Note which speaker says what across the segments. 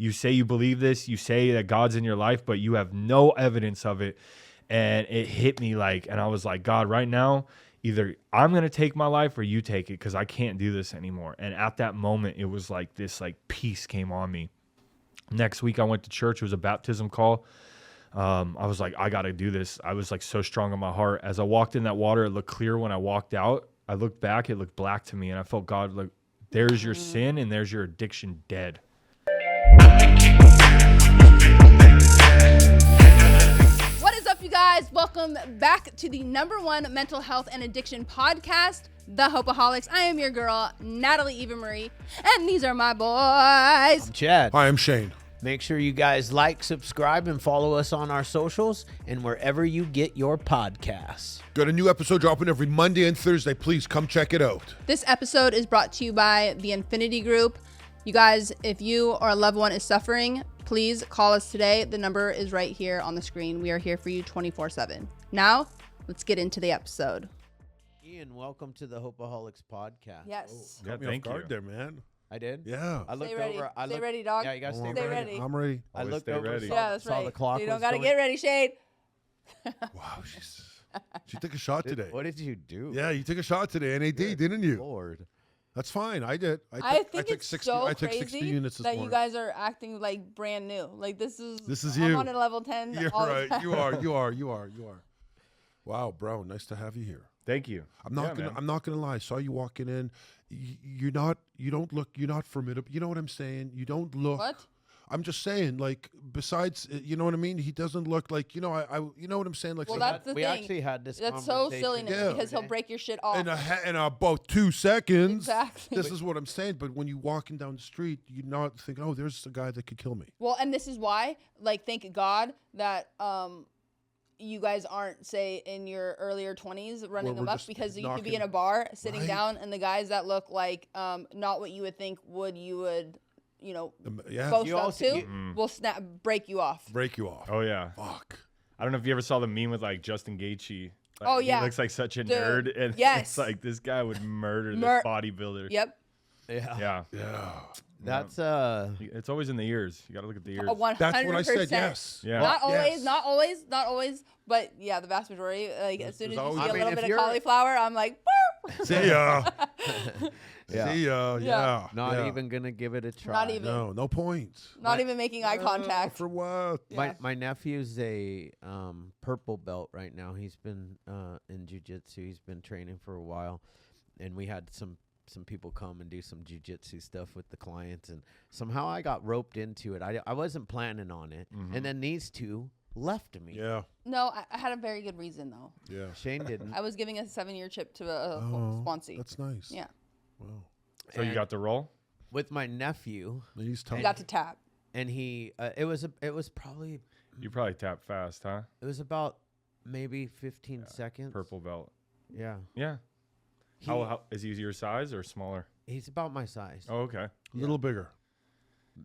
Speaker 1: You say you believe this. You say that God's in your life, but you have no evidence of it. And it hit me and I was like, God, right now, either I'm going to take my life or you take it because I can't do this anymore. And at that moment, it was like this peace came on me. Next week, I went to church. It was a baptism call. I was like, I got to do this. I was so strong in my heart. As I walked in that water, it looked clear. When I walked out, I looked back, it looked black to me. And I felt God, there's your sin and there's your addiction dead.
Speaker 2: What is up, you guys? Welcome back to the #1 mental health and addiction podcast, the Hopeaholics. I am your girl, Natalie Eva Marie, and these are my boys.
Speaker 3: I'm Chad.
Speaker 4: Hi, I'm Shane.
Speaker 3: Make sure you guys like, subscribe, and follow us on our socials and wherever you get your podcasts.
Speaker 4: Got a new episode dropping every Monday and Thursday. Please come check it out.
Speaker 2: This episode is brought to you by the Infinity Group. You guys, if you or a loved one is suffering, please call us today. The number is right here on the screen. We are here for you 24/7. Now, let's get into the episode.
Speaker 3: Ian, welcome to the Hopeaholics Podcast.
Speaker 2: Yes.
Speaker 1: Yeah,
Speaker 4: Got me
Speaker 1: thank
Speaker 4: off guard
Speaker 1: you.
Speaker 4: there, man.
Speaker 3: I did?
Speaker 4: Yeah.
Speaker 3: I looked
Speaker 2: Stay ready.
Speaker 3: over.
Speaker 2: Stay ready, dog.
Speaker 3: Yeah, you guys stay
Speaker 2: Stay
Speaker 3: ready.
Speaker 2: ready.
Speaker 4: I'm ready.
Speaker 3: I
Speaker 1: Always
Speaker 3: looked
Speaker 1: stay
Speaker 3: over,
Speaker 1: ready.
Speaker 2: Yeah, that's
Speaker 3: saw
Speaker 2: right.
Speaker 3: the clock
Speaker 2: You
Speaker 3: was
Speaker 2: don't got to
Speaker 3: going.
Speaker 2: get ready, Shade.
Speaker 4: Wow, she took a shot today.
Speaker 3: What did you do?
Speaker 4: Yeah, you took a shot today, NAD, didn't you?
Speaker 3: Lord.
Speaker 4: That's fine. I did.
Speaker 2: I think
Speaker 4: took
Speaker 2: it's
Speaker 4: 60,
Speaker 2: so
Speaker 4: I took 60
Speaker 2: crazy
Speaker 4: units this
Speaker 2: that
Speaker 4: morning.
Speaker 2: you guys are acting like brand new. Like this is
Speaker 4: you.
Speaker 2: I'm on a level 10.
Speaker 4: You're
Speaker 2: all the
Speaker 4: right.
Speaker 2: time.
Speaker 4: You are. Wow, bro, nice to have you here.
Speaker 1: Thank you.
Speaker 4: I'm not gonna lie. I saw you walking in. You're not formidable. You know what I'm saying? You don't look.
Speaker 2: What?
Speaker 4: I'm just saying, besides, you know what I mean? He doesn't look like, you know what I'm saying?
Speaker 2: Well, that's the
Speaker 3: we
Speaker 2: thing.
Speaker 3: actually had this
Speaker 2: That's so
Speaker 3: conversation
Speaker 2: silliness
Speaker 4: Yeah.
Speaker 2: because he'll break your shit off.
Speaker 4: in about 2 seconds.
Speaker 2: Exactly.
Speaker 4: This is what I'm saying. But when you're walking down the street, you not think, oh, there's a guy that could kill me.
Speaker 2: Well, and this is why, thank God that you guys aren't, say, in your earlier 20s running
Speaker 4: we're
Speaker 2: amok,
Speaker 4: just
Speaker 2: because you could be
Speaker 4: knocking-
Speaker 2: in a bar sitting
Speaker 4: Right.
Speaker 2: down, and the guys that look like not what you would think you would
Speaker 4: Yeah.
Speaker 2: boast
Speaker 3: You
Speaker 2: up
Speaker 3: also-
Speaker 2: to will break you off.
Speaker 4: Break you off.
Speaker 1: Oh, yeah.
Speaker 4: Fuck.
Speaker 1: I don't know if you ever saw the meme with Justin Gaethje.
Speaker 2: Oh, yeah.
Speaker 1: He looks like such a
Speaker 2: Dude,
Speaker 1: nerd. And
Speaker 2: yes.
Speaker 1: it's like this guy would murder this bodybuilder.
Speaker 2: Yep.
Speaker 3: Yeah.
Speaker 1: Yeah.
Speaker 4: Yeah.
Speaker 3: That's,
Speaker 1: It's always in the ears. You got to look at the ears.
Speaker 2: 100%.
Speaker 4: That's what I said. Yes.
Speaker 1: Yeah.
Speaker 2: Not always,
Speaker 4: Yes.
Speaker 2: not always, but yeah, the vast majority. As soon as you
Speaker 4: always-
Speaker 2: see
Speaker 4: I
Speaker 2: a
Speaker 3: mean,
Speaker 2: little
Speaker 3: if
Speaker 2: bit of
Speaker 3: you're-
Speaker 2: cauliflower, I'm like,
Speaker 4: See ya.
Speaker 3: Yeah.
Speaker 4: See ya. Yeah.
Speaker 3: not
Speaker 4: Yeah.
Speaker 3: even going to give it a try.
Speaker 2: Not even.
Speaker 4: No point.
Speaker 2: not even making eye contact.
Speaker 4: For what?
Speaker 2: Yeah.
Speaker 3: My nephew's a purple belt right now. He's been in jiu-jitsu. He's been training for a while. And we had some people come and do some jiu-jitsu stuff with the clients. And somehow I got roped into it. I wasn't planning on it.
Speaker 1: Mhm.
Speaker 3: And then these two left me.
Speaker 4: Yeah.
Speaker 2: No, I had a very good reason though.
Speaker 4: Yeah.
Speaker 3: Shane didn't.
Speaker 2: I was giving a 7-year chip to a
Speaker 4: Oh,
Speaker 2: sponsee.
Speaker 4: that's nice.
Speaker 2: Yeah,
Speaker 4: Wow.
Speaker 1: So you
Speaker 3: And
Speaker 1: got the roll?
Speaker 3: with my nephew,
Speaker 4: He's tough.
Speaker 2: you got to tap.
Speaker 3: and he it was probably
Speaker 1: You probably tap fast, huh?
Speaker 3: it was about maybe 15 seconds.
Speaker 1: Purple belt.
Speaker 3: Yeah.
Speaker 1: Yeah.
Speaker 3: He-
Speaker 1: How is he your size or smaller?
Speaker 3: He's about my size.
Speaker 1: Oh, okay.
Speaker 4: A little bigger.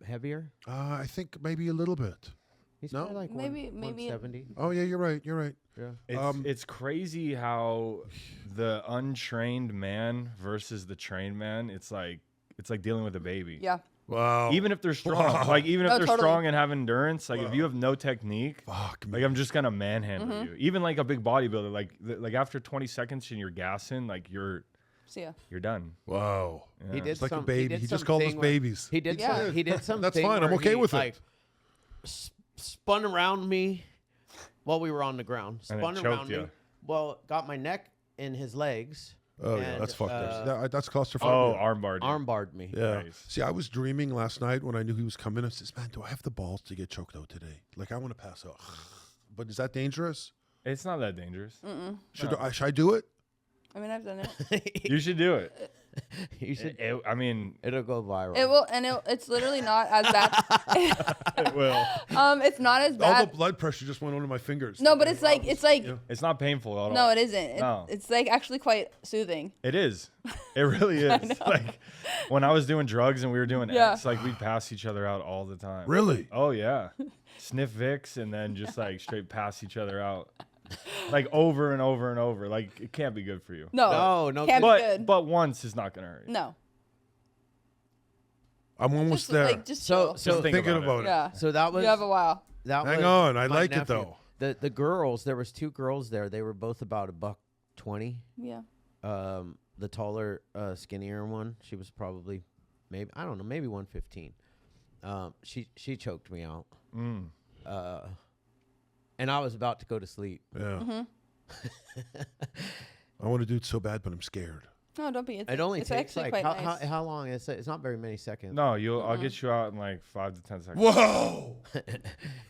Speaker 3: Heavier.
Speaker 4: I think maybe a little bit.
Speaker 3: He's
Speaker 4: No?
Speaker 3: probably like
Speaker 2: Maybe-
Speaker 3: 170.
Speaker 4: Oh, yeah, you're right. You're right.
Speaker 3: Yeah.
Speaker 1: It's crazy how the untrained man versus the trained man, it's like dealing with a baby.
Speaker 2: Yeah,
Speaker 4: Wow.
Speaker 1: Even if they're strong, even if
Speaker 2: No,
Speaker 1: they're
Speaker 2: totally.
Speaker 1: strong and have endurance, if you have no technique,
Speaker 4: Fuck me.
Speaker 1: like I'm just gonna manhandle you. Even like a big bodybuilder, like after 20 seconds and you're gassing, like you're
Speaker 2: see ya.
Speaker 1: done.
Speaker 4: Wow.
Speaker 1: Yeah.
Speaker 3: He did
Speaker 4: It's like
Speaker 3: some,
Speaker 4: a baby. He just called us
Speaker 3: something where-
Speaker 4: babies.
Speaker 3: He did
Speaker 2: Yeah.
Speaker 3: some. He did some.
Speaker 4: That's fine. I'm okay with it.
Speaker 3: Like, spun around me while we were on the ground.
Speaker 1: And it
Speaker 3: Spun
Speaker 1: choked
Speaker 3: around
Speaker 1: you.
Speaker 3: me. Well, got my neck in his legs.
Speaker 4: Oh, yeah.
Speaker 3: and,
Speaker 4: That's fucked up. That's
Speaker 1: Oh,
Speaker 4: claustrophobia.
Speaker 1: armbar.
Speaker 3: Armbarred me.
Speaker 4: Yeah.
Speaker 1: Nice.
Speaker 4: See, I was dreaming last night when I knew he was coming. I says, man, do I have the balls to get choked out today? Like, I want to pass out. But is that dangerous?
Speaker 1: It's not that dangerous.
Speaker 4: Should I do it?
Speaker 2: I mean, I've done it.
Speaker 1: You should do it.
Speaker 3: You should.
Speaker 1: I mean,
Speaker 3: It'll go viral.
Speaker 2: It will, and it's literally not as bad.
Speaker 1: it will.
Speaker 2: It's not as
Speaker 4: All
Speaker 2: bad.
Speaker 4: the blood pressure just went under my fingers.
Speaker 2: No, but it's like
Speaker 4: Yeah.
Speaker 1: It's not painful at all.
Speaker 2: no, it isn't.
Speaker 1: No.
Speaker 2: It's like actually quite soothing.
Speaker 1: It is. It really is. Like when I was doing drugs and we were doing
Speaker 2: Yeah.
Speaker 1: X, like we'd pass each other out all the time.
Speaker 4: Really?
Speaker 1: Oh yeah. Sniff Vicks and then just like straight pass each other out. Like over and over and over. Like it can't be good for you.
Speaker 2: No,
Speaker 3: No,
Speaker 2: can't be
Speaker 1: But
Speaker 2: good.
Speaker 1: but once is not gonna hurt you.
Speaker 2: No.
Speaker 4: I'm almost
Speaker 2: Just,
Speaker 4: there.
Speaker 2: like, just
Speaker 3: So-
Speaker 2: chill.
Speaker 3: so-
Speaker 1: Just think
Speaker 4: thinking
Speaker 1: about
Speaker 4: about
Speaker 1: it.
Speaker 4: it.
Speaker 2: Yeah.
Speaker 3: So that was
Speaker 2: You have a while.
Speaker 3: that
Speaker 4: Hang
Speaker 3: was
Speaker 4: on, I
Speaker 3: my
Speaker 4: like it,
Speaker 3: nephew.
Speaker 4: though.
Speaker 3: The girls, there was 2 girls there. They were both about $1.20.
Speaker 2: Yeah.
Speaker 3: The taller, skinnier one, she was probably maybe 115. She choked me out.
Speaker 1: Mm.
Speaker 3: And I was about to go to sleep.
Speaker 4: Yeah.
Speaker 2: Mm-hmm.
Speaker 4: I want to do it so bad, but I'm scared.
Speaker 2: No, don't be.
Speaker 3: It only
Speaker 2: it's
Speaker 3: takes
Speaker 2: actually
Speaker 3: like
Speaker 2: quite nice.
Speaker 3: how long? It's not very many seconds.
Speaker 1: No, I'll get you out in like 5 to 10 seconds.
Speaker 4: Whoa!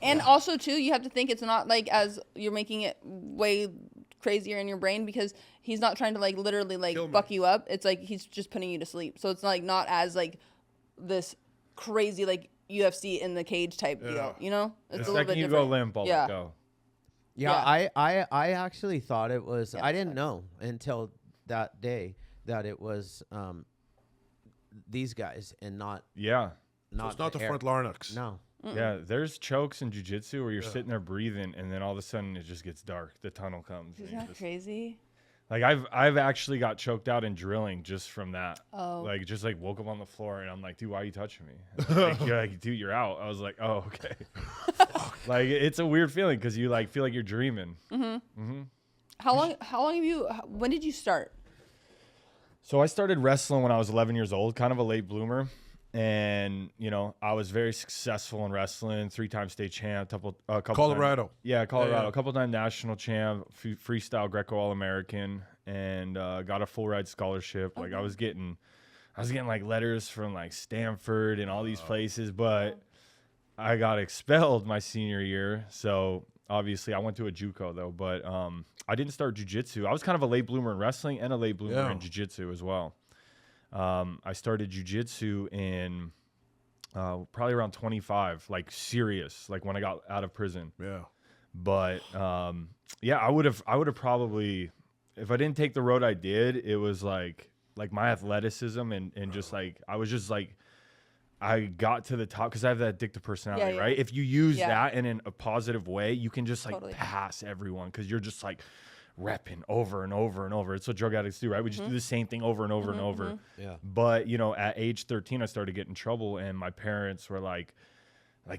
Speaker 2: And also, too, you have to think it's not like as you're making it way crazier in your brain because he's not trying to like literally like
Speaker 4: Kill me.
Speaker 2: buck you up. It's like he's just putting you to sleep. So it's like not as like this crazy like UFC in the cage type deal. You know, it's
Speaker 1: The
Speaker 2: a little
Speaker 1: second
Speaker 2: bit
Speaker 1: you
Speaker 2: different.
Speaker 1: go limp, I'll
Speaker 2: Yeah.
Speaker 1: let go.
Speaker 3: Yeah, I actually thought it was.
Speaker 2: Yeah,
Speaker 3: I didn't know until that day that it was these guys and not
Speaker 1: Yeah.
Speaker 4: So it's not the
Speaker 3: air.
Speaker 4: front larynx.
Speaker 3: No.
Speaker 1: Yeah, there's chokes in jiu-jitsu where you're sitting there breathing and then all of a sudden it just gets dark. The tunnel comes. and
Speaker 2: Isn't
Speaker 1: you
Speaker 2: that
Speaker 1: just-
Speaker 2: crazy?
Speaker 1: Like I've actually got choked out in drilling just from that.
Speaker 2: Oh.
Speaker 1: Like just like woke up on the floor and I'm like, dude, why are you touching me? And like, you're like, dude, you're out. I was like, oh, okay. Like it's a weird feeling because you like feel like you're dreaming.
Speaker 2: How long have you? When did you start?
Speaker 1: So I started wrestling when I was 11 years old, kind of a late bloomer. And, you know, I was very successful in wrestling, 3-time state champ, a couple
Speaker 4: Colorado.
Speaker 1: Colorado.
Speaker 4: Yeah.
Speaker 1: A couple time national champ, freestyle Greco All-American, and got a full ride scholarship. Like I was getting like letters from like Stanford and all these places, but I got expelled my senior year. So obviously I went to a JUCO though, but I didn't start jiu-jitsu. I was kind of a late bloomer in wrestling and a late bloomer in jiu-jitsu as well. I started jiu-jitsu in probably around 25, like serious, like when I got out of prison.
Speaker 4: Yeah.
Speaker 1: But yeah, I would have probably, if I didn't take the road I did, it was like my athleticism and just like I was just like I got to the top because I have that addictive personality,
Speaker 2: Yeah.
Speaker 1: right? If you use
Speaker 2: Yeah.
Speaker 1: that in a positive way, you can just like
Speaker 2: Totally.
Speaker 1: pass everyone because you're just like repping over and over and over. It's what drug addicts do, right? We just do the same thing over and over and over.
Speaker 3: Yeah.
Speaker 1: But, you know, at age 13, I started getting in trouble, and my parents were like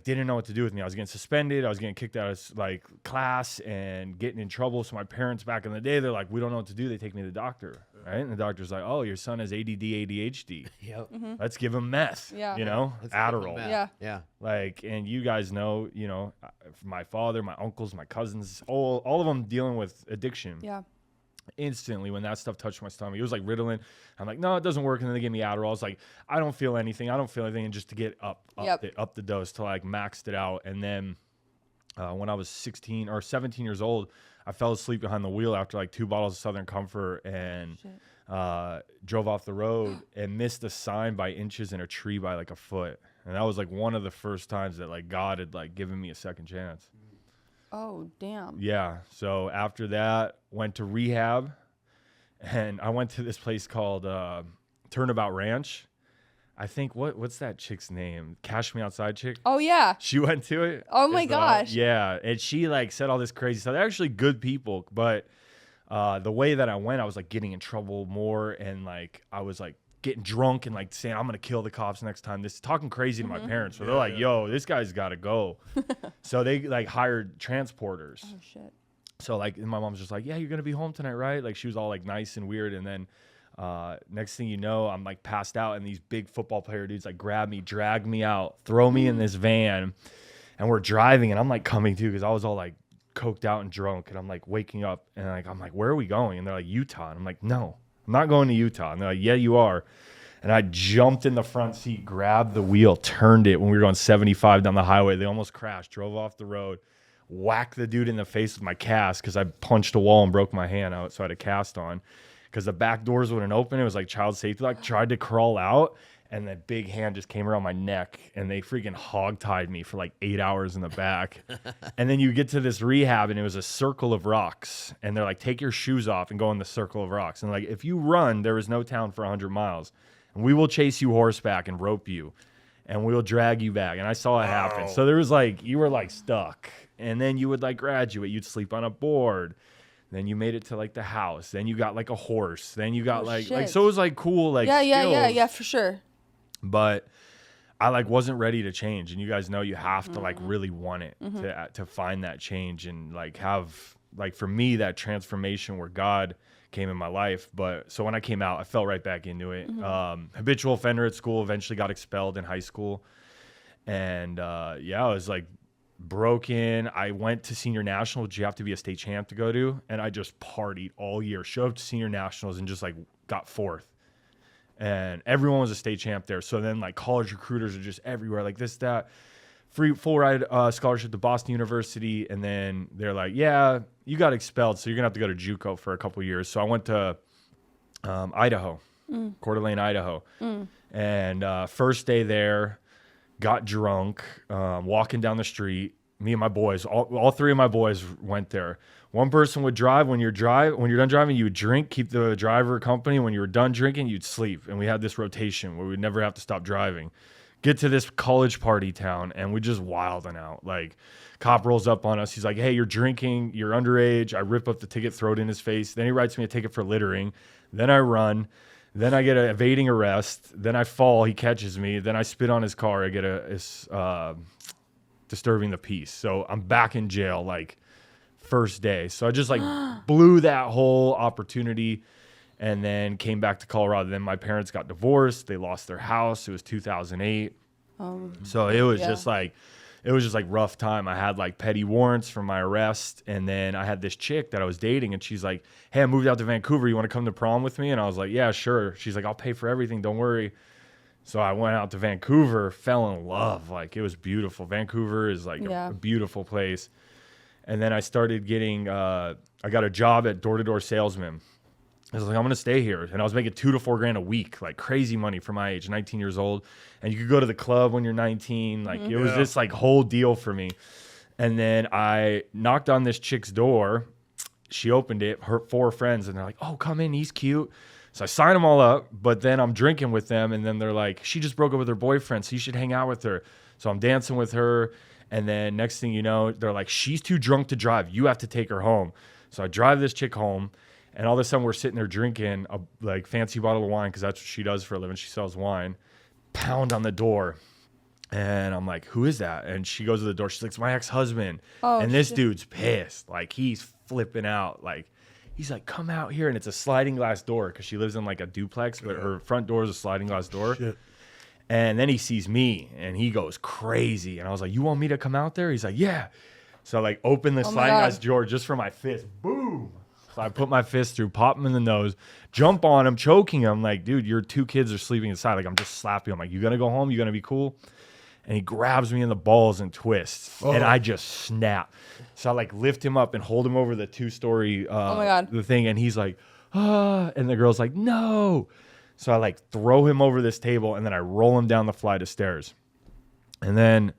Speaker 1: didn't know what to do with me. I was getting suspended. I was getting kicked out of like class and getting in trouble. So my parents back in the day, they're like, we don't know what to do. They take me to the doctor, right? And the doctor's like, oh, your son has ADD, ADHD.
Speaker 3: Yep.
Speaker 1: Let's give him meth,
Speaker 2: Yeah.
Speaker 1: you know,
Speaker 3: Let's give 'em
Speaker 1: Adderall.
Speaker 3: that.
Speaker 2: Yeah.
Speaker 3: Yeah.
Speaker 1: Like, and you guys know, you know, my father, my uncles, my cousins, all of them dealing with addiction.
Speaker 2: Yeah.
Speaker 1: Instantly when that stuff touched my stomach, it was like Ritalin. I'm like, no, it doesn't work. And then they gave me Adderall. I was like, I don't feel anything. And just to get up the dose till I like maxed it out. And then when I was 16 or 17 years old, I fell asleep behind the wheel after like 2 bottles of Southern Comfort and drove off the road and missed a sign by inches in a tree by like a foot. And that was like one of the first times that like God had like given me a second chance.
Speaker 2: Oh, damn.
Speaker 1: Yeah. So after that, went to rehab, and I went to this place called Turnabout Ranch. I think what's that chick's name? Cash Me Outside chick.
Speaker 2: Oh, yeah.
Speaker 1: She went to it.
Speaker 2: Oh my gosh.
Speaker 1: Yeah, and she like said all this crazy stuff. They're actually good people, but the way that I went, I was like getting in trouble more, and like I was like getting drunk and like saying I'm gonna kill the cops next time. This talking crazy to my parents. So they're like, "Yo, this guy's got to go." So they like hired transporters.
Speaker 2: Oh, shit.
Speaker 1: So like my mom's just like, "Yeah, you're gonna be home tonight, right?" Like she was all like nice and weird, and then next thing you know, I'm like passed out, and these big football player dudes like grab me, drag me out, throw me in this van, and we're driving, and I'm like coming to because I was all like coked out and drunk, and I'm like waking up, and like I'm like, "Where are we going?" And they're like, "Utah," and I'm like, "No, I'm not going to Utah." And they're like, "Yeah, you are." And I jumped in the front seat, grabbed the wheel, turned it when we were going 75 down the highway. They almost crashed, drove off the road, whacked the dude in the face with my cast because I punched a wall and broke my hand out, so I had a cast on. Because the back doors wouldn't open. It was like child safety lock. Tried to crawl out, and that big hand just came around my neck, and they freaking hog-tied me for like 8 hours in the back. And then you get to this rehab, and it was a circle of rocks. And they're like, take your shoes off and go in the circle of rocks. And like, if you run, there is no town for 100 miles. And we will chase you horseback and rope you, and we'll drag you back. And I saw it happen. So there was like, you were like stuck. And then you would like graduate. You'd sleep on a board. Then you made it to like the house. Then you got like a horse. Then you got like
Speaker 2: shit.
Speaker 1: so it was like cool like
Speaker 2: Yeah,
Speaker 1: skills.
Speaker 2: for sure.
Speaker 1: But I like wasn't ready to change. And you guys know you have to like really want it to find that change and like have like for me that transformation where God came in my life. But so when I came out, I fell right back into it. Habitual offender at school, eventually got expelled in high school. And I was like broken. I went to senior national, which you have to be a state champ to go to. And I just partied all year, showed up to senior nationals and just like got fourth. And everyone was a state champ there. So then like college recruiters are just everywhere, like this, that. Free full ride scholarship to Boston University. And then they're like, yeah, you got expelled, so you're going to have to go to JUCO for a couple years. So I went to Idaho, Coeur d'Alene, Idaho. And first day there, got drunk, walking down the street. Me and my boys, all three of my boys went there. One person would drive. When you're done driving, you would drink, keep the driver company. When you were done drinking, you'd sleep. And we had this rotation where we'd never have to stop driving. Get to this college party town, and we just wilding out. Like, cop rolls up on us. He's like, hey, you're drinking. You're underage. I rip up the ticket, throw it in his face. Then he writes me a ticket for littering. Then I run. Then I get an evading arrest. Then I fall. He catches me. Then I spit on his car. I get disturbing the peace. So I'm back in jail, like, first day. So I just, like, blew that whole opportunity. And then came back to Colorado. Then my parents got divorced. They lost their house. It was 2008. So it was just like rough time. I had like petty warrants from my arrest. And then I had this chick that I was dating. And she's like, hey, I moved out to Vancouver. You want to come to prom with me? And I was like, yeah, sure. She's like, I'll pay for everything. Don't worry. So I went out to Vancouver, fell in love. Like, it was beautiful. Vancouver is like a beautiful place. And then I started getting, I got a job at door-to-door salesman. I was like, I'm going to stay here. And I was making $2,000 to $4,000 a week, like crazy money for my age, 19 years old. And you could go to the club when you're 19. Like, it was this like whole deal for me. And then I knocked on this chick's door. She opened it, her 4 friends, and they're like, oh, come in. He's cute. So I signed them all up, but then I'm drinking with them. And then they're like, she just broke up with her boyfriend, so you should hang out with her. So I'm dancing with her. And then next thing you know, they're like, she's too drunk to drive. You have to take her home. So I drive this chick home. And all of a sudden, we're sitting there drinking a like fancy bottle of wine because that's what she does for a living. She sells wine. Pound on the door. And I'm like, who is that? And she goes to the door. She's like, it's my ex-husband. Oh, and this dude's pissed. Like, he's flipping out. Like, he's like, come out here. And it's a sliding glass door because she lives in like a duplex, but her front door is a sliding glass door. Shit. And then he sees me and he goes crazy. And I was like, you want me to come out there? He's like, yeah. So I like open the sliding glass door just for my fist. Boom. So I put my fist through, pop him in the nose, jump on him, choking him. Like, dude, your 2 kids are sleeping inside. Like, I'm just slapping him. Like, you gonna go home? You gonna be cool? And he grabs me in the balls and twists. And I just snap. So I like lift him up and hold him over the 2-story the thing. And he's like, ah. And the girl's like, no. So I like throw him over this table and then I roll him down the flight of stairs. And then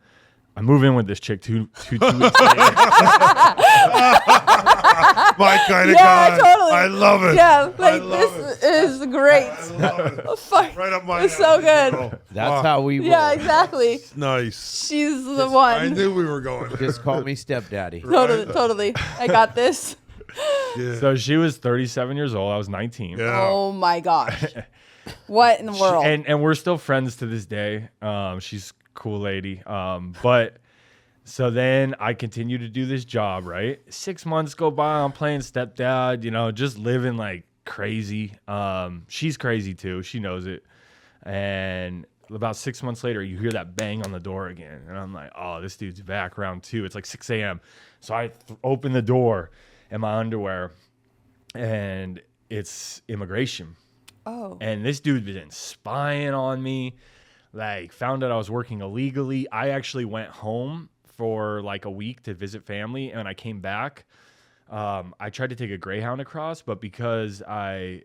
Speaker 1: I move in with this chick two weeks later.
Speaker 4: My kind of guy.
Speaker 2: Totally.
Speaker 4: I love it.
Speaker 2: Yeah, like this is great. Fuck.
Speaker 4: Right up my
Speaker 2: It's so good.
Speaker 4: Oh,
Speaker 3: That's how we roll.
Speaker 2: Yeah, exactly.
Speaker 4: Nice.
Speaker 2: She's the one.
Speaker 4: I knew we were going there.
Speaker 3: Just call me stepdaddy.
Speaker 2: Totally. I got this.
Speaker 4: Yeah.
Speaker 1: So she was 37 years old. I was 19.
Speaker 4: Yeah.
Speaker 2: Oh my gosh. What in the world?
Speaker 1: And we're still friends to this day. She's a cool lady. But so then I continue to do this job, right? 6 months go by. I'm playing stepdad, just living like crazy. She's crazy too. She knows it. And about 6 months later, you hear that bang on the door again. And I'm like, oh, this dude's back, round 2. It's like 6 a.m. So I open the door in my underwear and it's immigration.
Speaker 2: Oh.
Speaker 1: And this dude been spying on me, like found out I was working illegally. I actually went home for like a week to visit family. And when I came back, I tried to take a Greyhound across, but because I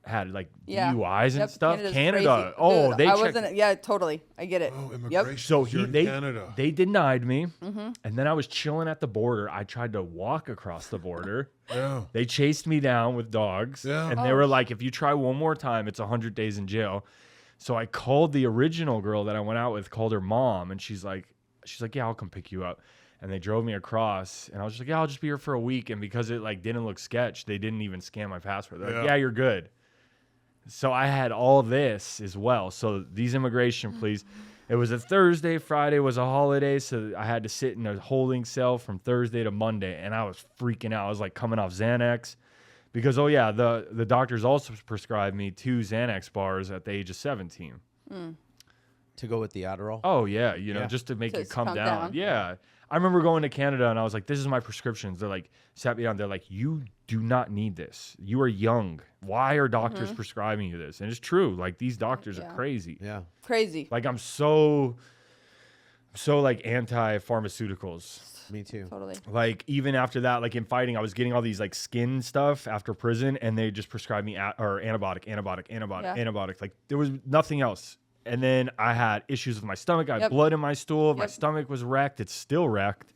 Speaker 1: had like DUIs and stuff, Canada.
Speaker 2: Dude,
Speaker 1: they
Speaker 2: I
Speaker 1: checked.
Speaker 2: wasn't. Yeah, totally. I get it.
Speaker 4: Oh, immigration.
Speaker 1: So
Speaker 4: Canada.
Speaker 1: they denied me, and then I was chilling at the border. I tried to walk across the border.
Speaker 4: Yeah.
Speaker 1: They chased me down with dogs, and they were like, if you try one more time, it's 100 days in jail. So I called the original girl that I went out with, called her mom, and she's like, yeah, I'll come pick you up. And they drove me across, and I was just like, yeah, I'll just be here for a week. And because it like didn't look sketch, they didn't even scan my passport. They're like, yeah, you're good. So I had all this as well. So these immigration pleas, It was a Thursday. Friday was a holiday, so I had to sit in a holding cell from Thursday to Monday, and I was freaking out. I was like coming off Xanax because, oh yeah, the doctors also prescribed me 2 Xanax bars at the age of 17.
Speaker 3: To go with the Adderall?
Speaker 1: Oh yeah, you know,
Speaker 3: Yeah.
Speaker 1: just to make it
Speaker 2: Just
Speaker 1: come
Speaker 2: calm
Speaker 1: down.
Speaker 2: down.
Speaker 1: Yeah. I remember going to Canada and I was like, this is my prescriptions. They're like, sat me down. They're like, you do not need this. You are young. Why are doctors prescribing you this? And it's true. Like these doctors
Speaker 2: Yeah.
Speaker 1: are crazy.
Speaker 3: Yeah.
Speaker 2: Crazy.
Speaker 1: Like I'm so like anti-pharmaceuticals.
Speaker 3: Me too.
Speaker 2: Totally.
Speaker 1: Like even after that, like in fighting, I was getting all these like skin stuff after prison, and they just prescribed me antibiotic. Like there was nothing else. And then I had issues with my stomach. I had
Speaker 2: Yep.
Speaker 1: blood in my stool. My
Speaker 2: Yep.
Speaker 1: stomach was wrecked. It's still wrecked.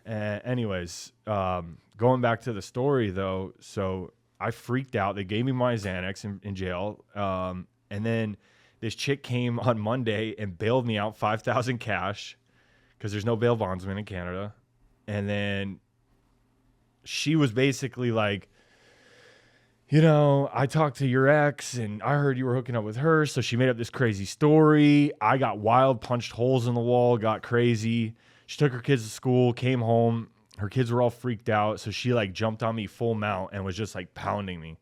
Speaker 1: Anyways, going back to the story though, so I freaked out. They gave me my Xanax in jail, and then this chick came on Monday and bailed me out $5,000 cash because there's no bail bondsman in Canada. And then she was basically like, you know, I talked to your ex and I heard you were hooking up with her. So she made up this crazy story. I got wild, punched holes in the wall, got crazy. She took her kids to school, came home. Her kids were all freaked out. So she like jumped on me full mount and was just like pounding me.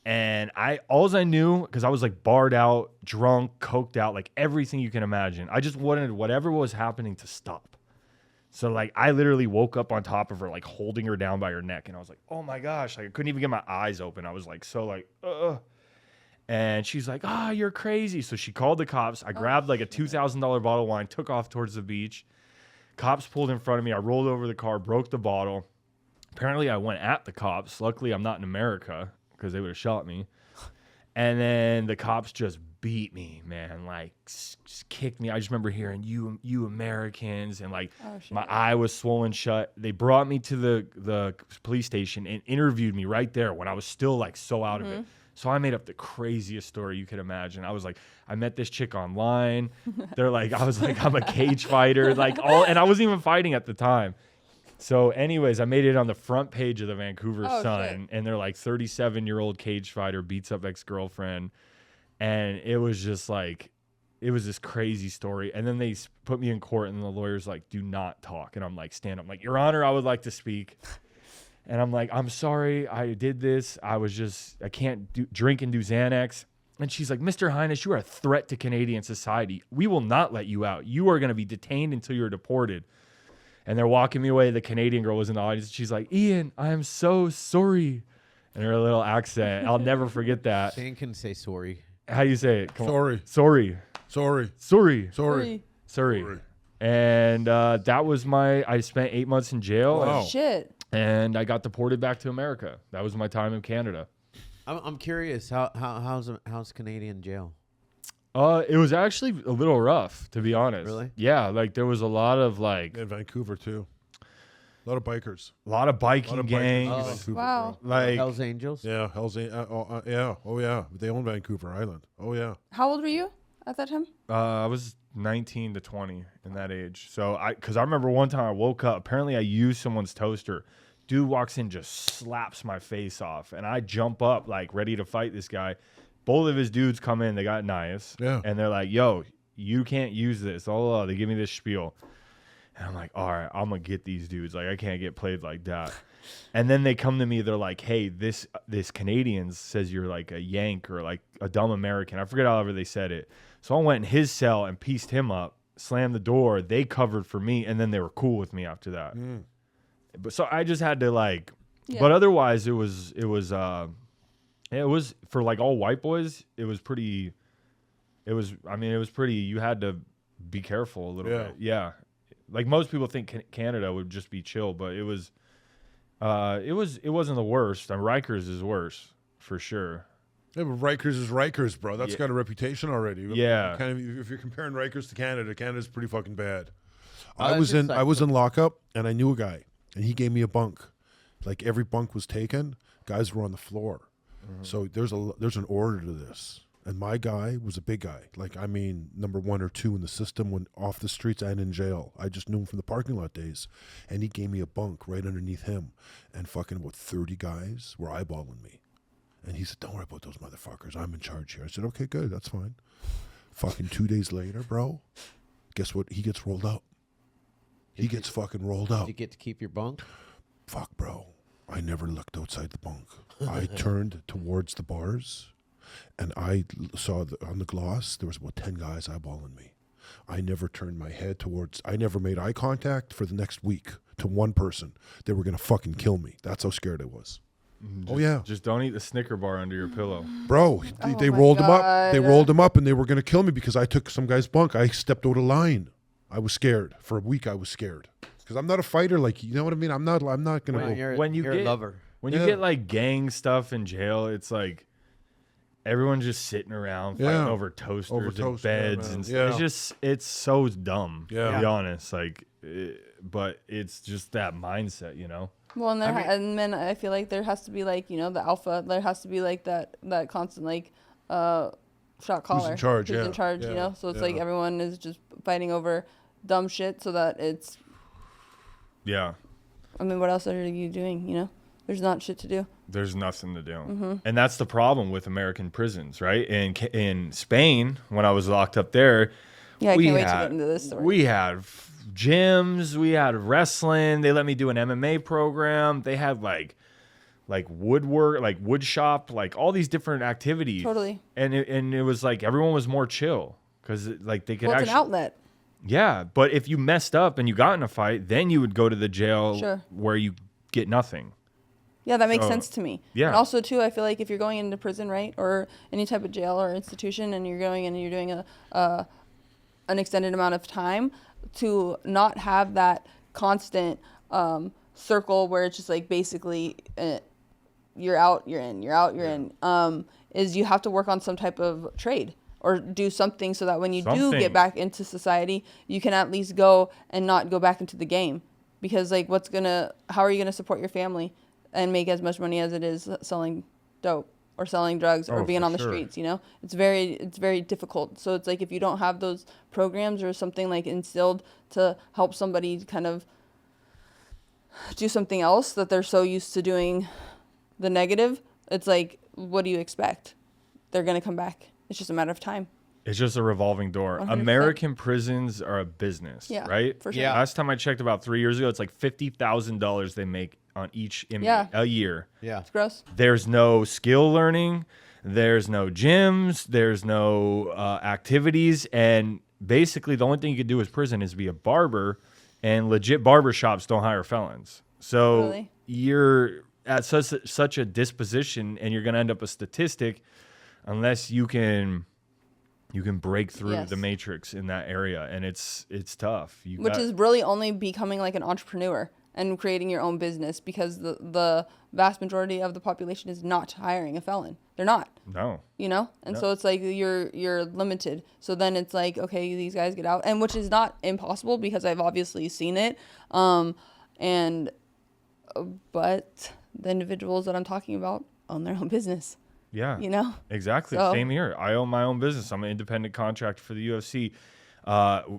Speaker 1: And all I knew, because I was like barred out, drunk, coked out, like everything you can imagine. I just wanted whatever was happening to stop. So like I literally woke up on top of her, like holding her down by her neck. And I was like, oh my gosh, like I couldn't even get my eyes open. I was like, so like, And she's like, you're crazy. So she called the cops. I grabbed like a $2,000 bottle of wine, took off towards the beach. Cops pulled in front of me. I rolled over the car, broke the bottle. Apparently I went at the cops. Luckily I'm not in America because they would have shot me. And then the cops just beat me, man, like just kicked me. I just remember hearing you Americans, and like my eye was swollen shut. They brought me to the police station and interviewed me right there when I was still like so out of it. So I made up the craziest story you could imagine. I was like, I met this chick online. They're like, I was like, I'm a cage fighter, and I wasn't even fighting at the time. So anyways, I made it on the front page of the Vancouver Sun, and they're like 37-year-old cage fighter beats up ex-girlfriend. And it was just like, it was this crazy story. And then they put me in court and the lawyer's like, do not talk. And I'm like, stand up. I'm like, Your Honor, I would like to speak. And I'm like, I'm sorry, I did this. I can't drink and do Xanax. And she's like, Mr. Heinisch, you are a threat to Canadian society. We will not let you out. You are going to be detained until you're deported. And they're walking me away. The Canadian girl was in the audience. She's like, Ian, I am so sorry. And her little accent, I'll never forget that.
Speaker 3: Shane can say sorry.
Speaker 1: How do you say it?
Speaker 4: Sorry.
Speaker 1: Sorry.
Speaker 4: Sorry.
Speaker 1: Sorry.
Speaker 4: Sorry.
Speaker 1: Sorry. And that was I spent 8 months in jail.
Speaker 4: Wow.
Speaker 2: Shit.
Speaker 1: And I got deported back to America. That was my time in Canada.
Speaker 3: I'm curious. How's Canadian jail?
Speaker 1: It was actually a little rough, to be honest.
Speaker 3: Really?
Speaker 1: Yeah, like there was a lot of
Speaker 4: In Vancouver too. A lot of bikers.
Speaker 1: biking gangs.
Speaker 4: in Vancouver,
Speaker 2: Wow.
Speaker 4: bro.
Speaker 1: Like
Speaker 3: Hell's Angels?
Speaker 4: Yeah, yeah. Oh yeah. They own Vancouver Island. Oh yeah.
Speaker 2: How old were you at that time?
Speaker 1: I was 19 to 20 in that age. So because I remember one time I woke up. Apparently I used someone's toaster. Dude walks in, just slaps my face off, and I jump up like ready to fight this guy. Both of his dudes come in. They got knives.
Speaker 4: Yeah.
Speaker 1: And they're like, "Yo, you can't use this." Oh, they give me this spiel, and I'm like, "All right, I'm gonna get these dudes. Like I can't get played like that." And then they come to me. They're like, "Hey, this Canadian says you're like a Yank or like a dumb American." I forget however they said it. So I went in his cell and pieced him up, slammed the door. They covered for me, and then they were cool with me after that. But so I just had to like, but otherwise it was for like all white boys. It was pretty. You had to be careful a little bit. Yeah, like most people think Canada would just be chill, but it wasn't the worst. And Rikers is worse for sure.
Speaker 4: Yeah, but Rikers is Rikers, bro. That's got a reputation already.
Speaker 1: Yeah.
Speaker 4: If you're comparing Rikers to Canada, Canada's pretty fucking bad.
Speaker 3: Oh,
Speaker 4: I
Speaker 3: that's
Speaker 4: was
Speaker 3: just
Speaker 4: in lockup, and I knew a guy, and he gave me a bunk. Like every bunk was taken, guys were on the floor. So there's an order to this. And my guy was a big guy. Like, I mean, number 1 or 2 in the system, when off the streets and in jail. I just knew him from the parking lot days. And he gave me a bunk right underneath him. And fucking about 30 guys were eyeballing me. And he said, "Don't worry about those motherfuckers. I'm in charge here." I said, "Okay, good. That's fine." Fucking 2 days later, bro, guess what? He gets rolled up. He gets fucking rolled up.
Speaker 3: Did you get to keep your bunk?
Speaker 4: Fuck, bro. I never looked outside the bunk. I turned towards the bars, and I saw on the gloss, there was about 10 guys eyeballing me. I never turned my head towards, I never made eye contact for the next week to one person. They were going to fucking kill me. That's how scared I was.
Speaker 1: Just don't eat the Snicker bar under your pillow.
Speaker 4: Bro, they rolled him up. They rolled him up, and they were going to kill me because I took some guy's bunk. I stepped out of line. I was scared. For a week, I was scared. Because I'm not a fighter, like, you know what I mean? I'm not going to go.
Speaker 1: When you
Speaker 3: you're
Speaker 1: get
Speaker 3: a lover.
Speaker 1: When you get like gang stuff in jail, it's like everyone's just sitting around fighting over toasters and beds, and it's so dumb. To be honest, like, but it's just that mindset, you know.
Speaker 2: Well, and then I feel like there has to be like, you know, the alpha. There has to be like that constant like shot caller.
Speaker 4: Who's in charge?
Speaker 2: Who's in charge? You know. So it's like everyone is just fighting over dumb shit, so that it's.
Speaker 1: Yeah.
Speaker 2: I mean, what else are you doing? You know, there's not shit to do.
Speaker 1: There's nothing to do, and that's the problem with American prisons, right? In Spain, when I was locked up there,
Speaker 2: I can't wait to get into this story.
Speaker 1: We had gyms, we had wrestling. They let me do an MMA program. They had like woodwork, like wood shop, like all these different activities.
Speaker 2: Totally.
Speaker 1: And it was like everyone was more chill because like they could
Speaker 2: it's an outlet.
Speaker 1: Yeah, but if you messed up and you got in a fight, then you would go to the jail where you get nothing. Yeah,
Speaker 2: that makes sense to me.
Speaker 1: Yeah.
Speaker 2: And also, too, I feel like if you're going into prison, right, or any type of jail or institution, and you're going and you're doing an extended amount of time, to not have that constant circle where it's just like basically you're out, you're in, you're out, you're in, is you have to work on some type of trade or do something so that when you do get back into society, you can at least go and not go back into the game. Because, like, how are you going to support your family and make as much money as it is selling dope or selling drugs or being on the streets, you know? It's very difficult. So it's like if you don't have those programs or something like instilled to help somebody kind of do something else that they're so used to doing the negative, it's like, what do you expect? They're going to come back. It's just a matter of time.
Speaker 1: It's just a revolving door. 100%. American prisons are a business, right?
Speaker 2: For sure.
Speaker 1: Yeah. Last time I checked about 3 years ago, it's like $50,000 they make on each inmate a year.
Speaker 3: Yeah.
Speaker 2: It's gross.
Speaker 1: There's no skill learning. There's no gyms. There's no activities. And basically the only thing you could do as prison is be a barber, and legit barber shops don't hire felons. So you're at such a disposition, and you're going to end up a statistic unless you can break through the matrix in that area, and it's tough.
Speaker 2: Which is really only becoming like an entrepreneur and creating your own business, because the vast majority of the population is not hiring a felon. They're not.
Speaker 1: No.
Speaker 2: You know? And so it's like you're limited. So then it's like, okay, these guys get out, and which is not impossible because I've obviously seen it. But the individuals that I'm talking about own their own business.
Speaker 1: Yeah.
Speaker 2: You know?
Speaker 1: Exactly.
Speaker 2: So.
Speaker 1: Same here. I own my own business. I'm an independent contractor for the UFC.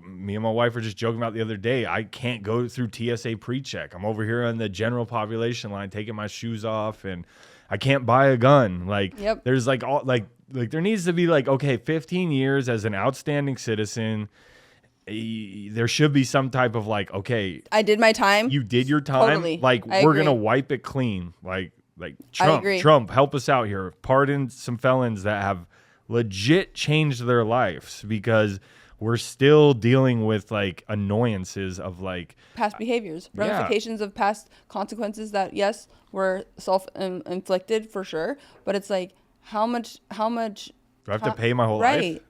Speaker 1: Me and my wife were just joking about the other day. I can't go through TSA pre-check. I'm over here on the general population line taking my shoes off, and I can't buy a gun. Like, there's like all like there needs to be like, okay, 15 years as an outstanding citizen. There should be some type of like, okay,
Speaker 2: I did my time.
Speaker 1: You did your time.
Speaker 2: Totally.
Speaker 1: Like, we're going to wipe it clean. Like Trump, help us out here. Pardon some felons that have legit changed their lives, because we're still dealing with like annoyances of like
Speaker 2: past behaviors, ramifications of past consequences that were self-inflicted for sure. But it's like, how much do
Speaker 1: I have to pay my whole life?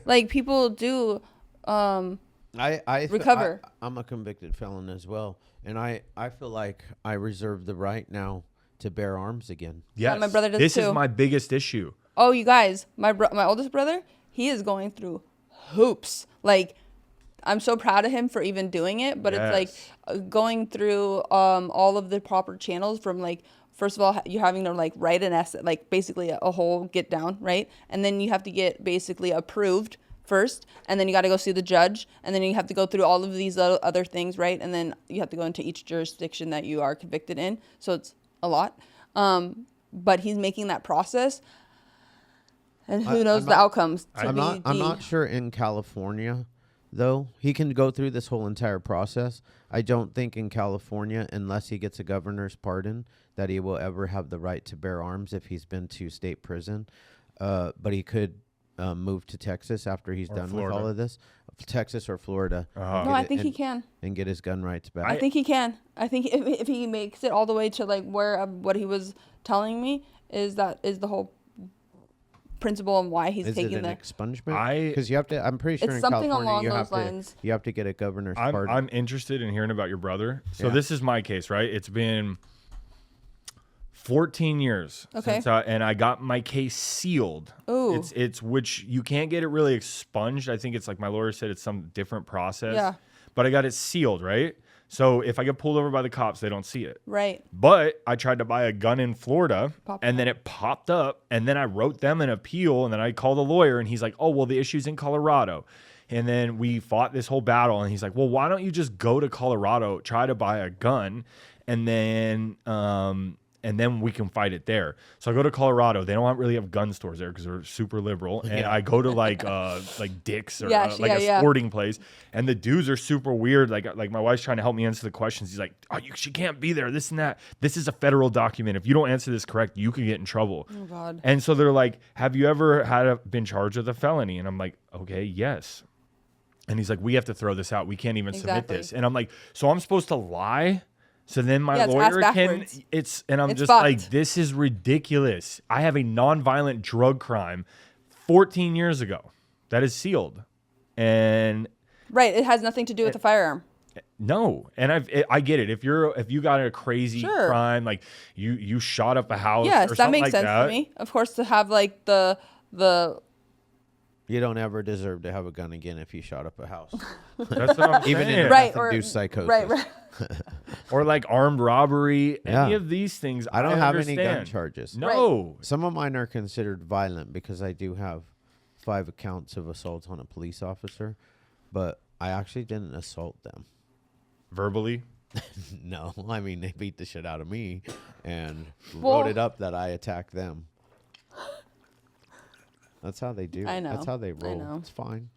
Speaker 2: Like people do recover.
Speaker 3: I'm a convicted felon as well. And I feel like I reserve the right now to bear arms again.
Speaker 1: Yes.
Speaker 2: Yeah, my brother does
Speaker 1: this
Speaker 2: too.
Speaker 1: Is my biggest issue.
Speaker 2: Oh, you guys, my oldest brother, he is going through hoops. Like, I'm so proud of him for even doing it, but it's like going through all of the proper channels from like, first of all, you're having to like write an essay, like basically a whole get down, right? And then you have to get basically approved first, and then you got to go see the judge, and then you have to go through all of these other things, right? And then you have to go into each jurisdiction that you are convicted in. So it's a lot. But he's making that process. And who knows the outcomes?
Speaker 3: I'm not sure in California, though. He can go through this whole entire process. I don't think in California, unless he gets a governor's pardon, that he will ever have the right to bear arms if he's been to state prison. But he could move to Texas after he's done with all of this. Texas or Florida.
Speaker 2: No, I think he can.
Speaker 3: And get his gun rights back.
Speaker 2: I think he can. I think if he makes it all the way to like where what he was telling me is the whole principle and why he's taking
Speaker 3: an
Speaker 2: the
Speaker 3: expungement. Because you have to. I'm pretty sure
Speaker 2: it's
Speaker 3: in
Speaker 2: something
Speaker 3: California
Speaker 2: along those lines.
Speaker 3: You have to get a governor's pardon.
Speaker 1: I'm interested in hearing about your brother. So this is my case, right? It's been 14 years since and I got my case sealed.
Speaker 2: Ooh.
Speaker 1: It's which you can't get it really expunged. I think it's like my lawyer said it's some different process.
Speaker 2: Yeah.
Speaker 1: But I got it sealed, right? So if I get pulled over by the cops, they don't see it.
Speaker 2: Right.
Speaker 1: But I tried to buy a gun in Florida and then it popped up and then I wrote them an appeal and then I called a lawyer and he's like, "Oh, well, the issue's in Colorado." And then we fought this whole battle and he's like, "Well, why don't you just go to Colorado, try to buy a gun and then we can fight it there." So I go to Colorado. They don't really have gun stores there because they're super liberal. And I go to like Dick's or a sporting place. And the dudes are super weird. Like my wife's trying to help me answer the questions. He's like, "Oh, she can't be there. This and that. This is a federal document. If you don't answer this correct, you could get in trouble."
Speaker 2: Oh God.
Speaker 1: And so they're like, "Have you ever been charged with a felony?" And I'm like, "Okay, yes." And he's like, "We have to throw this out. We can't even submit this." And I'm like, "So I'm supposed to lie?" So then my lawyer can, and I'm just fucked. Like, this is ridiculous. I have a nonviolent drug crime 14 years ago that is sealed. And
Speaker 2: right. It has nothing to do with the firearm.
Speaker 1: No. And I get it. If you got a crazy crime, like you shot up a house or something like that. Yes, that makes sense to me.
Speaker 2: Of course, to have like the
Speaker 3: you don't ever deserve to have a gun again if you shot up a house.
Speaker 1: That's what I'm saying.
Speaker 3: Even in meth-induced psychosis.
Speaker 2: Right.
Speaker 1: Or like armed robbery. Any of these things,
Speaker 3: I don't have any gun charges.
Speaker 1: No.
Speaker 3: Right. Some of mine are considered violent because I do have 5 accounts of assault on a police officer, but I actually didn't assault them.
Speaker 1: Verbally?
Speaker 3: No. I mean, they beat the shit out of me and wrote it up that I attacked them. That's how they do.
Speaker 2: I know.
Speaker 3: That's how they roll.
Speaker 2: I know.
Speaker 3: It's fine.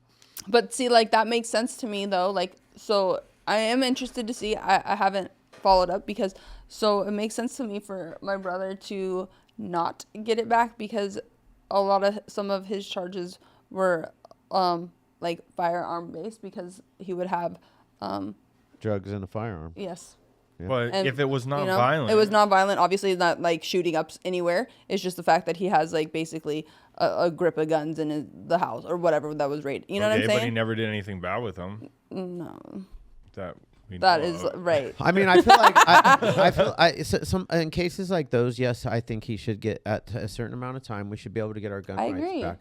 Speaker 2: But see, like, that makes sense to me, though. Like, so I am interested to see. I haven't followed up because, so it makes sense to me for my brother to not get it back because some of his charges were, like, firearm based because he would have,
Speaker 3: drugs and a firearm.
Speaker 2: Yes.
Speaker 1: Yeah. But if it was not violent.
Speaker 2: It was not violent. Obviously, not like shooting up anywhere. It's just the fact that he has like basically a grip of guns in the house or whatever that was raided. You know what I'm saying?
Speaker 1: But he never did anything bad with them.
Speaker 2: No.
Speaker 1: That
Speaker 2: is right.
Speaker 3: I mean, I feel like I feel some in cases like those. Yes, I think he should get at a certain amount of time. We should be able to get our gun rights back.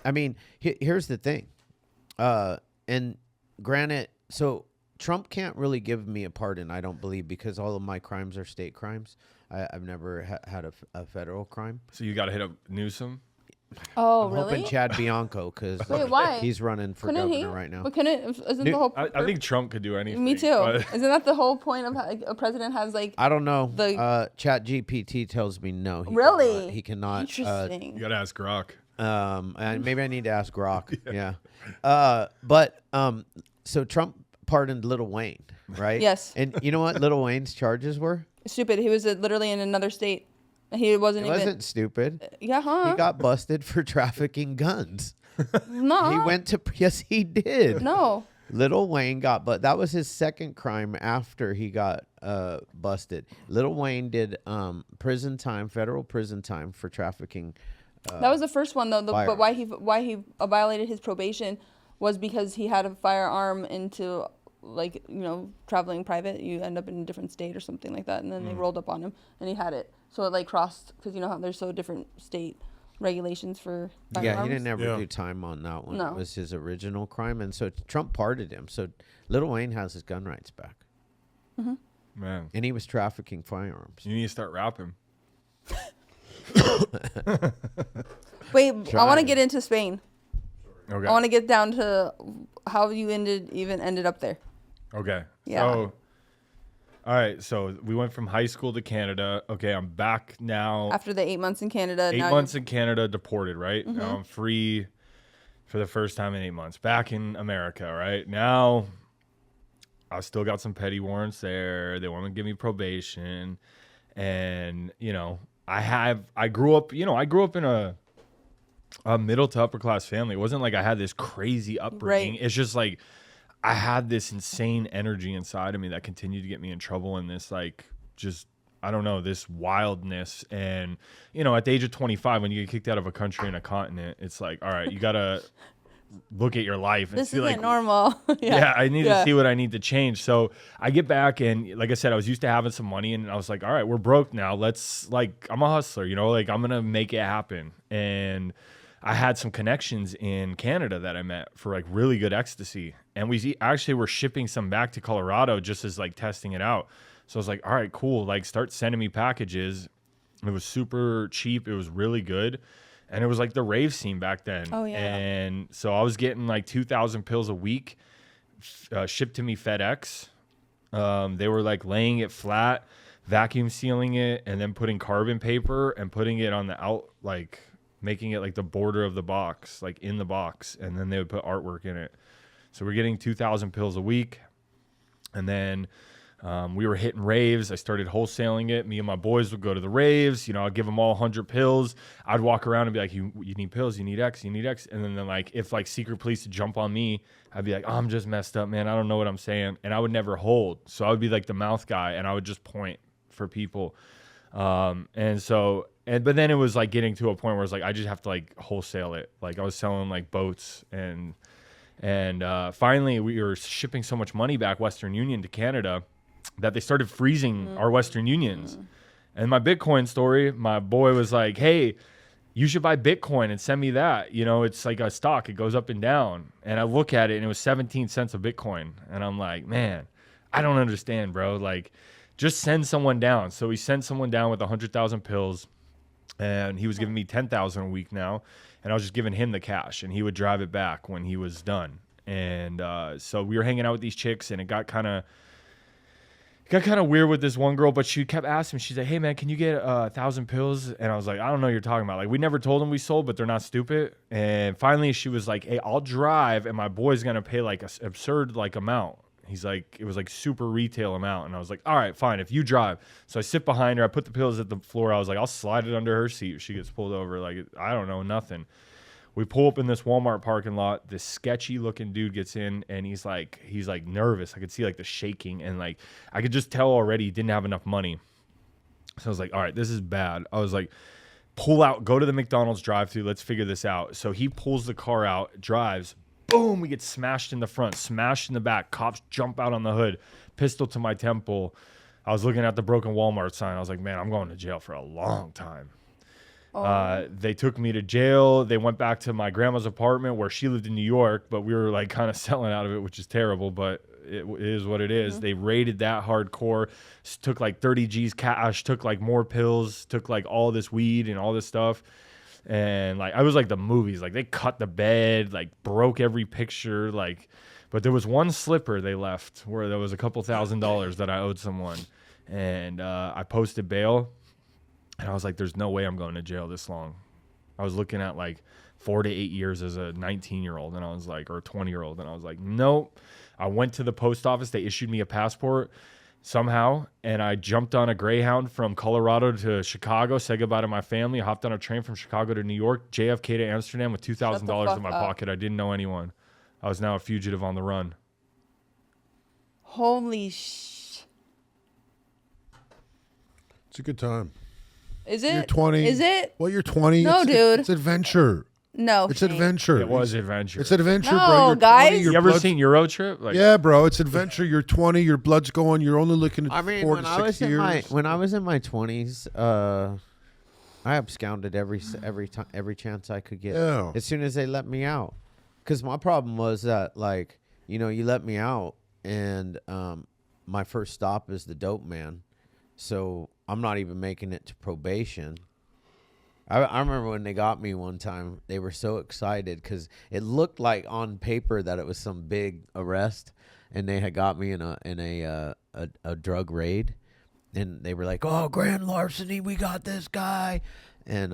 Speaker 3: I mean, here's the thing, and granted, so. Trump can't really give me a pardon, I don't believe, because all of my crimes are state crimes. I've never had a federal crime.
Speaker 1: So you got to hit up Newsom?
Speaker 2: Oh,
Speaker 3: I'm
Speaker 2: really?
Speaker 3: hoping Chad Bianco, because he's running for governor right now.
Speaker 2: But isn't the whole...
Speaker 1: I think Trump could do anything.
Speaker 2: Me too. Isn't that the whole point of a president has like...
Speaker 3: I don't know. Chat GPT tells me no. He cannot.
Speaker 2: Interesting.
Speaker 1: You got to ask Grok.
Speaker 3: And maybe I need to ask Grok. Yeah. So Trump pardoned Lil Wayne, right?
Speaker 2: Yes.
Speaker 3: And you know what Lil Wayne's charges were?
Speaker 2: Stupid. He was literally in another state. He wasn't
Speaker 3: stupid.
Speaker 2: Yeah, huh?
Speaker 3: He got busted for trafficking guns.
Speaker 2: No.
Speaker 3: He went to... Yes, he did.
Speaker 2: No.
Speaker 3: Lil Wayne but that was his second crime after he got busted. Lil Wayne did federal prison time for trafficking.
Speaker 2: That was the first one though. But why he violated his probation was because he had a firearm into like, traveling private. You end up in a different state or something like that, and then they rolled up on him and he had it. So it like crossed, because you know how there's so different state regulations for firearms.
Speaker 3: Yeah, he didn't ever do time on that one. No. It was his original crime, and so Trump pardoned him. So Lil Wayne has his gun rights back.
Speaker 2: Mm-hmm.
Speaker 1: Man.
Speaker 3: And he was trafficking firearms.
Speaker 1: You need to start rapping.
Speaker 2: Wait, I want to get into Spain.
Speaker 1: Okay.
Speaker 2: I want to get down to how you ended up there.
Speaker 1: Okay.
Speaker 2: Yeah.
Speaker 1: So All right, so we went from high school to Canada. Okay, I'm back now.
Speaker 2: After the 8 months in Canada.
Speaker 1: 8
Speaker 2: now
Speaker 1: months in Canada, deported, right?
Speaker 2: Mm-hmm.
Speaker 1: Now I'm free for the first time in 8 months. Back in America, right? Now I still got some petty warrants there. They want to give me probation. And, you know, I grew up in a middle to upper class family. It wasn't like I had this crazy upbringing.
Speaker 2: Right.
Speaker 1: It's just like I had this insane energy inside of me that continued to get me in trouble, and this like just I don't know, this wildness. And you know, at the age of 25, when you get kicked out of a country and a continent, it's like, all right, you gotta look at your life and
Speaker 2: this
Speaker 1: see
Speaker 2: isn't
Speaker 1: like
Speaker 2: normal.
Speaker 1: yeah, I need to see what I need to change. So I get back, and like I said, I was used to having some money, and I was like, all right, we're broke now. Let's like, I'm a hustler, you know, like I'm gonna make it happen. And I had some connections in Canada that I met for like really good ecstasy, and we actually were shipping some back to Colorado just as like testing it out. So I was like, all right, cool. Like start sending me packages. It was super cheap. It was really good. And it was like the rave scene back then.
Speaker 2: Oh, yeah.
Speaker 1: And so I was getting like 2,000 pills a week shipped to me FedEx. They were like laying it flat, vacuum sealing it, and then putting carbon paper and putting it on the out, like making it like the border of the box, like in the box. And then they would put artwork in it. So we're getting 2,000 pills a week. And then we were hitting raves. I started wholesaling it. Me and my boys would go to the raves. You know, I'd give them all 100 pills. I'd walk around and be like, you need pills, you need X, you need X. And then like, if like secret police would jump on me, I'd be like, oh, I'm just messed up, man. I don't know what I'm saying. And I would never hold. So I would be like the mouth guy, and I would just point for people. But then it was like getting to a point where it's like, I just have to like wholesale it. Like I was selling like boats, and finally we were shipping so much money back Western Union to Canada that they started freezing our Western Unions. And my Bitcoin story, my boy was like, hey, you should buy Bitcoin and send me that. You know, it's like a stock. It goes up and down. And I look at it, and it was 17 cents a Bitcoin. And I'm like, man, I don't understand, bro. Like, just send someone down. So he sent someone down with 100,000 pills, and he was giving me 10,000 a week now. And I was just giving him the cash, and he would drive it back when he was done. And so we were hanging out with these chicks, and it got kind of weird with this one girl, but she kept asking me. She's like, hey, man, can you get 1,000 pills? And I was like, I don't know what you're talking about. Like, we never told them we sold, but they're not stupid. And finally, she was like, hey, I'll drive, and my boy's going to pay like an absurd like amount. He's like, it was like super retail amount. And I was like, all right, fine, if you drive. So I sit behind her. I put the pills at the floor. I was like, I'll slide it under her seat if she gets pulled over. Like, I don't know, nothing. We pull up in this Walmart parking lot. This sketchy looking dude gets in, and he's like nervous. I could see like the shaking, and like I could just tell already he didn't have enough money. So I was like, all right, this is bad. I was like, pull out, go to the McDonald's drive-thru. Let's figure this out. So he pulls the car out, drives. Boom, we get smashed in the front, smashed in the back. Cops jump out on the hood, pistol to my temple. I was looking at the broken Walmart sign. I was like, man, I'm going to jail for a long time. They took me to jail. They went back to my grandma's apartment where she lived in New York, but we were like kind of selling out of it, which is terrible, but it is what it is. They raided that hardcore, took like 30 G's cash, took like more pills, took like all this weed and all this stuff. And like, I was like the movies, like they cut the bed, like broke every picture, like, but there was one slipper they left where there was a couple $1,000s that I owed someone. And I posted bail. And I was like, there's no way I'm going to jail this long. I was looking at like 4 to 8 years as a 19-year-old, and I was like, or a 20-year-old. And I was like, nope. I went to the post office. They issued me a passport somehow. And I jumped on a Greyhound from Colorado to Chicago, said goodbye to my family, hopped on a train from Chicago to New York, JFK to Amsterdam with $2,000 in my pocket. I didn't know anyone. I was now a fugitive on the run.
Speaker 2: Holy
Speaker 4: It's a good time.
Speaker 2: Is it?
Speaker 4: You're 20.
Speaker 2: Is it?
Speaker 4: Well, you're 20.
Speaker 2: No, dude.
Speaker 4: It's adventure.
Speaker 2: No.
Speaker 4: It's
Speaker 2: Shane.
Speaker 4: adventure.
Speaker 1: It was adventure.
Speaker 4: It's adventure,
Speaker 2: No,
Speaker 4: bro. You're
Speaker 2: guys.
Speaker 4: 20, your
Speaker 1: You ever
Speaker 4: blood's-
Speaker 1: seen Euro Trip? Like,
Speaker 4: Yeah, bro. It's adventure. You're 20. Your blood's going. You're only looking at
Speaker 3: I mean,
Speaker 4: 4
Speaker 3: when
Speaker 4: to
Speaker 3: I
Speaker 4: 6
Speaker 3: was
Speaker 4: years.
Speaker 3: when I was in my 20s, I absconded every chance I could get.
Speaker 4: Yeah.
Speaker 3: As soon as they let me out, because my problem was that, like, you know, you let me out, and my first stop is the dope man, so I'm not even making it to probation. I remember when they got me one time, they were so excited because it looked like on paper that it was some big arrest, and they had got me in a drug raid, and they were like, "Oh, grand larceny, we got this guy," and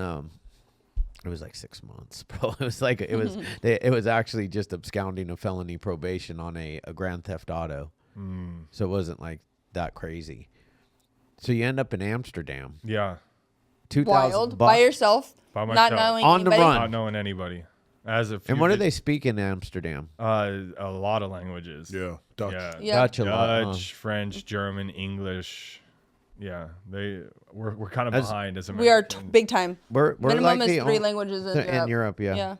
Speaker 3: it was like 6 months, bro. It was like it was actually just absconding a felony probation on a grand theft auto, so it wasn't like that crazy. So you end up in Amsterdam.
Speaker 1: Yeah.
Speaker 2: Wild by yourself,
Speaker 1: By
Speaker 2: not
Speaker 1: myself.
Speaker 2: knowing
Speaker 3: On the
Speaker 2: anybody.
Speaker 3: run.
Speaker 1: Not knowing anybody. As a
Speaker 3: And what do they speak in Amsterdam?
Speaker 1: A lot of languages.
Speaker 4: Yeah, Dutch.
Speaker 1: Yeah.
Speaker 2: Yeah.
Speaker 3: Dutch a lot.
Speaker 1: Dutch, French, German, English. Yeah, we're kind of
Speaker 3: As-
Speaker 1: behind as
Speaker 2: We are
Speaker 1: Americans.
Speaker 2: big time.
Speaker 3: We're
Speaker 2: Minimum
Speaker 3: like
Speaker 2: is
Speaker 3: the
Speaker 2: 3
Speaker 3: on-
Speaker 2: languages in
Speaker 3: Europe, yeah.
Speaker 2: Yeah.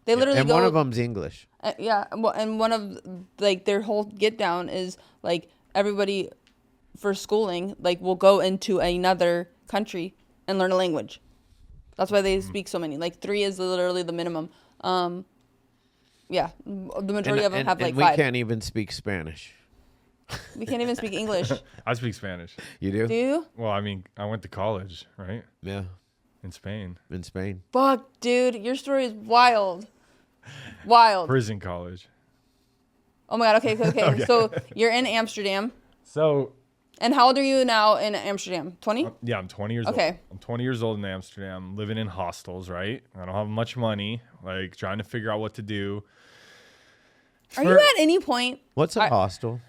Speaker 2: They literally
Speaker 3: And
Speaker 2: go.
Speaker 3: one of them's English.
Speaker 2: Yeah, and one of like their whole get down is like everybody for schooling like will go into another country and learn a language. That's why they speak so many. Like 3 is literally the minimum. Yeah, the majority of them have like
Speaker 3: we
Speaker 2: 5.
Speaker 3: can't even speak Spanish.
Speaker 2: We can't even speak English.
Speaker 1: I speak Spanish.
Speaker 3: You do?
Speaker 2: Do you?
Speaker 1: Well, I mean, I went to college, right?
Speaker 3: Yeah,
Speaker 1: In Spain.
Speaker 3: in Spain.
Speaker 2: Fuck, dude, your story is wild. Wild.
Speaker 1: Prison college.
Speaker 2: Oh my god. Okay. So you're in Amsterdam,
Speaker 1: So,
Speaker 2: and how old are you now in Amsterdam? 20?
Speaker 1: yeah, I'm 20 years old.
Speaker 2: Okay.
Speaker 1: I'm 20 years old in Amsterdam, living in hostels, right? I don't have much money, like trying to figure out what to do.
Speaker 2: Are you at any point?
Speaker 3: What's a hostel?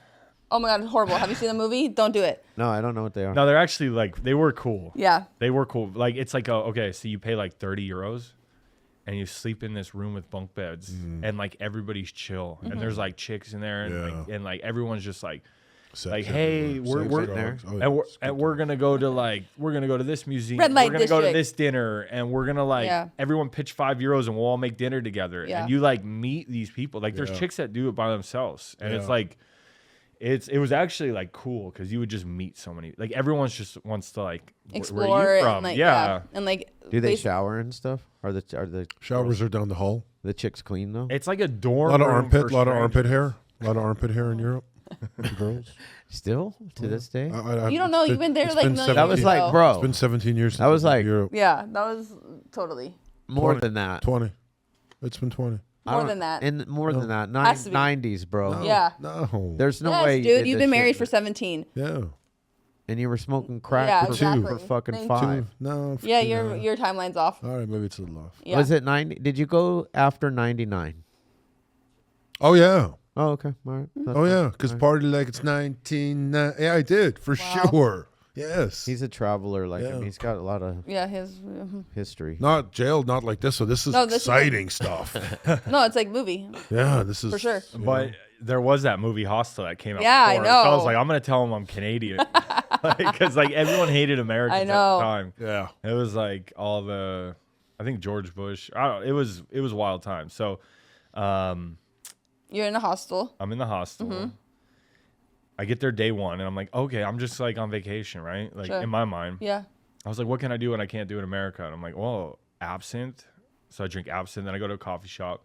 Speaker 2: Oh my god, horrible. Have you seen the movie? Don't do it.
Speaker 3: No, I don't know what they are.
Speaker 1: No, they're actually like, they were cool.
Speaker 2: Yeah.
Speaker 1: They were cool. Like, it's like, okay, so you pay like 30 euros and you sleep in this room with bunk beds and like everybody's chill. And there's like chicks in there and like everyone's just like hey, we're
Speaker 3: there.
Speaker 1: and we're gonna go to this museum.
Speaker 2: Red light
Speaker 1: we're gonna go to
Speaker 2: district.
Speaker 1: this dinner, and we're gonna like everyone pitch €5 and we'll all make dinner together.
Speaker 2: Yeah.
Speaker 1: And you like meet these people. Like there's chicks that do it by themselves, and it's
Speaker 4: Yeah.
Speaker 1: like it was actually like cool because you would just meet so many. Like everyone's just wants to like
Speaker 2: Explore
Speaker 1: where are
Speaker 2: it
Speaker 1: you from?
Speaker 2: and like
Speaker 1: Yeah.
Speaker 2: and like
Speaker 3: Do they
Speaker 2: basi-
Speaker 3: shower and stuff? Are the
Speaker 4: Showers are down the hall.
Speaker 3: the chicks clean though?
Speaker 1: It's like a
Speaker 4: A
Speaker 1: dorm.
Speaker 4: lot of
Speaker 1: room
Speaker 4: armpit,
Speaker 1: for
Speaker 4: lot of armpit
Speaker 1: strangers.
Speaker 4: hair. A lot of armpit hair in Europe. With the girls.
Speaker 3: Still to this day?
Speaker 2: You don't know. You've been there like millions
Speaker 3: That was
Speaker 2: years
Speaker 3: like,
Speaker 2: ago.
Speaker 3: bro,
Speaker 4: It's been 17 years.
Speaker 3: That was
Speaker 4: since I've been
Speaker 3: like-
Speaker 4: to Europe.
Speaker 2: Yeah, that was totally
Speaker 3: more
Speaker 4: 20.
Speaker 3: than that.
Speaker 4: 20. It's been 20.
Speaker 3: I
Speaker 2: more
Speaker 3: don't-
Speaker 2: than that.
Speaker 3: And more than that.
Speaker 2: Has to be.
Speaker 3: 90s, bro.
Speaker 4: No,
Speaker 2: Yeah.
Speaker 4: No.
Speaker 3: There's no
Speaker 2: yes,
Speaker 3: way. you
Speaker 2: dude,
Speaker 3: did
Speaker 2: you've
Speaker 3: this
Speaker 2: been married
Speaker 3: shit.
Speaker 2: for 17.
Speaker 4: Yeah.
Speaker 3: And you were smoking crack
Speaker 2: Yeah,
Speaker 3: for,
Speaker 2: exactly.
Speaker 3: for fucking
Speaker 2: Thank
Speaker 3: 5.
Speaker 4: No.
Speaker 2: Yeah,
Speaker 4: 15,
Speaker 2: your timeline's off.
Speaker 4: All right, maybe it's a little off.
Speaker 2: Yeah.
Speaker 3: Was it 90? Did you go after 99?
Speaker 4: Oh, yeah.
Speaker 3: Oh, okay. All right. That's
Speaker 4: Oh,
Speaker 3: fine.
Speaker 4: yeah. Because
Speaker 3: All right.
Speaker 4: party like it's 19. Yeah, I did. For
Speaker 2: Wow.
Speaker 4: sure. Yes.
Speaker 3: He's a traveler like him.
Speaker 4: Yeah.
Speaker 3: He's got a lot of
Speaker 2: Yeah, his
Speaker 3: history.
Speaker 4: not jailed, not like this. So this is
Speaker 2: No, this is-
Speaker 4: exciting stuff.
Speaker 2: no, it's like movie
Speaker 4: Yeah, this is.
Speaker 2: for sure.
Speaker 1: But there was that movie Hostel that came out.
Speaker 2: Yeah, I
Speaker 1: before. So I
Speaker 2: know.
Speaker 1: was like, I'm gonna tell them I'm Canadian, because like everyone hated Americans
Speaker 2: I
Speaker 1: at
Speaker 2: know.
Speaker 1: the time.
Speaker 4: Yeah.
Speaker 1: It was like all the, I think George Bush. I don't. It was wild time. So,
Speaker 2: You're in a hostel.
Speaker 1: I'm in the hostel. I get there day one, and I'm like, okay, I'm just like on vacation, right? Like
Speaker 2: Sure.
Speaker 1: in my mind,
Speaker 2: Yeah.
Speaker 1: I was like, what can I do when I can't do in America? And I'm like, well, absinthe. So I drink absinthe. Then I go to a coffee shop.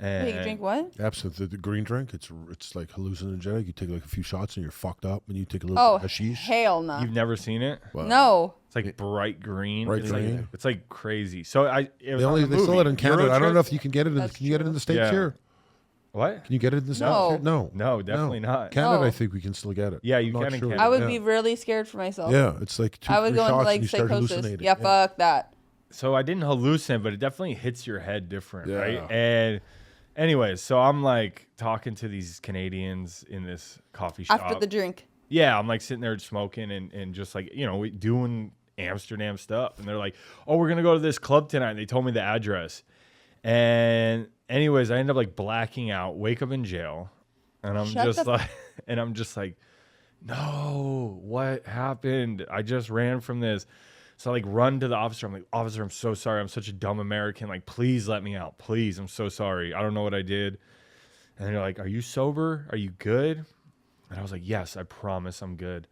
Speaker 1: And
Speaker 2: Wait, you drink what?
Speaker 4: Absinthe, the green drink, it's like hallucinogenic. You take like a few shots and you're fucked up, and you take a little
Speaker 2: Oh,
Speaker 4: hashish.
Speaker 2: hell no.
Speaker 1: You've never seen it?
Speaker 4: Wow.
Speaker 2: No.
Speaker 1: It's like bright green.
Speaker 4: Bright
Speaker 1: it's
Speaker 4: green.
Speaker 1: Like, it's like crazy. So it was
Speaker 4: They
Speaker 1: on the
Speaker 4: still
Speaker 1: movie.
Speaker 4: it in Canada.
Speaker 1: Euro
Speaker 4: I don't know
Speaker 1: trip?
Speaker 4: if you can get it.
Speaker 2: That's
Speaker 4: Can you get it in
Speaker 2: true.
Speaker 4: the States
Speaker 1: Yeah.
Speaker 4: here?
Speaker 1: What?
Speaker 4: Can you get it in the States
Speaker 2: No.
Speaker 4: here? No.
Speaker 1: No, definitely not.
Speaker 4: Canada,
Speaker 2: No.
Speaker 4: I think we can still get it.
Speaker 1: Yeah, you
Speaker 4: I'm not
Speaker 1: can in
Speaker 4: sure.
Speaker 1: Canada.
Speaker 2: I would
Speaker 4: Yeah.
Speaker 2: be really scared for myself.
Speaker 4: Yeah, it's like 2
Speaker 2: I would
Speaker 4: three
Speaker 2: go into
Speaker 4: shots
Speaker 2: like
Speaker 4: and you start
Speaker 2: psychosis.
Speaker 4: hallucinating.
Speaker 2: Yeah, fuck that.
Speaker 1: So I didn't hallucinate, but it definitely hits your head different,
Speaker 4: Yeah.
Speaker 1: right? And anyways, so I'm like talking to these Canadians in this coffee shop.
Speaker 2: After the drink.
Speaker 1: Yeah, I'm like sitting there smoking and just like, we doing Amsterdam stuff. And they're like, oh, we're going to go to this club tonight. And they told me the address. And anyways, I end up like blacking out, wake up in jail. And I'm
Speaker 2: Shut
Speaker 1: just
Speaker 2: the
Speaker 1: like, and I'm just like, no, what happened? I just ran from this. So I like run to the officer. I'm like, officer, I'm so sorry. I'm such a dumb American. Like, please let me out. Please. I'm so sorry. I don't know what I did. And they're like, are you sober? Are you good? And I was like, yes, I promise I'm good.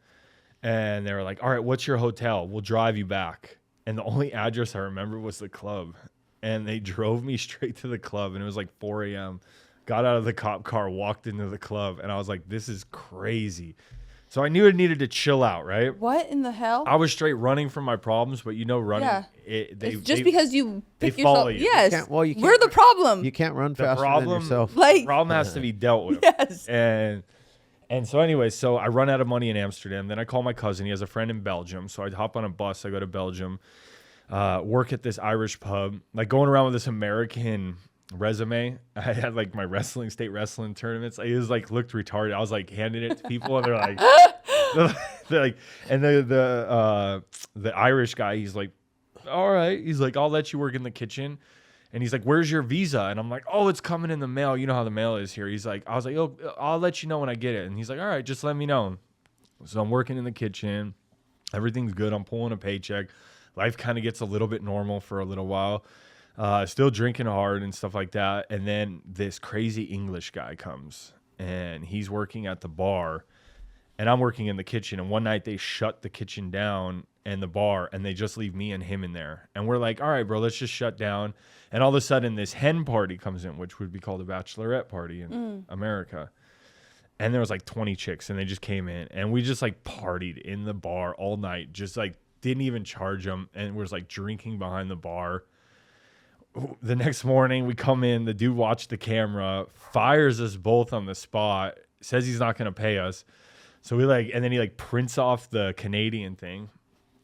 Speaker 1: And they were like, all right, what's your hotel? We'll drive you back. And the only address I remember was the club. And they drove me straight to the club. And it was like 4 a.m. Got out of the cop car, walked into the club. And I was like, this is crazy. So I knew I needed to chill out, right?
Speaker 2: What in the hell?
Speaker 1: I was straight running from my problems, but running,
Speaker 2: Yeah.
Speaker 1: It's
Speaker 2: just because you pick
Speaker 1: they follow
Speaker 2: yourself.
Speaker 1: you.
Speaker 2: Yes.
Speaker 3: You can't
Speaker 2: We're the problem.
Speaker 3: You can't run
Speaker 1: The
Speaker 3: faster
Speaker 1: problem,
Speaker 3: than yourself.
Speaker 2: Like,
Speaker 1: problem has to be dealt with.
Speaker 2: yes.
Speaker 1: And so anyway, so I run out of money in Amsterdam. Then I call my cousin. He has a friend in Belgium. So I hop on a bus. I go to Belgium, work at this Irish pub, like going around with this American resume. I had like my state wrestling tournaments. It was like looked retarded. I was like handing it to people and they're like, they're like, and the Irish guy, he's like, all right. He's like, I'll let you work in the kitchen. And he's like, where's your visa? And I'm like, oh, it's coming in the mail. You know how the mail is here. He's like, I was like, oh, I'll let you know when I get it. And he's like, all right, just let me know. So I'm working in the kitchen. Everything's good. I'm pulling a paycheck. Life kind of gets a little bit normal for a little while. Still drinking hard and stuff like that. And then this crazy English guy comes and he's working at the bar and I'm working in the kitchen. And one night they shut the kitchen down and the bar and they just leave me and him in there. And we're like, all right, bro, let's just shut down. And all of a sudden this hen party comes in, which would be called a bachelorette party in America. And there was like 20 chicks and they just came in and we just like partied in the bar all night. Just like didn't even charge them. And we're just like drinking behind the bar. The next morning we come in, the dude watched the camera, fires us both on the spot, says he's not going to pay us. So we like, and then he like prints off the Canadian thing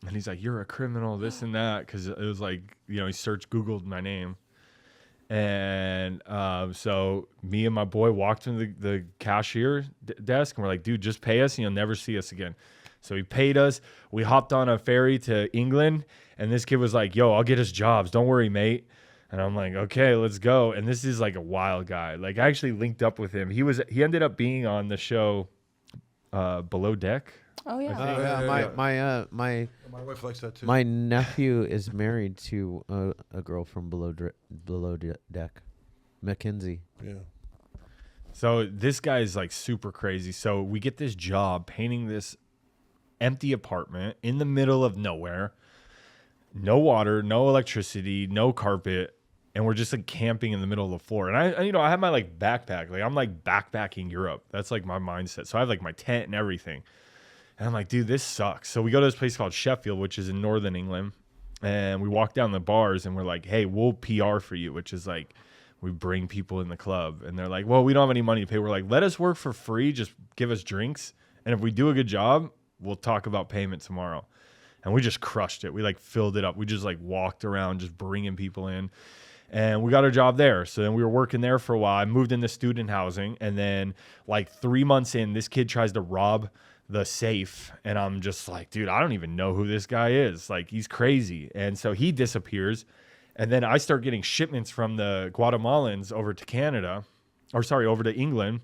Speaker 1: and he's like, you're a criminal, this and that. Cause it was like, he Googled my name. And so me and my boy walked into the cashier desk and we're like, dude, just pay us and you'll never see us again. So he paid us. We hopped on a ferry to England and this kid was like, yo, I'll get us jobs. Don't worry, mate. And I'm like, okay, let's go. And this is like a wild guy. Like I actually linked up with him. He ended up being on the show Below Deck.
Speaker 2: Oh yeah.
Speaker 3: My
Speaker 4: wife likes that too.
Speaker 3: my nephew is married to a girl from Below Deck, Mackenzie.
Speaker 4: Yeah.
Speaker 1: So this guy is like super crazy. So we get this job painting this empty apartment in the middle of nowhere. No water, no electricity, no carpet. And we're just like camping in the middle of the floor. And I have my like backpack. Like I'm like backpacking Europe. That's like my mindset. So I have like my tent and everything. And I'm like, dude, this sucks. So we go to this place called Sheffield, which is in northern England. And we walk down the bars and we're like, hey, we'll PR for you, which is like we bring people in the club. And they're like, well, we don't have any money to pay. We're like, let us work for free. Just give us drinks. And if we do a good job, we'll talk about payment tomorrow. And we just crushed it. We like filled it up. We just like walked around just bringing people in. And we got our job there. So then we were working there for a while. I moved into student housing. And then like 3 months in, this kid tries to rob the safe. And I'm just like, dude, I don't even know who this guy is. Like, he's crazy. And so he disappears. And then I start getting shipments from the Guatemalans over to Canada, over to England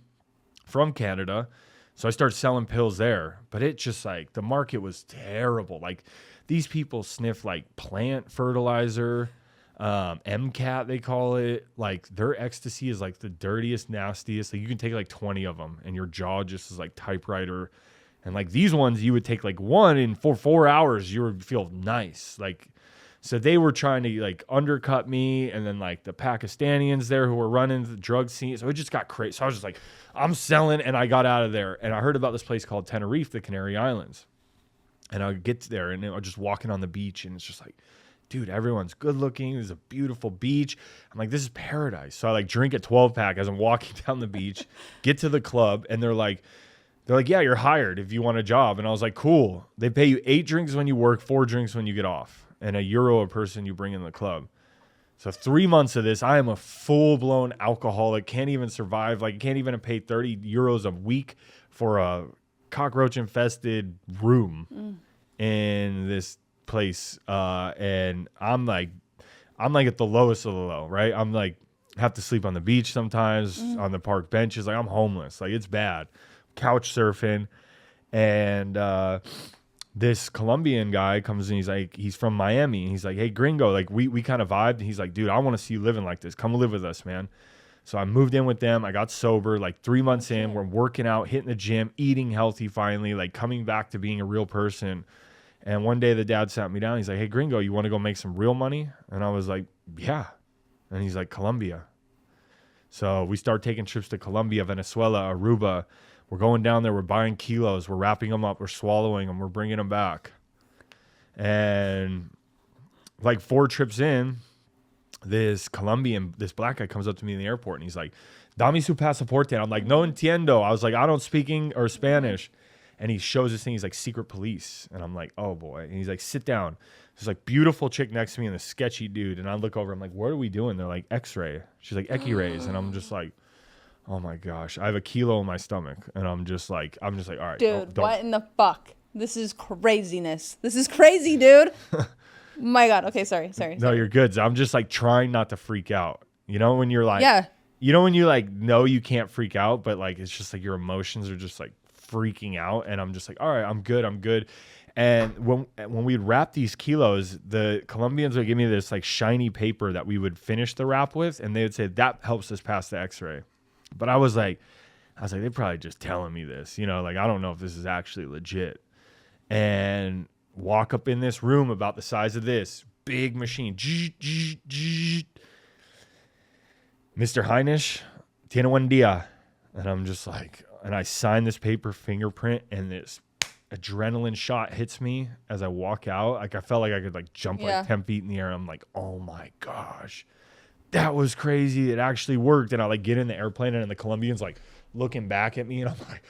Speaker 1: from Canada. So I started selling pills there. But it just like, the market was terrible. Like, these people sniff like plant fertilizer, MCAT, they call it. Like, their ecstasy is like the dirtiest, nastiest. Like, you can take like 20 of them and your jaw just is like typewriter. And like these ones, you would take like one and for 4 hours, you would feel nice. Like, so they were trying to like undercut me. And then like the Pakistanians there who were running the drug scene. So it just got crazy. So I was just like, I'm selling. And I got out of there. And I heard about this place called Tenerife, the Canary Islands. And I would get there and I was just walking on the beach. And it's just like, dude, everyone's good looking. There's a beautiful beach. I'm like, this is paradise. So I like drink a 12-pack as I'm walking down the beach, get to the club. And they're like, yeah, you're hired if you want a job. And I was like, cool. They pay you 8 drinks when you work, 4 drinks when you get off, and €1 a person you bring in the club. So 3 months of this, I am a full-blown alcoholic, can't even survive. Like, can't even pay €30 a week for a cockroach-infested room in this place. And I'm like at the lowest of the low, right? I'm like, have to sleep on the beach sometimes, on the park benches. Like, I'm homeless. Like, it's bad. Couch surfing, and this Colombian guy comes in. He's from Miami, and he's like, hey, gringo, like we kind of vibed, and he's like, dude, I want to see you living like this. Come live with us, man. So I moved in with them. I got sober like 3 months in. We're working out, hitting the gym, eating healthy finally, like coming back to being a real person. And one day the dad sat me down. He's like, hey, gringo, you want to go make some real money? And I was like, yeah. And he's like, Colombia. So we start taking trips to Colombia, Venezuela, Aruba. We're going down there. We're buying kilos. We're wrapping them up. We're swallowing them. We're bringing them back. And like 4 trips in, this black guy comes up to me in the airport and he's like, "Dame su pasaporte." And I'm like, "No entiendo." I was like, "I don't speak Spanish." And he shows this thing. He's like, "Secret police." And I'm like, "Oh boy." And he's like, "Sit down." There's like beautiful chick next to me and a sketchy dude. And I look over. I'm like, "What are we doing?" They're like, "X-ray." She's like, "Equi-rays." And I'm just like, oh my gosh, I have a kilo in my stomach. And I'm just like, all right.
Speaker 2: Dude,
Speaker 1: don't.
Speaker 2: what in the fuck? This is craziness. This is crazy, dude. My God. Okay, sorry.
Speaker 1: No, you're good. So I'm just like trying not to freak out. You know, when you're like,
Speaker 2: Yeah.
Speaker 1: You know, when you like know you can't freak out, but like it's just like your emotions are just like freaking out. And I'm just like, all right, I'm good. And when we'd wrap these kilos, the Colombians would give me this like shiny paper that we would finish the wrap with, and they would say that helps us pass the X-ray. But I was like, they're probably just telling me this, you know, like I don't know if this is actually legit. And walk up in this room about the size of this big machine. Mr. Heinisch, tiene buen día. And I'm just like, and I sign this paper, fingerprint, and this adrenaline shot hits me as I walk out. Like I felt like I could like jump like 10 feet in the air. I'm like, oh my gosh, that was crazy. It actually worked. And I like get in the airplane and the Colombian's like looking back at me and I'm like,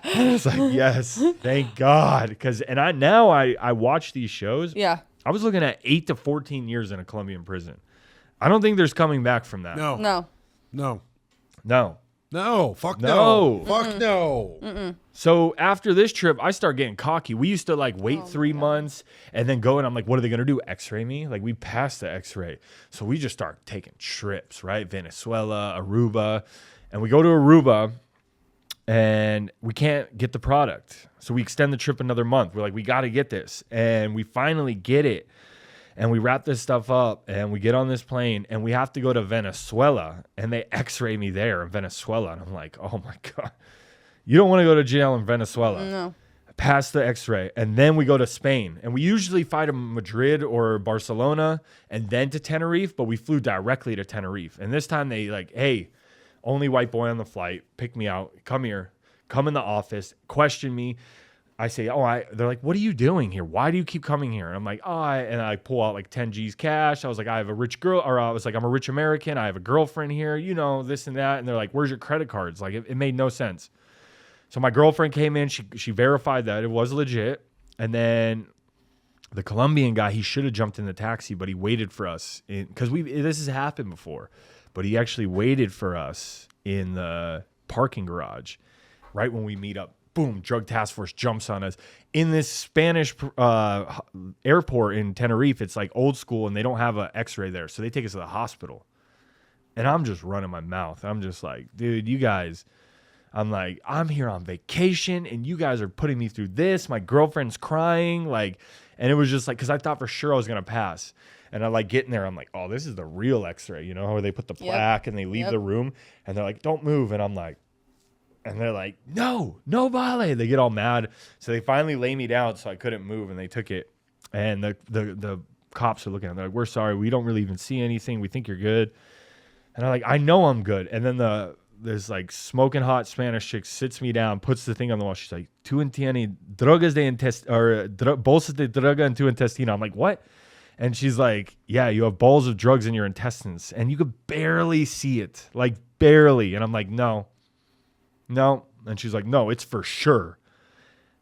Speaker 1: it's like, yes, thank God. I watch these shows.
Speaker 2: Yeah.
Speaker 1: I was looking at 8 to 14 years in a Colombian prison. I don't think there's coming back from that.
Speaker 4: No. Fuck no. Fuck no.
Speaker 2: Mm-mm.
Speaker 1: So after this trip, I start getting cocky. We used to like wait 3 months and then go and I'm like, what are they going to do? X-ray me? Like we passed the X-ray. So we just start taking trips, right? Venezuela, Aruba. And we go to Aruba and we can't get the product. So we extend the trip another month. We're like, we got to get this. And we finally get it. And we wrap this stuff up and we get on this plane and we have to go to Venezuela and they X-ray me there in Venezuela. And I'm like, oh my God, you don't want to go to jail in Venezuela.
Speaker 2: No.
Speaker 1: Pass the X-ray. And then we go to Spain and we usually fly to Madrid or Barcelona and then to Tenerife, but we flew directly to Tenerife. And this time they like, hey, only white boy on the flight, pick me out, come here, come in the office, question me. I say, they're like, what are you doing here? Why do you keep coming here? And I'm like, and I pull out like 10 G's cash. I was like, I have a rich girl, or I was like, I'm a rich American. I have a girlfriend here, you know, this and that. And they're like, where's your credit cards? Like it made no sense. So my girlfriend came in, she verified that it was legit. And then the Colombian guy, he should have jumped in the taxi, but he waited for us because this has happened before, but he actually waited for us in the parking garage right when we meet up. Boom, drug task force jumps on us in this Spanish airport in Tenerife. It's like old school and they don't have an X-ray there. So they take us to the hospital and I'm just running my mouth. I'm just like, dude, you guys, I'm like, I'm here on vacation and you guys are putting me through this. My girlfriend's crying. Like, and it was just like, cause I thought for sure I was going to pass. And I like getting there. I'm like, oh, this is the real X-ray, you know, where they put the plaque and they leave the room and they're like, don't move. And I'm like, and they're like, no vale. They get all mad. So they finally lay me down so I couldn't move and they took it. And the cops are looking at it. They're like, we're sorry. We don't really even see anything. We think you're good. And I'm like, I know I'm good. And then this like smoking hot Spanish chick sits me down, puts the thing on the wall. She's like, tú entiendes drogas de bolsas de droga en tu intestino. I'm like, what? And she's like, yeah, you have balls of drugs in your intestines. And you could barely see it. Like barely. And I'm like, no. And she's like, no, it's for sure.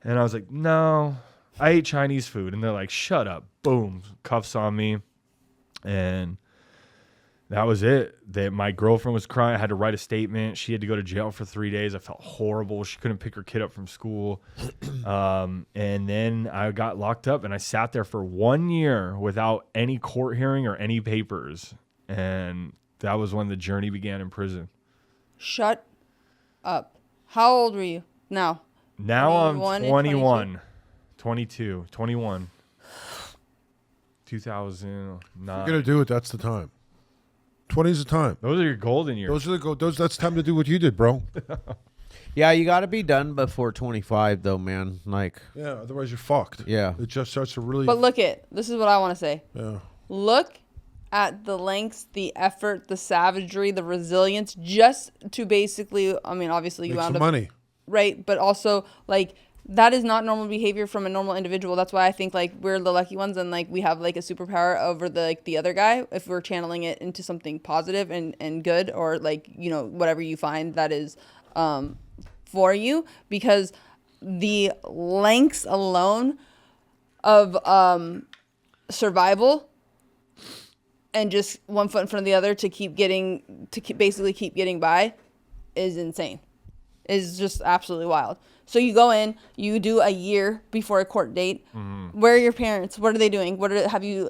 Speaker 1: And I was like, no, I ate Chinese food. And they're like, shut up. Boom. Cuffs on me. And that was it. My girlfriend was crying. I had to write a statement. She had to go to jail for 3 days. I felt horrible. She couldn't pick her kid up from school. And then I got locked up and I sat there for 1 year without any court hearing or any papers. And that was when the journey began in prison.
Speaker 2: Shut up. How old were you now?
Speaker 1: Now I'm 21, 22, 21. 2009.
Speaker 4: You're gonna do it. That's the time. 20 is the time.
Speaker 1: Those are your golden years.
Speaker 4: That's the time to do what you did, bro.
Speaker 3: Yeah, you got to be done before 25, though, man. Like,
Speaker 4: yeah, otherwise you're fucked.
Speaker 3: Yeah,
Speaker 4: it just starts to really.
Speaker 2: But this is what I want to say.
Speaker 4: Yeah.
Speaker 2: Look at the lengths, the effort, the savagery, the resilience, just to basically, I mean, obviously you
Speaker 4: Make
Speaker 2: wound
Speaker 4: some
Speaker 2: up,
Speaker 4: money.
Speaker 2: right? But also, like, that is not normal behavior from a normal individual. That's why I think, like, we're the lucky ones and, like, we have, like, a superpower over the other guy if we're channeling it into something positive and good, or, like, you know, whatever you find that is for you, because the lengths alone of survival and just one foot in front of the other to basically keep getting by is insane. Is just absolutely wild. So you go in, you do a year before a court date. Mm-hmm. Where are your parents? What are they doing? Have you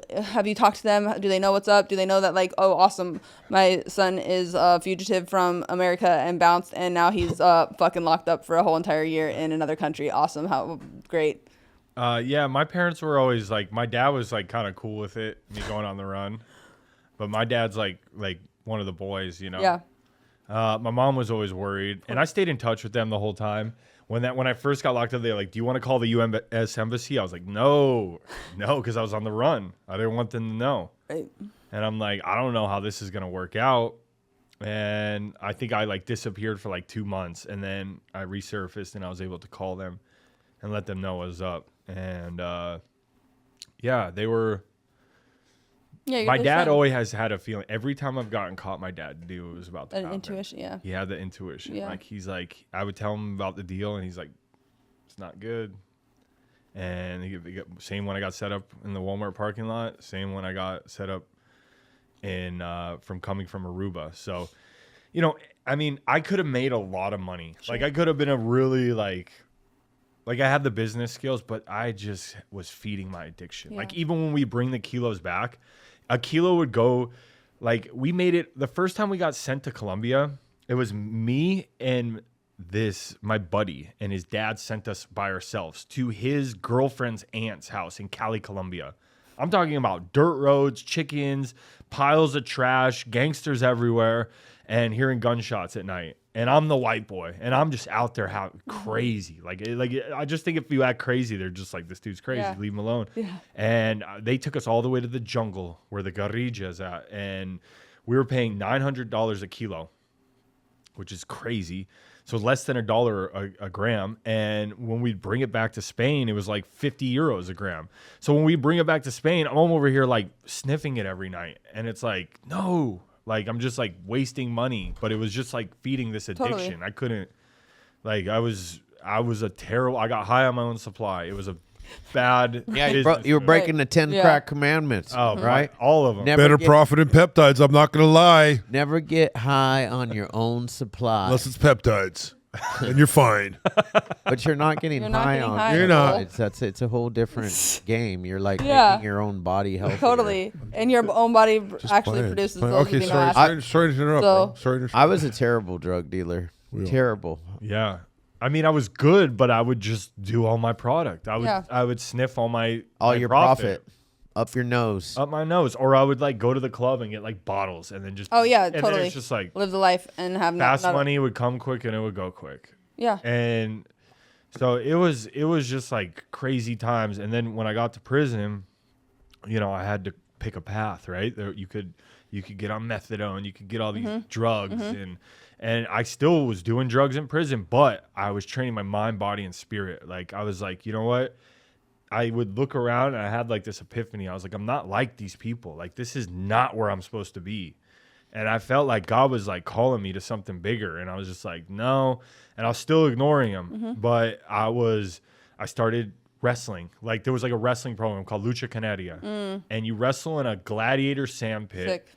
Speaker 2: talked to them? Do they know what's up? Do they know that, like, oh, awesome, my son is a fugitive from America and bounced, and now he's fucking locked up for a whole entire year in another country. Awesome, how great.
Speaker 1: Yeah, my parents were always like, my dad was like kind of cool with it, me going on the run, but my dad's like one of the boys, you know.
Speaker 2: Yeah.
Speaker 1: My mom was always worried, and I stayed in touch with them the whole time. When I first got locked up, they were like, "Do you want to call the U.S. Embassy?" I was like, "No," because I was on the run. I didn't want them to know.
Speaker 2: Right.
Speaker 1: And I'm like, I don't know how this is gonna work out. And I think I like disappeared for like 2 months, and then I resurfaced, and I was able to call them and let them know what was up. And yeah, they were.
Speaker 2: Yeah,
Speaker 1: My dad always has had a feeling. Every time I've gotten caught, my dad knew it was about to happen.
Speaker 2: Intuition, yeah.
Speaker 1: He had the intuition.
Speaker 2: Yeah.
Speaker 1: Like, he's like, I would tell him about the deal, and he's like, it's not good. And same when I got set up in the Walmart parking lot, same when I got set up in from coming from Aruba. So, you know, I mean, I could have made a lot of money. Sure. Like, I could have been a really like I had the business skills, but I just was feeding my addiction. Yeah. Like, even when we bring the kilos back, a kilo would go, like, we made it, the first time we got sent to Colombia, it was me and my buddy, and his dad sent us by ourselves to his girlfriend's aunt's house in Cali, Colombia. I'm talking about dirt roads, chickens, piles of trash, gangsters everywhere, and hearing gunshots at night. And I'm the white boy, and I'm just out there crazy. Like I just think if you act crazy, they're just like, this dude's crazy. Yeah. Leave him alone. Yeah. And they took us all the way to the jungle where the guerrilla's at, and we were paying $900 a kilo, which is crazy. So less than $1 a gram. And when we bring it back to Spain, it was like 50 euros a gram. So when we bring it back to Spain, I'm over here like sniffing it every night, and it's like, no. Like, I'm just like wasting money, but it was just like feeding this addiction. Totally. I couldn't, like, I was a terrible, I got high on my own supply. It was a bad business.
Speaker 3: You were breaking the 10 crack commandments.
Speaker 1: Oh, right. All of them.
Speaker 4: Better profit in peptides. I'm not going to lie.
Speaker 3: Never get high on your own supply.
Speaker 4: Unless it's peptides. And you're fine.
Speaker 3: But you're not getting high on.
Speaker 4: You're not.
Speaker 3: It's a whole different game. You're like making your own body healthier.
Speaker 2: Totally. And your own body actually produces those.
Speaker 4: Okay, sorry to interrupt.
Speaker 3: I was a terrible drug dealer. Terrible.
Speaker 1: Yeah. I mean, I was good, but I would just do all my product. I would sniff all your
Speaker 3: profit. Up your nose.
Speaker 1: Up my nose. Or I would like go to the club and get like bottles and then just.
Speaker 2: Oh, yeah,
Speaker 1: and
Speaker 2: totally.
Speaker 1: It's just like.
Speaker 2: Live the life and have
Speaker 1: fast money would come quick and it would go quick.
Speaker 2: Yeah.
Speaker 1: And so it was just like crazy times. And then when I got to prison, you know, I had to pick a path, right? You could get on methadone, you could get all these drugs, and I still was doing drugs in prison, but I was training my mind, body, and spirit. Like, I was like, you know what? I would look around and I had like this epiphany. I was like, I'm not like these people. Like, this is not where I'm supposed to be. And I felt like God was like calling me to something bigger. And I was just like, no. And I was still ignoring him. But I started wrestling. Like, there was like a wrestling program called Lucha Canaria. And you wrestle in a gladiator sand pit.
Speaker 2: Sick.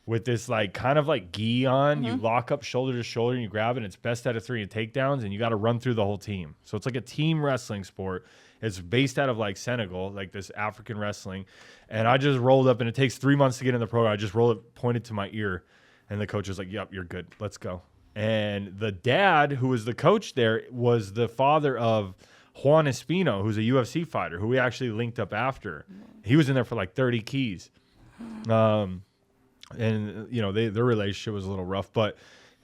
Speaker 1: With this like kind of like gi on. You lock up shoulder to shoulder and you grab it. And it's best out of 3 in takedowns. And you got to run through the whole team. So it's like a team wrestling sport. It's based out of like Senegal, like this African wrestling. And I just rolled up, and it takes 3 months to get in the program. I just rolled it, pointed to my ear, and the coach was like, yep, you're good. Let's go. And the dad, who was the coach there, was the father of Juan Espino, who's a UFC fighter, who we actually linked up after. He was in there for like 30 keys. And, you know, their relationship was a little rough, but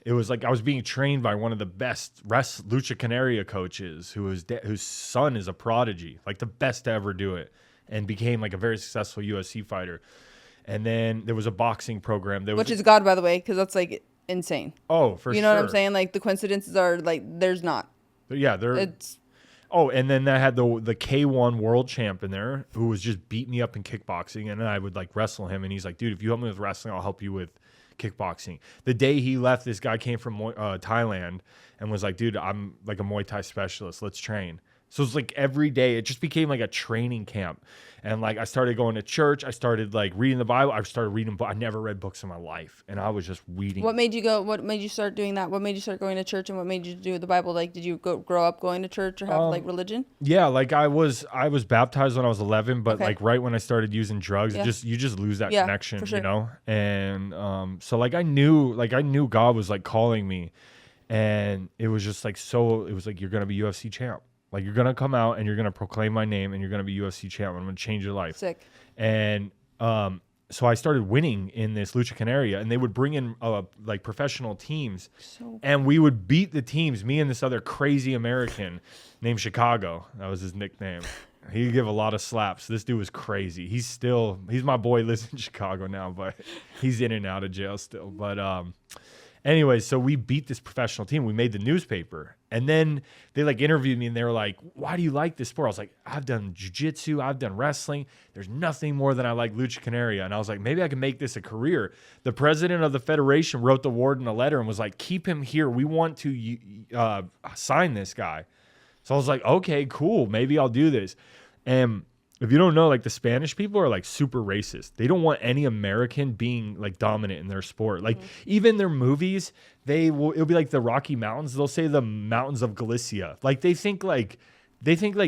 Speaker 1: it was like I was being trained by one of the best Lucha Canaria coaches whose son is a prodigy, like the best to ever do it, and became like a very successful UFC fighter. And then there was a boxing program.
Speaker 2: Which is God, by the way, because that's like insane.
Speaker 1: Oh, for sure.
Speaker 2: You know what I'm saying? Like the coincidences are like, there's not.
Speaker 1: Yeah,
Speaker 2: It's
Speaker 1: Oh, and then I had the K1 world champ in there who was just beat me up in kickboxing, and then I would like wrestle him, and he's like, dude, if you help me with wrestling, I'll help you with kickboxing. The day he left, this guy came from Thailand and was like, dude, I'm like a Muay Thai specialist. Let's train. So it's like every day, it just became like a training camp. And like I started going to church. I started like reading the Bible. I started reading books. I never read books in my life. And I was just reading.
Speaker 2: What made you start doing that? What made you start going to church, and what made you do the Bible? Like, did you grow up going to church or have like religion?
Speaker 1: Yeah, like I was baptized when I was 11, but
Speaker 2: Okay.
Speaker 1: like right when I started using drugs, you just lose that connection,
Speaker 2: for sure.
Speaker 1: you know? And so like I knew God was like calling me, and it was just like it was like, you're going to be UFC champ. Like you're going to come out and you're going to proclaim my name and you're going to be UFC champ. I'm going to change your life.
Speaker 2: Sick.
Speaker 1: And so I started winning in this Lucha Canaria, and they would bring in like professional teams, and we would beat the teams. Me and this other crazy American named Chicago. That was his nickname. He'd give a lot of slaps. This dude was crazy. He's my boy, lives in Chicago now, but he's in and out of jail still. But anyway, so we beat this professional team. We made the newspaper. And then they like interviewed me, and they were like, why do you like this sport? I was like, I've done jiu-jitsu, I've done wrestling. There's nothing more than I like Lucha Canaria. And I was like, maybe I can make this a career. The president of the federation wrote the warden a letter and was like, keep him here. We want to sign this guy. So I was like, okay, cool. Maybe I'll do this. And if you don't know, like the Spanish people are like super racist. They don't want any American being like dominant in their sport. Like even their movies, it'll be like the Rocky Mountains. They'll say the mountains of Galicia. Like they think like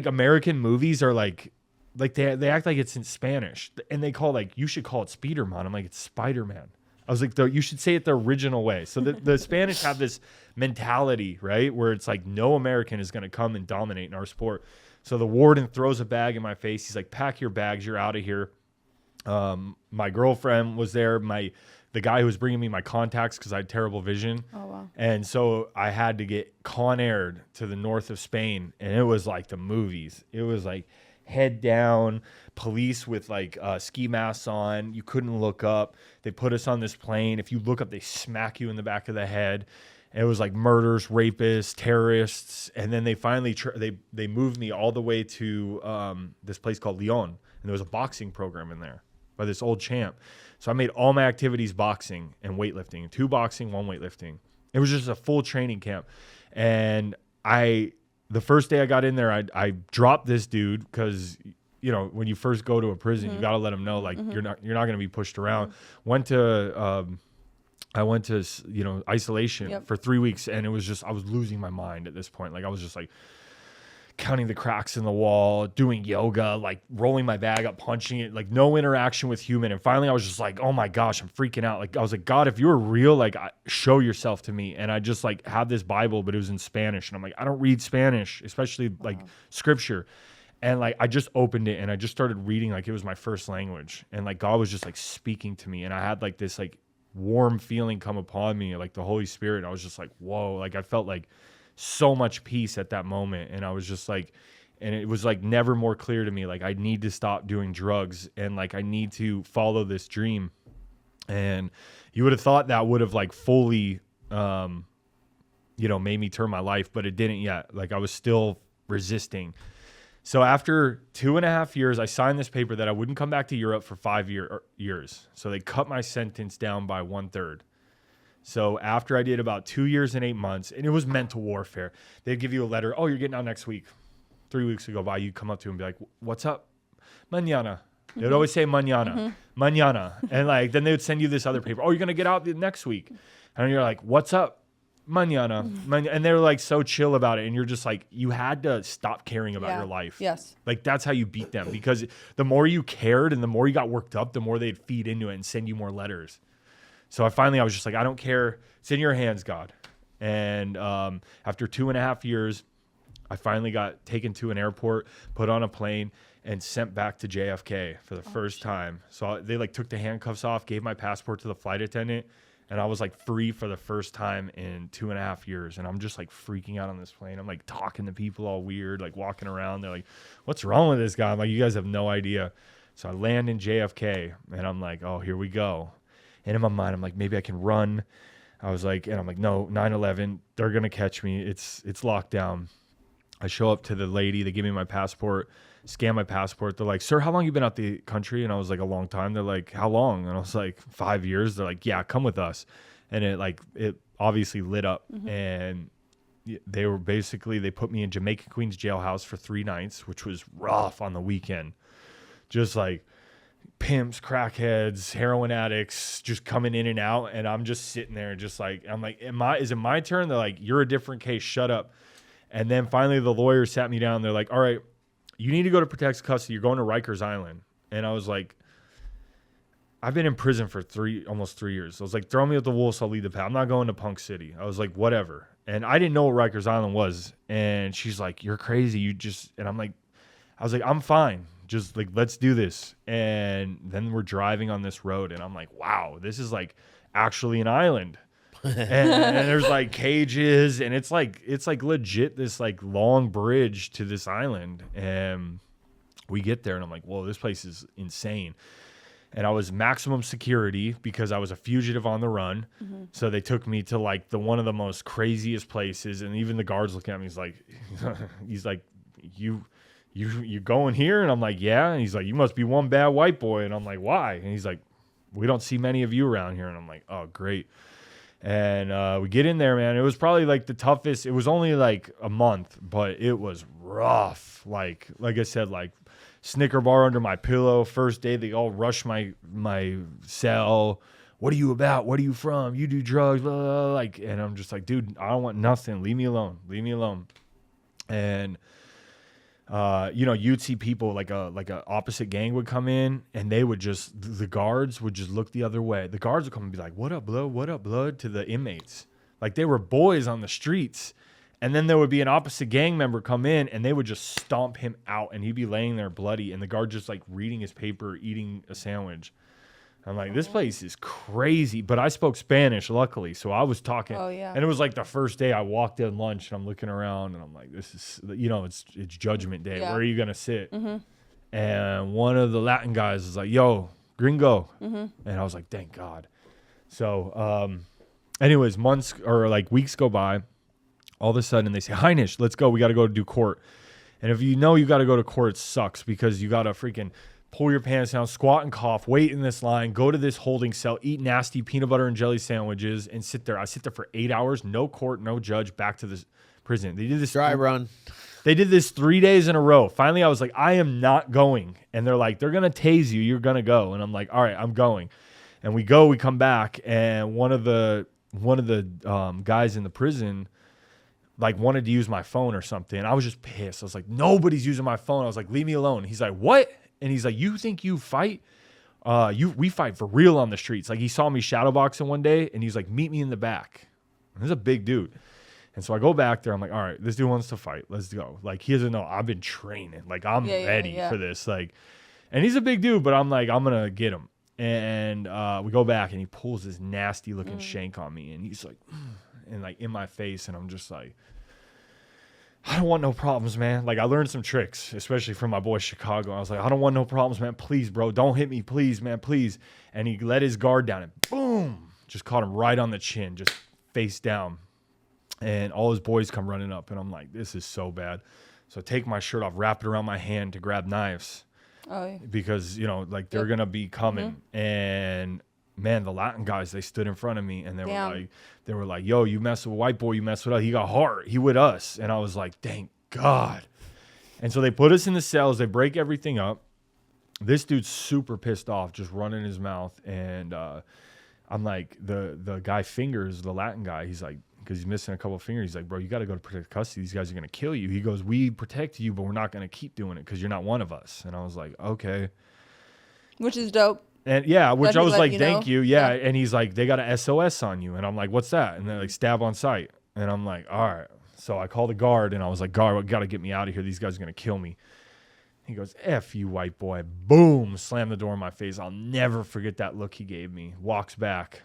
Speaker 1: American movies are like they act like it's in Spanish, and they call you should call it Spiderman. I'm like, it's Spider-Man. I was like, you should say it the original way. So the Spanish have this mentality, right, where it's like no American is going to come and dominate in our sport. So the warden throws a bag in my face. He's like, pack your bags. You're out of here. My girlfriend was there. The guy who was bringing me my contacts because I had terrible vision.
Speaker 2: Oh, wow.
Speaker 1: And so I had to get Con Aired to the north of Spain. And it was like the movies. It was like head down, police with like ski masks on. You couldn't look up. They put us on this plane. If you look up, they smack you in the back of the head. It was like murders, rapists, terrorists, and then they finally they moved me all the way to this place called Leon, and there was a boxing program in there by this old champ. So I made all my activities boxing and weightlifting, 2 boxing, 1 weightlifting. It was just a full training camp, and the first day I got in there, I dropped this dude because you know when you first go to a prison, you got to let them know like you're not going to be pushed around. I went to isolation for 3 weeks, and it was just I was losing my mind at this point. Like I was just like counting the cracks in the wall, doing yoga, like rolling my bag up, punching it, like no interaction with human. And finally I was just like, oh my gosh, I'm freaking out. Like I was like, God, if you were real, like show yourself to me. And I just like had this Bible, but it was in Spanish, and I'm like, I don't read Spanish, especially like scripture. And like I just opened it and I just started reading like it was my first language, and like God was just like speaking to me, and I had like this like warm feeling come upon me, like the Holy Spirit. I was just like, whoa, like I felt like so much peace at that moment. And I was just like, and it was like never more clear to me, like I need to stop doing drugs, and like I need to follow this dream. And you would have thought that would have like fully made me turn my life, but it didn't yet. Like I was still resisting. So after 2.5 years, I signed this paper that I wouldn't come back to Europe for 5 years. So they cut my sentence down by 1/3. So after I did about 2 years and 8 months, and it was mental warfare, they'd give you a letter. Oh, you're getting out next week. 3 weeks ago by, you come up to him and be like, what's up? Mañana. They would always say mañana, mañana. And like, then they would send you this other paper. Oh, you're going to get out next week. And you're like, what's up? Mañana. And they're like so chill about it. And you're just like, you had to stop caring about your life.
Speaker 2: Yes.
Speaker 1: Like that's how you beat them, because the more you cared and the more you got worked up, the more they'd feed into it and send you more letters. So I was just like, I don't care. It's in your hands, God. And after 2.5 years, I finally got taken to an airport, put on a plane, and sent back to JFK for the first time. So they like took the handcuffs off, gave my passport to the flight attendant, and I was like free for the first time in 2.5 years. And I'm just like freaking out on this plane. I'm like talking to people all weird, like walking around. They're like, what's wrong with this guy? I'm like, you guys have no idea. So I land in JFK, and I'm like, oh, here we go. And in my mind, I'm like, maybe I can run. I was like, and I'm like, no, 9/11, they're going to catch me. It's locked down. I show up to the lady. They give me my passport, scan my passport. They're like, sir, how long you been out the country? And I was like, a long time. They're like, how long? And I was like, 5 years. They're like, yeah, come with us. And it obviously lit up. And they were basically, they put me in Jamaica Queens jailhouse for 3 nights, which was rough on the weekend. Just like pimps, crackheads, heroin addicts just coming in and out. And I'm just sitting there just like, I'm like, is it my turn? They're like, you're a different case. Shut up. And then finally the lawyer sat me down. They're like, all right, you need to go to protective custody. You're going to Rikers Island. And I was like, I've been in prison for almost 3 years. I was like, throw me at the wolves, I'll lead the pack. I'm not going to Punk City. I was like, whatever. And I didn't know what Rikers Island was. And she's like, you're crazy. And I'm like, I was like, I'm fine. Just like, let's do this. And then we're driving on this road. And I'm like, wow, this is like actually an island. and there's like cages. And it's like legit this like long bridge to this island. And we get there and I'm like, whoa, this place is insane. And I was maximum security because I was a fugitive on the run. So they took me to like one of the most craziest places. And even the guards look at me. He's like, you going here? And I'm like, yeah. And he's like, you must be one bad white boy. And I'm like, why? And he's like, we don't see many of you around here. And I'm like, oh, great. And we get in there, man. It was probably like the toughest. It was only like a month, but it was rough. Like I said, like Snicker bar under my pillow. First day, they all rush my cell. What are you about? What are you from? You do drugs, blah, blah, blah. Like, and I'm just like, dude, I don't want nothing. Leave me alone. Leave me alone. And you'd see people like a opposite gang would come in, and they would the guards would just look the other way. The guards would come and be like, "What up, blood? What up, blood?" to the inmates, like they were boys on the streets. And then there would be an opposite gang member come in, and they would just stomp him out, and he'd be laying there bloody, and the guard just like reading his paper, eating a sandwich. I'm like, this place is crazy. But I spoke Spanish, luckily, so I was talking.
Speaker 2: Oh, yeah.
Speaker 1: And it was like the first day I walked in lunch, and I'm looking around, and I'm like, this is, it's Judgment Day.
Speaker 2: Yeah.
Speaker 1: Where are you gonna sit? And one of the Latin guys is like, yo, gringo. And I was like, thank God. So, anyways, months or like weeks go by. All of a sudden they say, Heinisch, let's go. We got to go to do court. And if you got to go to court, it sucks because you got to freaking pull your pants down, squat and cough, wait in this line, go to this holding cell, eat nasty peanut butter and jelly sandwiches, and sit there. I sit there for 8 hours, no court, no judge, back to the prison. They did this
Speaker 3: Dry run.
Speaker 1: They did this 3 days in a row. Finally, I was like, I am not going. And they're like, they're going to tase you. You're going to go. And I'm like, all right, I'm going. And we come back, and one of the guys in the prison like wanted to use my phone or something. I was just pissed. I was like, nobody's using my phone. I was like, leave me alone. He's like, what? And he's like, you think you fight? We fight for real on the streets. Like he saw me shadowboxing one day, and he's like, meet me in the back. And this is a big dude. And so I go back there. I'm like, all right, this dude wants to fight. Let's go. Like he doesn't know I've been training. Like I'm ready for this. Like, and he's a big dude, but I'm like, I'm gonna get him. And we go back, and he pulls this nasty looking shank on me, and he's like, and like in my face, and I'm just like, I don't want no problems, man. Like I learned some tricks, especially from my boy Chicago. I was like, I don't want no problems, man. Please, bro, don't hit me, please, man, please. And he let his guard down, and boom, just caught him right on the chin, just face down. And all his boys come running up, and I'm like, this is so bad. So I take my shirt off, wrap it around my hand to grab knives.
Speaker 2: Oh, yeah.
Speaker 1: Because, like they're going to be coming. And man, the Latin guys, they stood in front of me, and they were like, yo, you mess with a white boy, you mess with us. He got heart. He with us. And I was like, thank God. And so they put us in the cells. They break everything up. This dude's super pissed off, just running his mouth. And I'm like, the guy fingers the Latin guy. He's like, because he's missing a couple of fingers. He's like, bro, you got to go to protective custody. These guys are going to kill you. He goes, we protect you, but we're not going to keep doing it because you're not one of us. And I was like, okay.
Speaker 2: Which is dope.
Speaker 1: And yeah, which I was like, thank you. Yeah.
Speaker 2: Yeah.
Speaker 1: And he's like, they got a SOS on you. And I'm like, what's that? And they're like, stab on sight. And I'm like, all right. So I call the guard, and I was like, guard, got to get me out of here. These guys are going to kill me. He goes, F you, white boy. Boom. Slam the door in my face. I'll never forget that look he gave me. Walks back.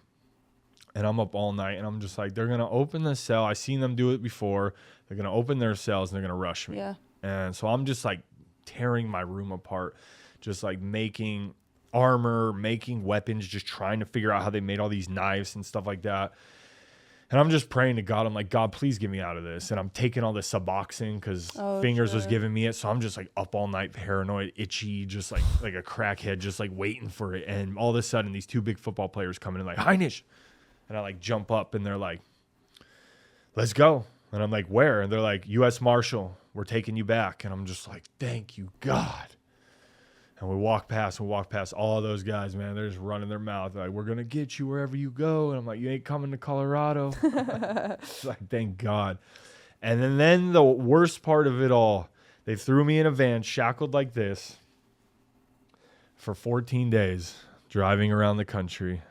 Speaker 1: And I'm up all night, and I'm just like, they're going to open the cell. I seen them do it before. They're going to open their cells, and they're going to rush me.
Speaker 2: Yeah.
Speaker 1: And so I'm just like tearing my room apart, just like making armor, making weapons, just trying to figure out how they made all these knives and stuff like that. And I'm just praying to God. I'm like, God, please get me out of this. And I'm taking all this Suboxone because Fingers was giving me it. So I'm just like up all night, paranoid, itchy, just like a crackhead, just like waiting for it. And all of a sudden, these two big football players come in like, Heinisch. And I like jump up and they're like, let's go. And I'm like, where? And they're like, U.S. Marshal, we're taking you back. And I'm just like, thank you, God. And we walk past all of those guys, man. They're just running their mouth. They're like, we're going to get you wherever you go. And I'm like, you ain't coming to Colorado. It's like, thank God. And then the worst part of it all, they threw me in a van, shackled like this, for 14 days, driving around the country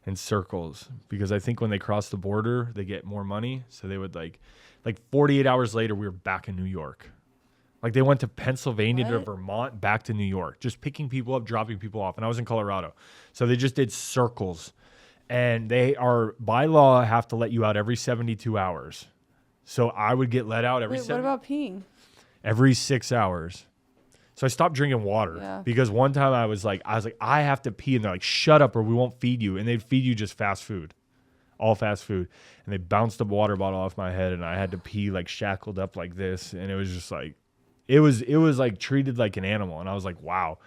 Speaker 1: in circles. Because I think when they cross the border, they get more money. So they would like 48 hours later, we were back in New York. Like they went to Pennsylvania to Vermont, back to New York, just picking people up, dropping people off. And I was in Colorado. So they just did circles. And they are, by law, have to let you out every 72 hours. So I would get let out every
Speaker 2: What about peeing?
Speaker 1: every 6 hours. So I stopped drinking water because one time I was like, I have to pee. And they're like, shut up or we won't feed you. And they'd feed you just fast food, all fast food. And they bounced a water bottle off my head and I had to pee like shackled up like this. And it was just like, it was like treated like an animal. And I was like, wow.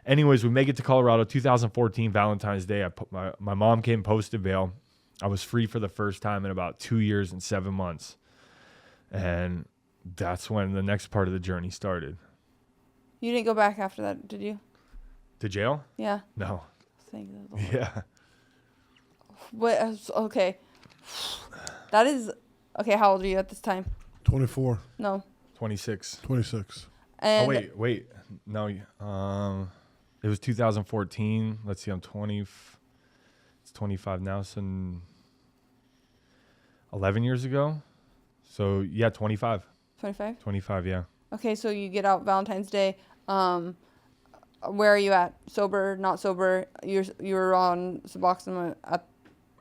Speaker 1: Anyways, we make it to Colorado, 2014, Valentine's Day. I put my mom came posted bail. I was free for the first time in about 2 years and 7 months. And that's when the next part of the journey started.
Speaker 2: You didn't go back after that, did you?
Speaker 1: To jail?
Speaker 2: Yeah.
Speaker 1: No.
Speaker 2: Thank the Lord.
Speaker 1: Yeah.
Speaker 2: What? Okay. That is okay. How old are you at this time?
Speaker 4: 24,
Speaker 2: No.
Speaker 1: 26.
Speaker 4: 26.
Speaker 2: And
Speaker 1: Oh, wait. No. It was 2014. Let's see. I'm 20. It's 25 now. So 11 years ago. So, yeah, 25.
Speaker 2: 25.
Speaker 1: 25, yeah.
Speaker 2: Okay, so you get out Valentine's Day. Where are you at? Sober? Not sober? You were on Suboxone at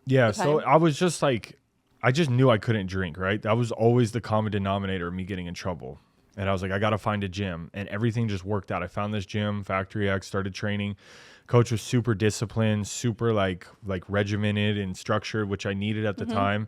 Speaker 1: Yeah,
Speaker 2: the
Speaker 1: so
Speaker 2: time?
Speaker 1: I was just like, I just knew I couldn't drink, right? That was always the common denominator of me getting in trouble. And I was like, I got to find a gym. And everything just worked out. I found this gym, Factory X, started training. Coach was super disciplined, super like regimented and structured, which I needed at the time.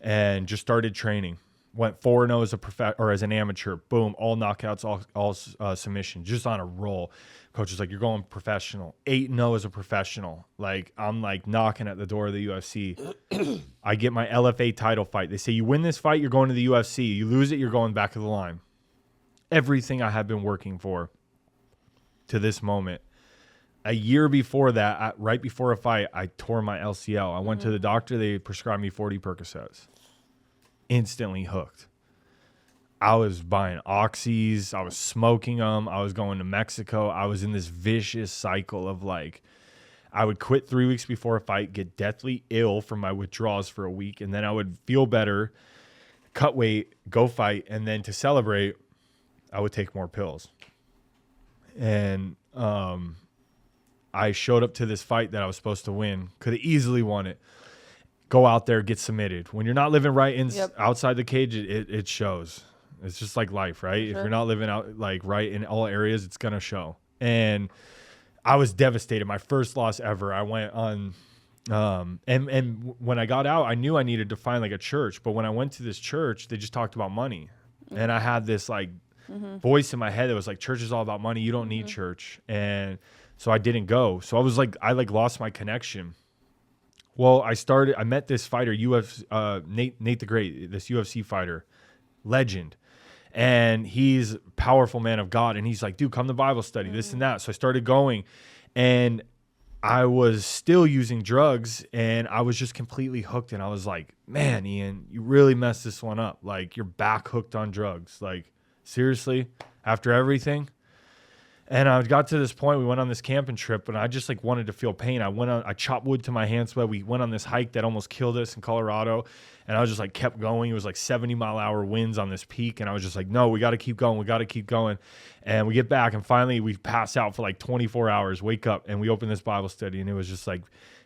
Speaker 1: And just started training. Went 4-0 as an amateur. Boom, all knockouts, all submission, just on a roll. Coach was like, you're going professional. 8-0 as a professional. Like, I'm like knocking at the door of the UFC. I get my LFA title fight. They say, you win this fight, you're going to the UFC. You lose it, you're going back of the line. Everything I had been working for to this moment. A year before that, right before a fight, I tore my LCL. I went to the doctor. They prescribed me 40 Percocets. Instantly hooked. I was buying oxys. I was smoking them. I was going to Mexico. I was in this vicious cycle of like, I would quit 3 weeks before a fight, get deathly ill from my withdrawals for a week, and then I would feel better, cut weight, go fight, and then to celebrate, I would take more pills. And I showed up to this fight that I was supposed to win. Could have easily won it. Go out there, get submitted. When you're not living right outside the cage, it shows. It's just like life, right? Sure. If you're not living out like right in all areas, it's gonna show. And I was devastated. My first loss ever. I went on, and when I got out, I knew I needed to find like a church. But when I went to this church, they just talked about money, and I had this like voice in my head that was like, church is all about money. You don't need church, and so I didn't go. So I was like, I like lost my connection. Well, I met this fighter, Nate the Great, this UFC fighter, legend. And he's a powerful man of God. And he's like, dude, come to Bible study, this and that. So I started going. And I was still using drugs. And I was just completely hooked. And I was like, man, Ian, you really messed this one up. Like, you're back hooked on drugs. Like, seriously? After everything? And I got to this point, we went on this camping trip, and I just like wanted to feel pain. I chopped wood to my hand sweat. We went on this hike that almost killed us in Colorado, and I was just like kept going. It was like 70-mile-an-hour winds on this peak, and I was just like, no, we got to keep going. We got to keep going. And we get back, and finally we pass out for like 24 hours, wake up, and we open this Bible study, and it was just like,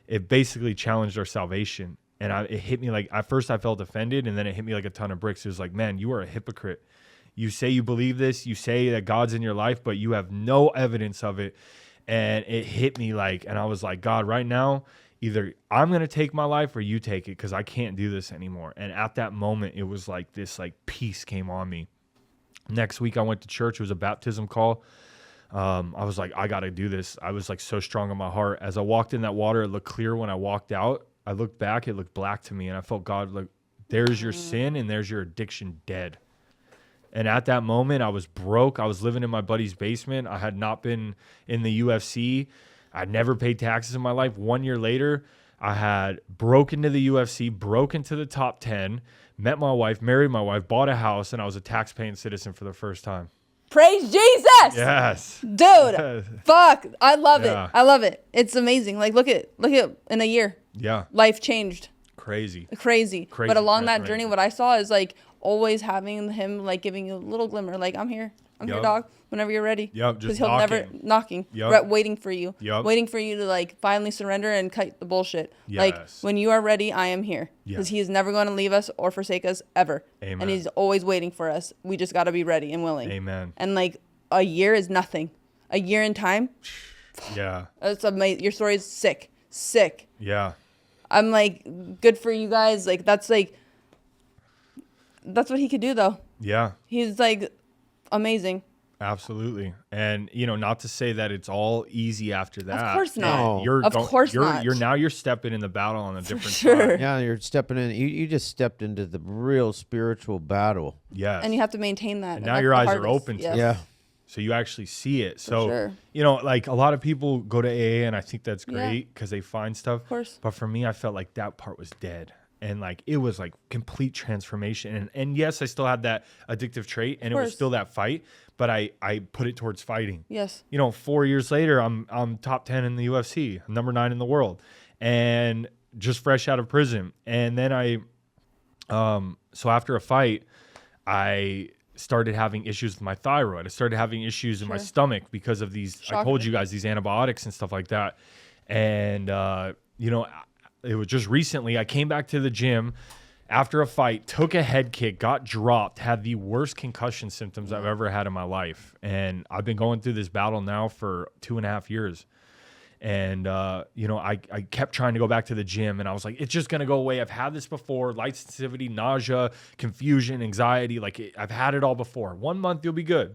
Speaker 1: it basically challenged our salvation. And it hit me like, at first I felt offended, and then it hit me like a ton of bricks. It was like, man, you are a hypocrite. You say you believe this. You say that God's in your life, but you have no evidence of it. And it hit me like, and I was like, God, right now, either I'm going to take my life or you take it because I can't do this anymore. And at that moment, it was like this like peace came on me. Next week, I went to church. It was a baptism call. I was like, I got to do this. I was like so strong in my heart. As I walked in that water, it looked clear. When I walked out, I looked back, it looked black to me. And I felt God, like, there's your sin and there's your addiction dead. And at that moment, I was broke. I was living in my buddy's basement. I had not been in the UFC. I'd never paid taxes in my life. 1 year later, I had broken to the UFC, broken to the top 10, met my wife, married my wife, bought a house, and I was a tax-paying citizen for the first time.
Speaker 2: Praise Jesus.
Speaker 1: Yes.
Speaker 2: Dude, fuck. I love
Speaker 1: Yeah.
Speaker 2: it. I love it. It's amazing. Like, look at in a year.
Speaker 1: Yeah.
Speaker 2: Life changed.
Speaker 1: Crazy.
Speaker 2: Crazy. But
Speaker 1: Crazy
Speaker 2: along that
Speaker 1: transformation.
Speaker 2: journey, what I saw is like always having him like giving you a little glimmer. Like, I'm here. I'm here,
Speaker 1: Yup.
Speaker 2: dog. Whenever you're ready.
Speaker 1: Yep, just
Speaker 2: he'll never knocking.
Speaker 1: Yup.
Speaker 2: Waiting for you.
Speaker 1: Yup.
Speaker 2: Waiting for you to like finally surrender and cut the bullshit. Like,
Speaker 1: Yes.
Speaker 2: when you are ready, I am here.
Speaker 1: Yeah.
Speaker 2: Because he is never going to leave us or forsake us ever.
Speaker 1: Amen.
Speaker 2: And he's always waiting for us. We just got to be ready and willing.
Speaker 1: Amen.
Speaker 2: And like a year is nothing. A year in time,
Speaker 1: Yeah.
Speaker 2: that's amazing. Your story is sick. Sick.
Speaker 1: Yeah.
Speaker 2: I'm like, good for you guys. Like, that's what he could do though.
Speaker 1: Yeah.
Speaker 2: He's like amazing.
Speaker 1: Absolutely. And, you know, not to say that it's all easy after that.
Speaker 2: course not.
Speaker 1: You're
Speaker 2: Of course not.
Speaker 1: You're stepping in the battle on a different
Speaker 2: sure.
Speaker 1: side.
Speaker 3: Yeah, you're stepping in. You just stepped into the real spiritual battle.
Speaker 1: Yes.
Speaker 2: And you have to maintain that.
Speaker 1: And
Speaker 2: and
Speaker 1: now
Speaker 2: that's
Speaker 1: your
Speaker 2: the
Speaker 1: eyes are
Speaker 2: hardest.
Speaker 1: open to
Speaker 2: Yes.
Speaker 1: it.
Speaker 3: Yeah.
Speaker 1: So you actually see it. So,
Speaker 2: sure.
Speaker 1: you know, like a lot of people go to AA and I think that's
Speaker 2: Yeah.
Speaker 1: great because they find stuff.
Speaker 2: Of course.
Speaker 1: But for me, I felt like that part was dead. And like it was like complete transformation. And yes, I still had that addictive trait and it was
Speaker 2: course.
Speaker 1: still that fight, but I put it towards fighting.
Speaker 2: Yes.
Speaker 1: You know, 4 years later, I'm top 10 in the UFC, number 9 in the world, and just fresh out of prison. And then so after a fight, I started having issues with my thyroid. I started having issues in my stomach because of these, I told you guys, these antibiotics and stuff like that. And, you know, it was just recently, I came back to the gym after a fight, took a head kick, got dropped, had the worst concussion symptoms I've ever had in my life. And I've been going through this battle now for 2.5 years. And, you know, I kept trying to go back to the gym and I was like, it's just going to go away. I've had this before, light sensitivity, nausea, confusion, anxiety. Like I've had it all before. 1 month, you'll be good.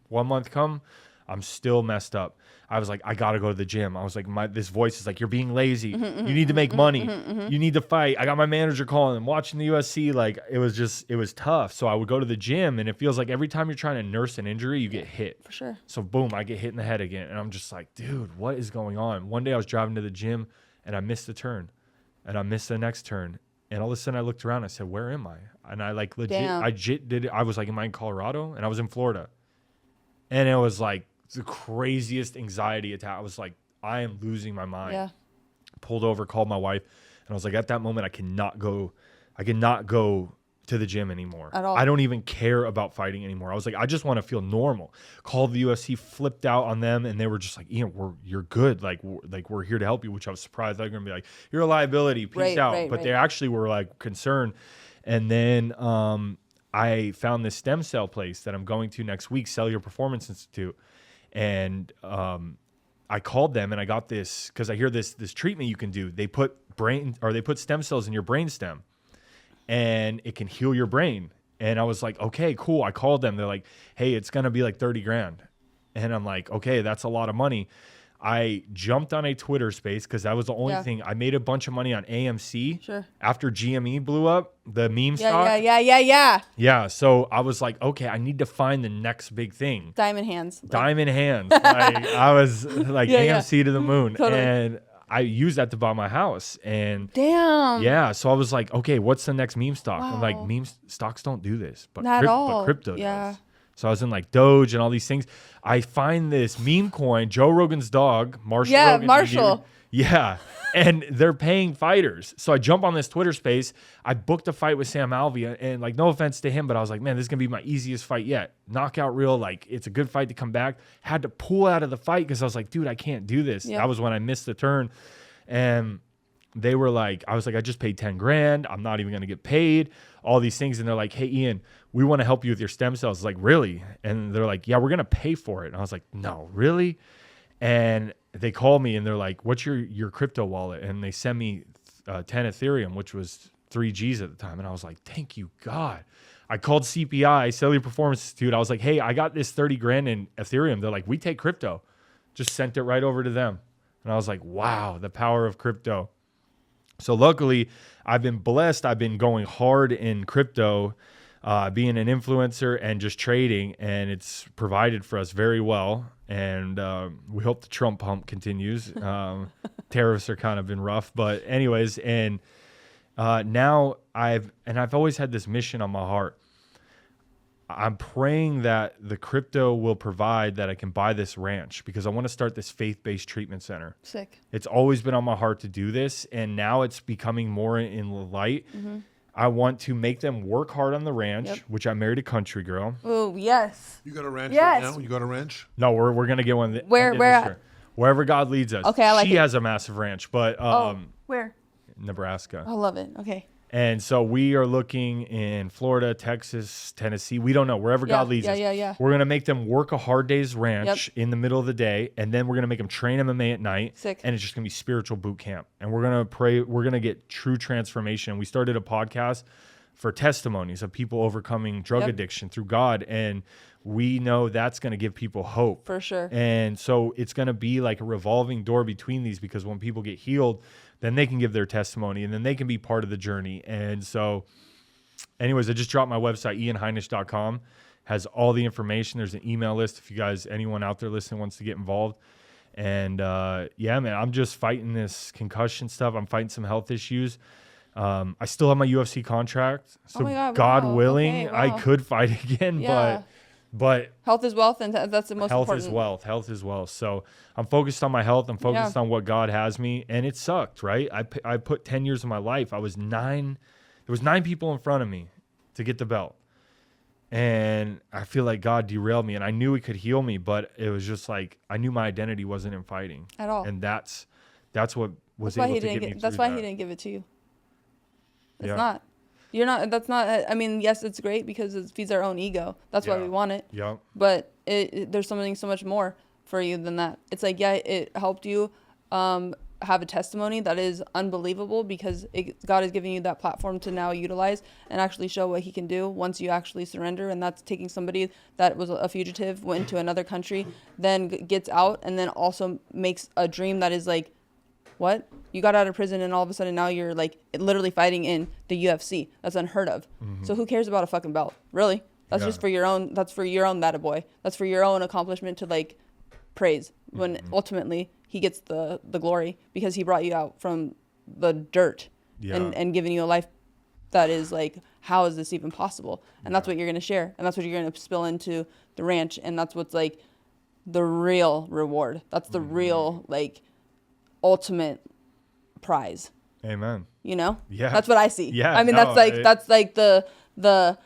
Speaker 1: 1 month come, I'm still messed up. I was like, I got to go to the gym. I was like, this voice is like, you're being lazy. You need to make money. You need to fight. I got my manager calling. I'm watching the USC. Like it was tough. So I would go to the gym and it feels like every time you're trying to nurse an injury, you get hit.
Speaker 2: For sure.
Speaker 1: So boom, I get hit in the head again. And I'm just like, dude, what is going on? One day I was driving to the gym and I missed the turn and I missed the next turn. And all of a sudden I looked around. I said, where am I? And I like legit,
Speaker 2: Damn.
Speaker 1: I did it. I was like, am I in Colorado? And I was in Florida. And it was like the craziest anxiety attack. I was like, I am losing my mind.
Speaker 2: Yeah.
Speaker 1: Pulled over, called my wife. And I was like, at that moment, I cannot go to the gym anymore.
Speaker 2: At all.
Speaker 1: I don't even care about fighting anymore. I was like, I just want to feel normal. Called the UFC, flipped out on them, and they were just like, Ian, you're good. Like we're here to help you, which I was surprised. They're gonna be like, you're a liability, peace out. But they actually were like concerned. And then I found this stem cell place that I'm going to next week, Cellular Performance Institute. And I called them and I got this because I hear this treatment you can do. They put stem cells in your brain stem and it can heal your brain. And I was like, okay, cool. I called them. They're like, hey, it's going to be like 30 grand. And I'm like, okay, that's a lot of money. I jumped on a Twitter space because that was the only thing. I made a bunch of money on AMC.
Speaker 2: Sure.
Speaker 1: After GME blew up, the meme stock.
Speaker 2: Yeah.
Speaker 1: Yeah. So I was like, okay, I need to find the next big thing.
Speaker 2: Diamond hands.
Speaker 1: Diamond hands. Like, I was like AMC to the moon.
Speaker 2: Totally.
Speaker 1: And I used that to buy my house. And
Speaker 2: Damn.
Speaker 1: yeah, so I was like, okay, what's the next meme stock? I'm like,
Speaker 2: Wow.
Speaker 1: meme stocks don't do this, but,
Speaker 2: Not at all.
Speaker 1: but crypto
Speaker 2: Yeah.
Speaker 1: does. So I was in like Doge and all these things. I find this meme coin, Joe Rogan's dog, Marshall.
Speaker 2: Yeah,
Speaker 1: Rogan,
Speaker 2: Marshall.
Speaker 1: Yeah. And they're paying fighters. So I jump on this Twitter space. I booked a fight with Sam Alvey. And like, no offense to him, but I was like, man, this is going to be my easiest fight yet. Knockout reel. Like, it's a good fight to come back. Had to pull out of the fight because I was like, dude, I can't do this.
Speaker 2: Yeah.
Speaker 1: That was when I missed the turn. And they were like, I was like, I just paid 10 grand. I'm not even going to get paid. all these things. And they're like, hey, Ian, we want to help you with your stem cells. Like, really? And they're like, yeah, we're going to pay for it. And I was like, no, really? And they call me and they're like, what's your crypto wallet? And they send me 10 Ethereum, which was 3 G's at the time. And I was like, thank you, God. I called CPI, Cellular Performance Institute. I was like, hey, I got this 30 grand in Ethereum. They're like, we take crypto. Just sent it right over to them. And I was like, wow, the power of crypto. So luckily, I've been blessed. I've been going hard in crypto, being an influencer and just trading, and it's provided for us very well. And we hope the Trump pump continues. Tariffs are kind of been rough, but anyways, and now I've always had this mission on my heart. I'm praying that the crypto will provide that I can buy this ranch because I want to start this faith-based treatment center.
Speaker 2: Sick.
Speaker 1: It's always been on my heart to do this, and now it's becoming more in the light. I want to make them work hard on the ranch, which I married a country girl.
Speaker 2: Oh, yes.
Speaker 4: You got a ranch
Speaker 2: Yes.
Speaker 4: right now? You got a ranch?
Speaker 1: No, we're gonna get one.
Speaker 2: Where at?
Speaker 1: Wherever God leads us.
Speaker 2: Okay, I like
Speaker 1: She
Speaker 2: it.
Speaker 1: has a massive ranch, but
Speaker 2: Where?
Speaker 1: Nebraska.
Speaker 2: I love it. Okay.
Speaker 1: And so we are looking in Florida, Texas, Tennessee. We don't know. Wherever God leads us.
Speaker 2: Yeah.
Speaker 1: We're going to make them work a hard day's ranch in the middle of the day. And then we're going to make them train MMA at night.
Speaker 2: Sick.
Speaker 1: And it's just going to be spiritual boot camp. And we're going to pray. We're going to get true transformation. We started a podcast for testimonies of people overcoming drug addiction through God. And we know that's going to give people hope.
Speaker 2: For sure.
Speaker 1: And so it's going to be like a revolving door between these, because when people get healed, then they can give their testimony and then they can be part of the journey. And so anyways, I just dropped my website, ianheinisch.com, has all the information. There's an email list if you guys, anyone out there listening wants to get involved. And yeah, man, I'm just fighting this concussion stuff. I'm fighting some health issues. I still have my UFC contract. So
Speaker 2: Oh my God,
Speaker 1: God
Speaker 2: wow.
Speaker 1: willing,
Speaker 2: Okay,
Speaker 1: I
Speaker 2: wow.
Speaker 1: could fight again,
Speaker 2: Yeah.
Speaker 1: but
Speaker 2: Health is wealth, and that's the most
Speaker 1: health
Speaker 2: important.
Speaker 1: is wealth. Health is wealth. So I'm focused on my health. I'm focused on what God has me. And it sucked, right? I put 10 years of my life. There was 9 people in front of me to get the belt. And I feel like God derailed me. And I knew he could heal me, but it was just like, I knew my identity wasn't in fighting.
Speaker 2: At all.
Speaker 1: And that's what was
Speaker 2: That's why
Speaker 1: able
Speaker 2: he
Speaker 1: to
Speaker 2: didn't
Speaker 1: get me
Speaker 2: get. That's
Speaker 1: through
Speaker 2: why
Speaker 1: that.
Speaker 2: he didn't give it to you. It's
Speaker 1: Yeah.
Speaker 2: not. You're not. That's not. I mean, yes, it's great because it feeds our own ego. That's why
Speaker 1: Yeah.
Speaker 2: we want it.
Speaker 1: Yeah.
Speaker 2: But there's something so much more for you than that. It's like, yeah, it helped you have a testimony that is unbelievable because God is giving you that platform to now utilize and actually show what he can do once you actually surrender. And that's taking somebody that was a fugitive, went into another country, then gets out, and then also makes a dream that is like, what? You got out of prison and all of a sudden now you're like literally fighting in the UFC. That's unheard of. So who cares about a fucking belt? Really? That's just for your own, that's for your own that boy. That's for your own accomplishment to like praise when ultimately he gets the glory because he brought you out from the dirt and giving you a life that is like, how is this even possible? And that's what you're going to share. And that's what you're going to spill into the ranch. And that's what's like the real reward. That's the real like ultimate prize.
Speaker 1: Amen.
Speaker 2: You know?
Speaker 1: Yeah.
Speaker 2: That's what I see.
Speaker 1: Yeah,
Speaker 2: I mean,
Speaker 1: no,
Speaker 2: that's like the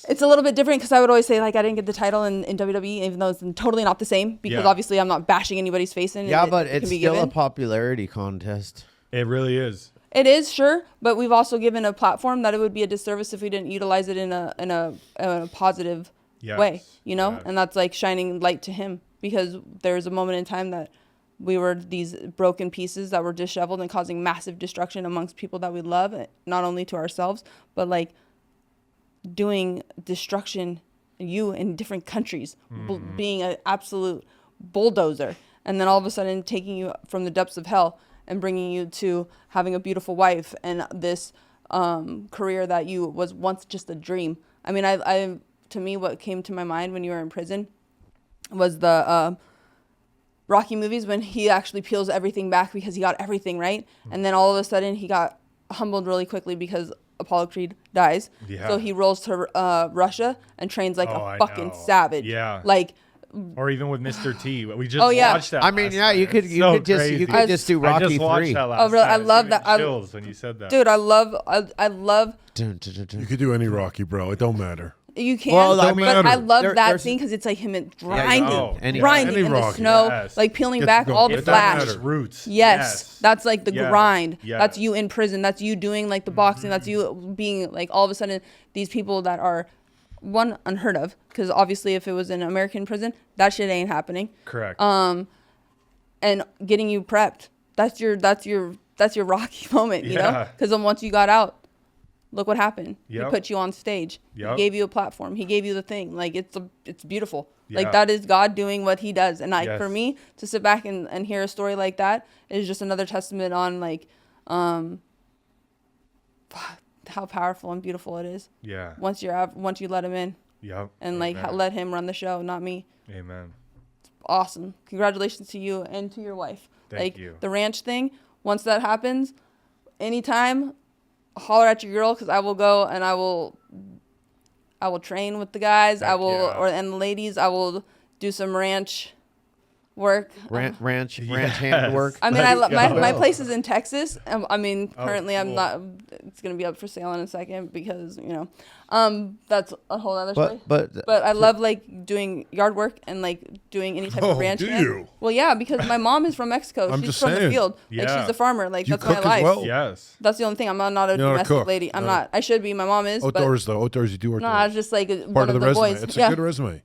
Speaker 2: it's a little bit different because I would always say like I didn't get the title in WWE even though it's totally not the same because obviously I'm not bashing anybody's face in.
Speaker 3: Yeah, but
Speaker 2: it
Speaker 3: it's
Speaker 2: can be
Speaker 3: still
Speaker 2: given.
Speaker 3: a popularity contest.
Speaker 1: It really is.
Speaker 2: It is, sure, but we've also given a platform that it would be a disservice if we didn't utilize it in a positive way, you know?
Speaker 1: Yes.
Speaker 2: And that's like shining light to him because there was a moment in time that we were these broken pieces that were disheveled and causing massive destruction amongst people that we love, not only to ourselves, but like doing destruction in different countries, being an absolute bulldozer. And then all of a sudden taking you from the depths of hell and bringing you to having a beautiful wife and this career that you was once just a dream. I mean, I to me, what came to my mind when you were in prison was the Rocky movies when he actually peels everything back because he got everything right. And then all of a sudden he got humbled really quickly because Apollo Creed dies.
Speaker 1: Yeah.
Speaker 2: So he rolls to Russia and trains like
Speaker 1: Oh,
Speaker 2: a
Speaker 1: I
Speaker 2: fucking
Speaker 1: know.
Speaker 2: savage.
Speaker 1: Yeah.
Speaker 2: Like,
Speaker 1: Or even with Mr. T. We just
Speaker 2: Oh, yeah.
Speaker 1: watched that.
Speaker 3: I mean,
Speaker 1: last
Speaker 3: yeah,
Speaker 1: night.
Speaker 3: you could
Speaker 1: It's
Speaker 3: you
Speaker 1: so
Speaker 3: could just
Speaker 1: crazy.
Speaker 3: you could just do
Speaker 1: I
Speaker 3: Rocky
Speaker 1: just watched
Speaker 3: 3.
Speaker 1: that last
Speaker 2: Oh, really? I
Speaker 1: night.
Speaker 2: love
Speaker 1: It
Speaker 2: that.
Speaker 1: gave me chills when you said that.
Speaker 2: dude, I love
Speaker 4: You could do any Rocky, bro. It don't matter.
Speaker 2: You can,
Speaker 3: Well,
Speaker 2: but
Speaker 3: I mean,
Speaker 2: I love
Speaker 3: there-
Speaker 2: that
Speaker 3: there's-
Speaker 2: scene because it's like him
Speaker 3: Yeah,
Speaker 2: grinding,
Speaker 1: oh,
Speaker 3: any-
Speaker 2: grinding
Speaker 4: any
Speaker 2: in the
Speaker 4: rock,
Speaker 2: snow,
Speaker 1: yes.
Speaker 2: like peeling
Speaker 4: Gets
Speaker 2: back
Speaker 4: going.
Speaker 2: all the
Speaker 4: It doesn't
Speaker 2: flash.
Speaker 4: matter.
Speaker 1: Roots.
Speaker 2: Yes, that's like the
Speaker 1: Yeah.
Speaker 2: grind.
Speaker 1: Yeah.
Speaker 2: That's you in prison. That's you doing like the boxing. That's you being like all of a sudden these people that are one unheard of, because obviously if it was in American prison, that shit ain't happening.
Speaker 1: Correct.
Speaker 2: And getting you prepped. That's your rocky moment, you know?
Speaker 1: Yeah.
Speaker 2: Because then once you got out, look what happened.
Speaker 1: Yep.
Speaker 2: He put you on stage.
Speaker 1: Yep.
Speaker 2: He gave you a platform. He gave you the thing. Like it's beautiful.
Speaker 1: Yeah.
Speaker 2: Like that is God doing what he does. And like
Speaker 1: Yes.
Speaker 2: for me to sit back and hear a story like that is just another testament on like how powerful and beautiful it is.
Speaker 1: Yeah.
Speaker 2: Once you let him in
Speaker 1: Yep.
Speaker 2: and like
Speaker 1: Amen.
Speaker 2: let him run the show, not me.
Speaker 1: Amen.
Speaker 2: Awesome. Congratulations to you and to your wife.
Speaker 1: Thank
Speaker 2: like
Speaker 1: you.
Speaker 2: the ranch thing, once that happens, anytime, holler at your girl, because I will go and I will train with the guys. I
Speaker 1: Heck
Speaker 2: will
Speaker 1: yeah.
Speaker 2: and the ladies, I will do some ranch work.
Speaker 3: Ranch
Speaker 1: Yes.
Speaker 3: hand work.
Speaker 2: I mean,
Speaker 1: Let's
Speaker 2: my
Speaker 1: go.
Speaker 2: place is in Texas. I mean,
Speaker 1: Oh,
Speaker 2: currently I'm
Speaker 1: cool.
Speaker 2: not. It's gonna be up for sale in a second because that's a whole other story.
Speaker 3: But
Speaker 2: But I love like doing yard work and like doing any type
Speaker 4: Oh,
Speaker 2: of ranch.
Speaker 4: do
Speaker 2: hand.
Speaker 4: you?
Speaker 2: Well, yeah, because my mom is from Mexico.
Speaker 4: I'm
Speaker 2: She's
Speaker 4: just
Speaker 2: from the
Speaker 4: saying.
Speaker 2: field. Like
Speaker 1: Yeah.
Speaker 2: she's a farmer. Like
Speaker 4: You
Speaker 2: that's my
Speaker 4: cook as
Speaker 2: life.
Speaker 4: well?
Speaker 1: Yes.
Speaker 2: That's the only thing. I'm not a
Speaker 4: You're not a
Speaker 2: domestic
Speaker 4: cook.
Speaker 2: lady. I'm
Speaker 4: No.
Speaker 2: not. I should be. My mom is.
Speaker 4: Outdoors though. Outdoors you do
Speaker 2: But no,
Speaker 4: outdoors.
Speaker 2: I was just like
Speaker 4: Part
Speaker 2: one
Speaker 4: of the
Speaker 2: the
Speaker 4: resume.
Speaker 2: boys.
Speaker 4: It's
Speaker 2: yeah.
Speaker 4: a good resume.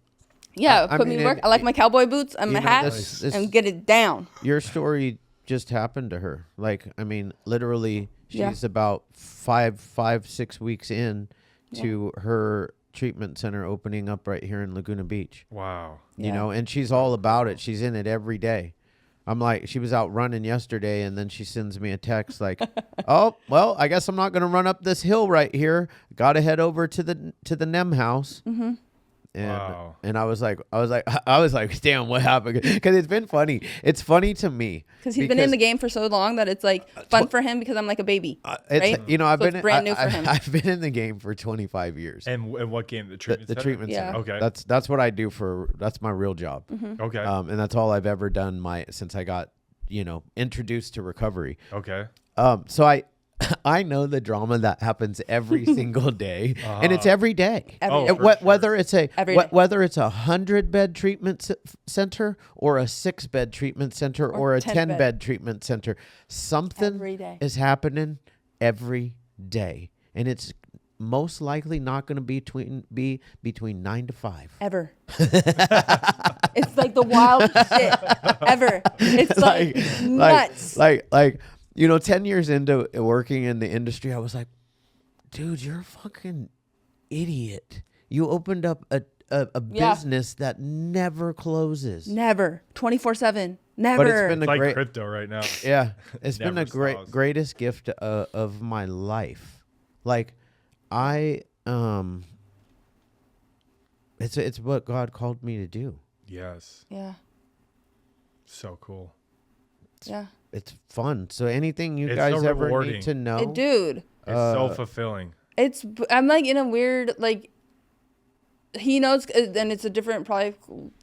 Speaker 2: Yeah,
Speaker 3: I
Speaker 2: put me
Speaker 3: mean,
Speaker 2: to work.
Speaker 3: and-
Speaker 2: I like my cowboy boots and my
Speaker 3: you know,
Speaker 2: hat
Speaker 3: this-
Speaker 2: and get it down.
Speaker 3: your story just happened to her. Like, I mean, literally,
Speaker 2: Yeah.
Speaker 3: she's about 6 weeks in to her treatment center opening up right here in Laguna Beach.
Speaker 1: Wow.
Speaker 3: You
Speaker 2: Yeah.
Speaker 3: know, and she's all about it. She's in it every day. I'm like, she was out running yesterday, and then she sends me a text like, "Oh, well, I guess I'm not going to run up this hill right here. Got to head over to the NEM house." Mm-hmm. And
Speaker 1: Wow.
Speaker 3: and I was like, damn, what happened? Because it's been funny. It's funny to me
Speaker 2: Because he's been in the game for so long that it's like fun for him because I'm like a baby.
Speaker 3: It's,
Speaker 2: right?
Speaker 3: you know, I've
Speaker 2: So
Speaker 3: been
Speaker 2: it's brand new for him.
Speaker 3: I've been in the game for 25 years.
Speaker 1: And what game? The treatment
Speaker 3: The
Speaker 1: center?
Speaker 3: treatment
Speaker 2: Yeah.
Speaker 3: center.
Speaker 1: Okay.
Speaker 3: That's what I do that's my real job.
Speaker 1: Okay.
Speaker 3: And that's all I've ever done since I got, introduced to recovery.
Speaker 1: Okay.
Speaker 3: So I know the drama that happens every single day, and it's every day.
Speaker 2: Every
Speaker 1: Oh,
Speaker 2: day.
Speaker 1: for sure.
Speaker 3: Whether it's
Speaker 2: Every day.
Speaker 3: whether it's 100-bed treatment center or a 6-bed treatment center or a
Speaker 2: 10-bed.
Speaker 3: 10-bed treatment center, something
Speaker 2: Every day.
Speaker 3: is happening every day, and it's most likely not going to be between 9 to 5.
Speaker 2: Ever. It's like the wildest shit ever. It's like nuts.
Speaker 3: Like 10 years into working in the industry, I was like, dude, you're a fucking idiot. You opened up a
Speaker 2: Yeah.
Speaker 3: business that never closes.
Speaker 2: Never. 24/7. Never.
Speaker 3: But it's been
Speaker 1: It's
Speaker 3: the
Speaker 1: like
Speaker 3: great,
Speaker 1: crypto right now.
Speaker 3: yeah, it's been
Speaker 1: Never
Speaker 3: the
Speaker 1: stops.
Speaker 3: greatest gift of my life. Like it's what God called me to do.
Speaker 1: Yes.
Speaker 2: Yeah.
Speaker 1: So cool.
Speaker 2: Yeah.
Speaker 3: It's fun. So anything you
Speaker 1: It's
Speaker 3: guys
Speaker 1: so
Speaker 3: ever
Speaker 1: rewarding.
Speaker 3: need to know,
Speaker 2: Dude.
Speaker 1: It's so fulfilling.
Speaker 2: I'm like in a weird like he knows, and it's a different probably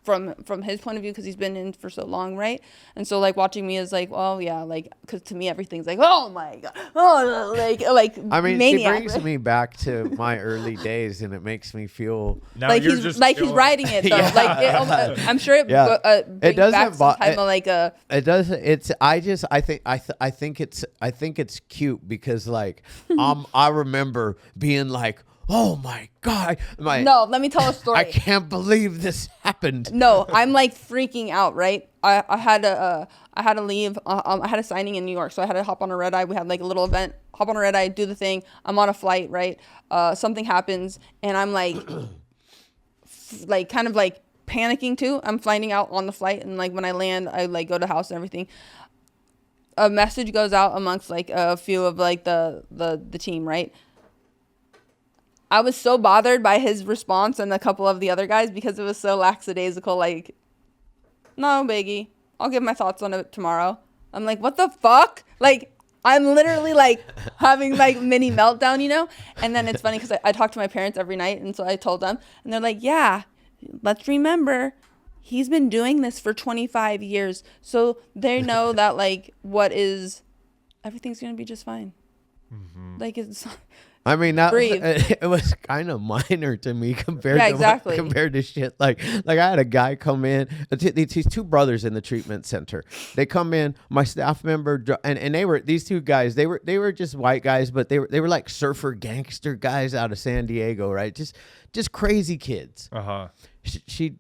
Speaker 2: from his point of view because he's been in for so long, right? And so like watching me is like, well, yeah, like because to me everything's like, oh my god, oh like
Speaker 3: I mean,
Speaker 2: maniac,
Speaker 3: she brings
Speaker 2: right?
Speaker 3: me back to my early days, and it makes me feel
Speaker 1: Now
Speaker 2: like
Speaker 1: you're
Speaker 2: he's
Speaker 1: just
Speaker 2: like he's
Speaker 1: feeling-
Speaker 2: writing it though.
Speaker 3: Yeah.
Speaker 2: Like I'm sure it
Speaker 3: Yeah.
Speaker 2: brings
Speaker 3: doesn't
Speaker 2: back some type
Speaker 3: it-
Speaker 2: of like a
Speaker 3: it does. It's I think it's cute because like I remember being like, oh my god,
Speaker 2: no. Let me tell a story.
Speaker 3: I can't believe this happened.
Speaker 2: No, I'm like freaking out, right? I had to leave. I had a signing in New York, so I had to hop on a red eye. We had like a little event. Hop on a red eye, do the thing. I'm on a flight, right? Something happens, and I'm like, like kind of like panicking too. I'm flying out on the flight, and like when I land, I like go to the house and everything. A message goes out amongst like a few of like the team, right? I was so bothered by his response and a couple of the other guys because it was so lackadaisical. Like, no biggie. I'll give my thoughts on it tomorrow. I'm like, what the fuck? Like, I'm literally like having like mini meltdown, you know? And then it's funny because I talk to my parents every night. And so I told them and they're like, yeah, let's remember he's been doing this for 25 years. So they know that like everything's going to be just fine.
Speaker 1: Mm-hmm.
Speaker 2: Like
Speaker 3: I mean, that was,
Speaker 2: Breathe.
Speaker 3: it was kind of minor to me compared
Speaker 2: Yeah,
Speaker 3: to
Speaker 2: exactly.
Speaker 3: compared to shit like I had a guy come in. These two brothers in the treatment center. They come in. My staff member and they were these two guys. They were just white guys, but they were like surfer gangster guys out of San Diego, right? Just crazy kids. She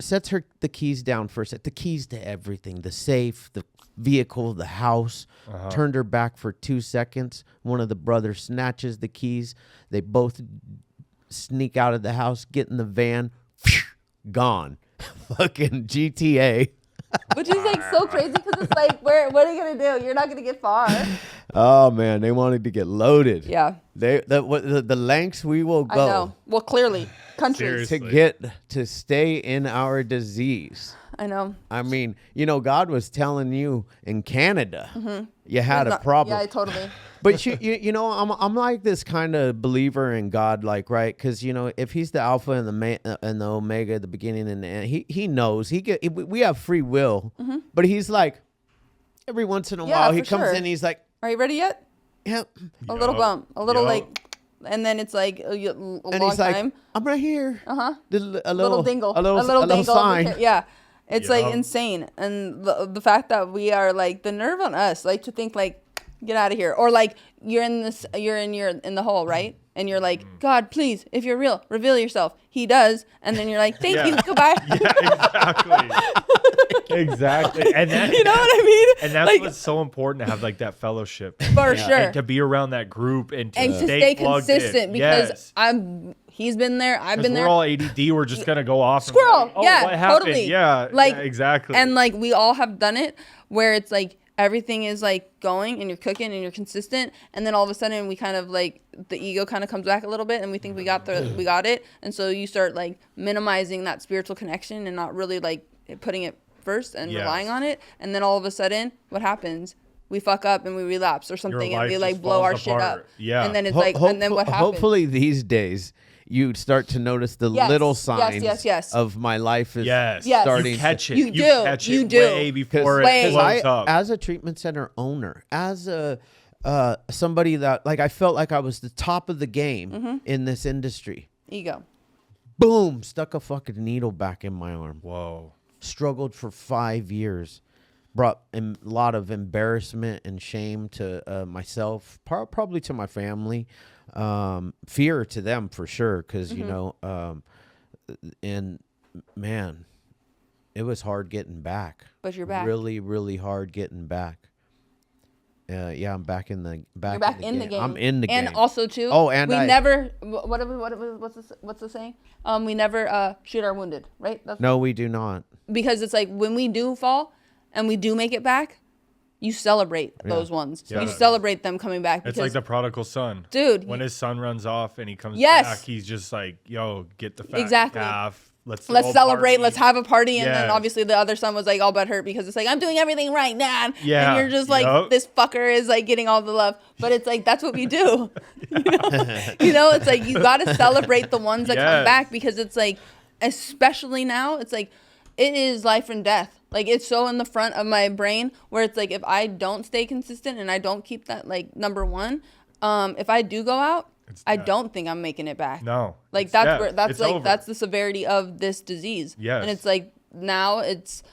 Speaker 3: sets the keys down for a sec. The keys to everything: the safe, the vehicle, the house. Turned her back for 2 seconds. One of the brothers snatches the keys. They both sneak out of the house, get in the van, gone. Fucking GTA.
Speaker 2: Which is like so crazy because it's like, what are you gonna do? You're not gonna get far.
Speaker 3: Oh man, they wanted to get loaded.
Speaker 2: Yeah.
Speaker 3: The lengths we will go.
Speaker 2: I know. Well, clearly, countries.
Speaker 1: Seriously.
Speaker 3: To get to stay in our disease.
Speaker 2: I know.
Speaker 3: I mean, God was telling you in Canada you had a problem.
Speaker 2: Yeah, totally.
Speaker 3: But I'm like this kind of believer in God, like, right? Because if He's the Alpha and the Omega, the beginning and the end, He knows. We have free will, but He's like, every once in a while He comes in, He's like,
Speaker 2: are you ready yet?
Speaker 3: Yep.
Speaker 2: A little bump, a little and then it's like a
Speaker 3: And
Speaker 2: long
Speaker 3: He's like,
Speaker 2: time.
Speaker 3: I'm right here.
Speaker 2: A
Speaker 3: A
Speaker 2: little dingle,
Speaker 3: a little
Speaker 2: dingle.
Speaker 3: sign.
Speaker 2: Yeah. It's like insane. And the fact that we are like the nerve on us, like to think like, get out of here. Or like you're in the hole, right? And you're like, God, please, if you're real, reveal yourself. He does. And then you're like, thank you, goodbye.
Speaker 1: Yeah, exactly. And that,
Speaker 2: you know what I mean?
Speaker 1: And that's
Speaker 2: like,
Speaker 1: what's so important to have like that fellowship.
Speaker 2: For sure.
Speaker 1: And to be around that group and to
Speaker 2: stay
Speaker 1: plugged
Speaker 2: consistent
Speaker 1: in.
Speaker 2: because
Speaker 1: Yes.
Speaker 2: he's been there, I've been there.
Speaker 1: We're all ADD. We're just gonna go off.
Speaker 2: Squirrel.
Speaker 1: And like,
Speaker 2: Yeah,
Speaker 1: what happened?
Speaker 2: totally.
Speaker 1: Yeah,
Speaker 2: Like,
Speaker 1: yeah, exactly.
Speaker 2: And like we all have done it where it's like everything is like going and you're cooking and you're consistent, and then all of a sudden we kind of like the ego kind of comes back a little bit and we think we got it, and so you start like minimizing that spiritual connection and not really like putting it first and relying on it, and then all of a sudden what happens? We fuck up and we relapse or something and we like blow our shit up.
Speaker 1: Yeah.
Speaker 2: And then it's like, and then what happens?
Speaker 3: Hopefully these days you start to notice the little signs of my life is starting.
Speaker 1: You catch it.
Speaker 2: You do.
Speaker 1: Catch
Speaker 2: You
Speaker 1: it
Speaker 2: do.
Speaker 1: way before it blows up.
Speaker 3: As a treatment center owner, as a somebody that like I felt like I was the top of the game in this industry.
Speaker 2: Ego.
Speaker 3: Boom! Stuck a fucking needle back in my arm.
Speaker 1: Whoa.
Speaker 3: Struggled for 5 years. Brought a lot of embarrassment and shame to myself, probably to my family, fear to them for sure. Because and man, it was hard getting back.
Speaker 2: But you're back.
Speaker 3: Really, really hard getting back. Yeah, I'm back in the back.
Speaker 2: You're back in the game.
Speaker 3: I'm in the game.
Speaker 2: And also too.
Speaker 3: Oh, and
Speaker 2: we never. What's the saying? We never shoot our wounded, right?
Speaker 3: No, we do not.
Speaker 2: Because it's like when we do fall and we do make it back, you celebrate those ones.
Speaker 1: Yeah.
Speaker 2: You celebrate them coming back.
Speaker 1: It's like the prodigal son.
Speaker 2: Dude.
Speaker 1: When his son runs off and he comes back, he's just like, yo, get the fat calf. Let's
Speaker 2: celebrate.
Speaker 1: Party.
Speaker 2: Let's have a party. And
Speaker 1: Yes.
Speaker 2: then obviously the other son was like all butthurt because it's like, I'm doing everything right, Dad.
Speaker 1: Yeah.
Speaker 2: And you're just like, this fucker is like getting all the love. But it's like, that's what we do. It's like, you got to celebrate the ones that come back because it's like, especially now, it's like, it is life and death. Like, it's so in the front of my brain where it's like, if I don't stay consistent and I don't keep that, like, number one, if I do go out, I don't think I'm making it back.
Speaker 1: No.
Speaker 2: Like, that's the severity of this disease.
Speaker 1: Yes.
Speaker 2: And it's like, now it's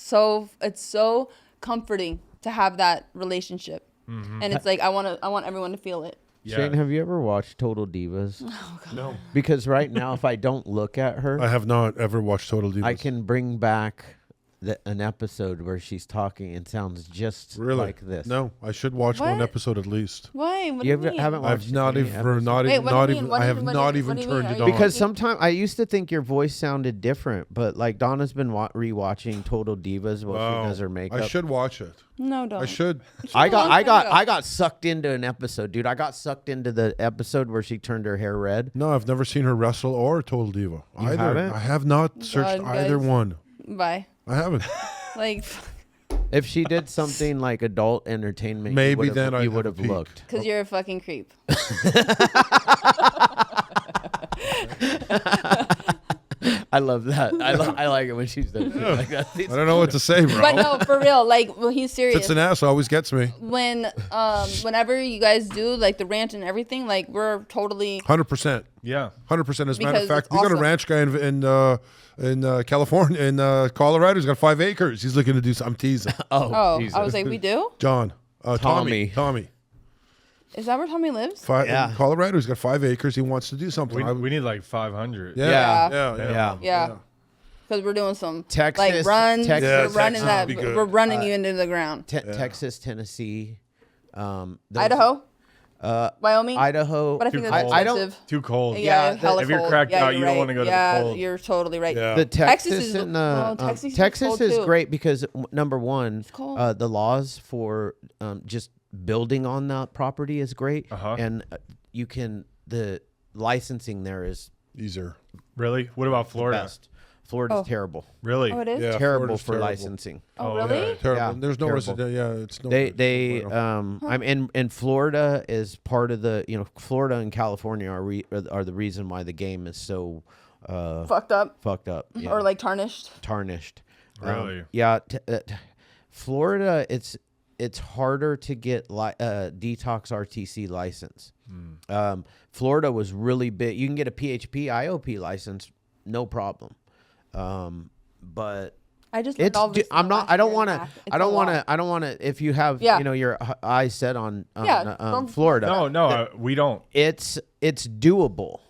Speaker 2: so comforting to have that relationship. Mm-hmm. And it's like, I want everyone to feel it.
Speaker 1: Yeah.
Speaker 3: Shane, have you ever watched Total Divas?
Speaker 2: Oh, God.
Speaker 1: No.
Speaker 3: Because right now, if I don't look at her,
Speaker 4: I have not ever watched Total Divas.
Speaker 3: I can bring back an episode where she's talking and sounds just like this.
Speaker 4: No, I should watch one episode at least.
Speaker 2: Why? What do
Speaker 3: You
Speaker 2: you mean?
Speaker 3: haven't watched
Speaker 4: I've not
Speaker 3: any
Speaker 4: even,
Speaker 3: episodes?
Speaker 4: not
Speaker 2: Wait,
Speaker 4: even,
Speaker 2: what do
Speaker 4: not
Speaker 2: you mean?
Speaker 4: even,
Speaker 2: What
Speaker 4: I
Speaker 2: do you-
Speaker 4: have
Speaker 2: what do
Speaker 4: not
Speaker 2: you-
Speaker 4: even
Speaker 2: what do you mean?
Speaker 4: turned
Speaker 2: Are
Speaker 4: it
Speaker 2: you-
Speaker 4: on.
Speaker 3: Because sometimes I used to think your voice sounded different, but like Donna's been rewatching Total Divas while she does her makeup.
Speaker 4: I should watch it.
Speaker 2: No, don't.
Speaker 4: I should.
Speaker 3: I got sucked into an episode, dude. I got sucked into the episode where she turned her hair red.
Speaker 4: No, I've never seen her wrestle or Total Diva. Either.
Speaker 3: haven't?
Speaker 4: I have not searched
Speaker 2: God,
Speaker 4: either
Speaker 2: guys.
Speaker 4: one.
Speaker 2: Bye.
Speaker 4: I haven't.
Speaker 2: Like,
Speaker 3: If she did something like adult entertainment,
Speaker 4: Maybe
Speaker 3: you
Speaker 4: then I'd
Speaker 3: would
Speaker 4: have
Speaker 3: have
Speaker 4: peeked.
Speaker 3: looked.
Speaker 2: because you're a fucking creep.
Speaker 3: I love love that. I like it when she says shit like that.
Speaker 4: I don't know what to say, bro.
Speaker 2: But no, for real, like, well, he's serious.
Speaker 4: Tits and ass always gets me.
Speaker 2: Whenever you guys do like the ranch and everything, like we're totally
Speaker 4: 100%.
Speaker 1: Yeah.
Speaker 4: 100%. As a matter of
Speaker 2: Because
Speaker 4: fact,
Speaker 2: it's
Speaker 4: we got a
Speaker 2: awesome.
Speaker 4: ranch guy in California, in Colorado. He's got 5 acres. He's looking to do something. I'm teasing.
Speaker 2: Oh,
Speaker 3: Jesus.
Speaker 2: I was like, we do?
Speaker 4: John.
Speaker 3: Tommy.
Speaker 4: Tommy.
Speaker 2: Is that where Tommy lives?
Speaker 3: Yeah.
Speaker 4: In Colorado. He's got 5 acres. He wants to do something.
Speaker 1: We need like 500.
Speaker 4: Yeah.
Speaker 2: Yeah. Because we're doing some
Speaker 3: Texas-
Speaker 2: like runs.
Speaker 3: Texas-
Speaker 2: we're
Speaker 3: Yeah,
Speaker 2: running
Speaker 4: Texas
Speaker 2: that.
Speaker 4: would be good.
Speaker 2: We're running you into the ground.
Speaker 3: Texas, Tennessee,
Speaker 2: Idaho, Wyoming.
Speaker 3: Idaho.
Speaker 2: But I think
Speaker 1: Too
Speaker 2: that's
Speaker 1: cold.
Speaker 2: expensive.
Speaker 1: Too cold.
Speaker 2: Yeah,
Speaker 3: the-
Speaker 2: hella
Speaker 1: if you're
Speaker 2: cold.
Speaker 1: cracked
Speaker 2: Yeah,
Speaker 1: out,
Speaker 2: you're
Speaker 1: you don't
Speaker 2: right.
Speaker 1: wanna go to the
Speaker 2: Yeah,
Speaker 1: cold.
Speaker 2: you're totally right.
Speaker 4: Yeah.
Speaker 3: The
Speaker 2: Texas
Speaker 3: Texas,
Speaker 2: is-
Speaker 3: and
Speaker 2: Texas is
Speaker 3: Texas
Speaker 2: cold,
Speaker 3: is
Speaker 2: too.
Speaker 3: great because number one,
Speaker 2: cold.
Speaker 3: the laws for just building on that property is great, and you can the licensing there is
Speaker 4: Easier.
Speaker 1: Really? What about
Speaker 3: the
Speaker 1: Florida?
Speaker 3: best. Florida's
Speaker 2: Oh.
Speaker 3: terrible,
Speaker 1: Really?
Speaker 2: Oh, it is.
Speaker 4: Yeah,
Speaker 3: terrible
Speaker 4: Florida's
Speaker 3: for
Speaker 4: terrible.
Speaker 3: licensing.
Speaker 2: Oh,
Speaker 1: Oh,
Speaker 2: really?
Speaker 1: yeah.
Speaker 4: Terrible.
Speaker 3: Yeah,
Speaker 4: There's no
Speaker 3: terrible.
Speaker 4: resident. Yeah, it's no.
Speaker 3: They I'm in Florida is part of the Florida and California are the reason why the game is so
Speaker 2: Fucked up
Speaker 3: fucked up yeah,
Speaker 2: or like tarnished.
Speaker 3: tarnished.
Speaker 1: Really?
Speaker 3: Yeah, Florida it's harder to get detox RTC license. Florida was really big. You can get a PHP IOP license, no problem. But
Speaker 2: I just learned
Speaker 3: it's
Speaker 2: all this
Speaker 3: I'm not.
Speaker 2: last
Speaker 3: I don't
Speaker 2: year
Speaker 3: want
Speaker 2: and a
Speaker 3: to.
Speaker 2: half.
Speaker 3: I
Speaker 2: It's
Speaker 3: don't
Speaker 2: a
Speaker 3: want
Speaker 2: lot.
Speaker 3: to. I don't want to. If you have
Speaker 2: Yeah.
Speaker 3: your eyes set on
Speaker 2: Yeah, don't-
Speaker 3: Florida.
Speaker 1: No, we don't.
Speaker 3: It's doable.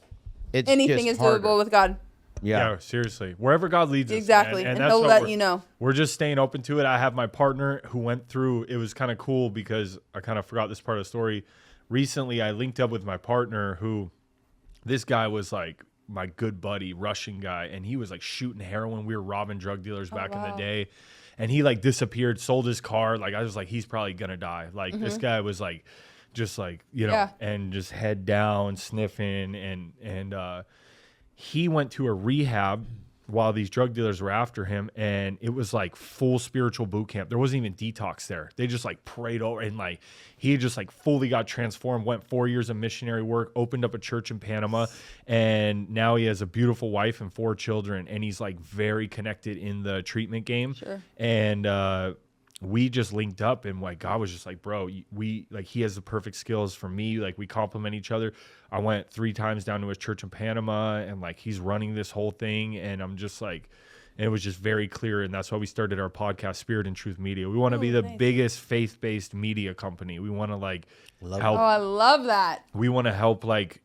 Speaker 3: It's
Speaker 2: Anything
Speaker 3: just
Speaker 2: is
Speaker 3: harder.
Speaker 2: doable with God.
Speaker 1: Yeah. Seriously. Wherever God leads us.
Speaker 2: Exactly.
Speaker 1: man.
Speaker 2: And
Speaker 1: that's
Speaker 2: he'll
Speaker 1: what
Speaker 2: let
Speaker 1: we're-
Speaker 2: you know.
Speaker 1: We're just staying open to it. I have my partner who went through, it was kind of cool because I kind of forgot this part of the story. Recently, I linked up with my partner who, this guy was like my good buddy, Russian guy, and he was like shooting heroin. We were robbing drug dealers back in the day. And he like disappeared, sold his car. Like I was like, he's probably going to die. Like this guy was like, just like,
Speaker 2: Yeah.
Speaker 1: and just head down, sniffing. And he went to a rehab while these drug dealers were after him, and it was like full spiritual boot camp. There wasn't even detox there. They just like prayed over, and like he just like fully got transformed, went 4 years of missionary work, opened up a church in Panama, and now he has a beautiful wife and 4 children, and he's like very connected in the treatment game.
Speaker 2: Sure.
Speaker 1: And we just linked up, and like God was just like, bro, we like, he has the perfect skills for me. Like we complement each other. I went 3 times down to his church in Panama, and like he's running this whole thing, and I'm just like, and it was just very clear, and that's why we started our podcast, Spirit and Truth Media. We want to be the biggest faith-based media company. We want to like help.
Speaker 2: Oh, I love that.
Speaker 1: We want to help, like,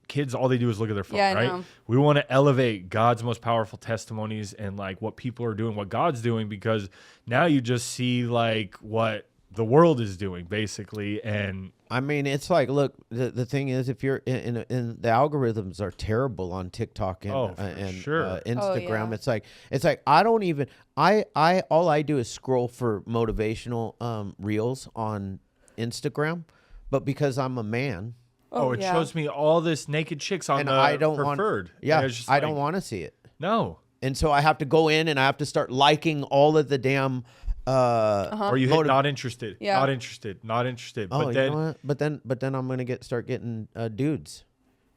Speaker 1: kids, all they do is look at their phone,
Speaker 2: Yeah, I
Speaker 1: right?
Speaker 2: know.
Speaker 1: We want to elevate God's most powerful testimonies and like what people are doing, what God's doing, because now you just see like what the world is doing basically. And
Speaker 3: I mean, it's like, look, the thing is, if you're in the algorithms are terrible on TikTok and Instagram.
Speaker 2: yeah.
Speaker 3: It's like I don't even all I do is scroll for motivational reels on Instagram, but because I'm a man,
Speaker 1: it shows me all this naked chicks on
Speaker 3: and
Speaker 1: the
Speaker 3: I don't
Speaker 1: preferred.
Speaker 3: want,
Speaker 1: And it's just
Speaker 3: I
Speaker 1: like,
Speaker 3: don't want to see it,
Speaker 1: No.
Speaker 3: and so I have to go in and I have to start liking all of the damn.
Speaker 1: Or you hit not interested,
Speaker 2: Yeah.
Speaker 1: not interested, not interested.
Speaker 3: Oh,
Speaker 1: But then
Speaker 3: you know what? But then I'm gonna start getting dudes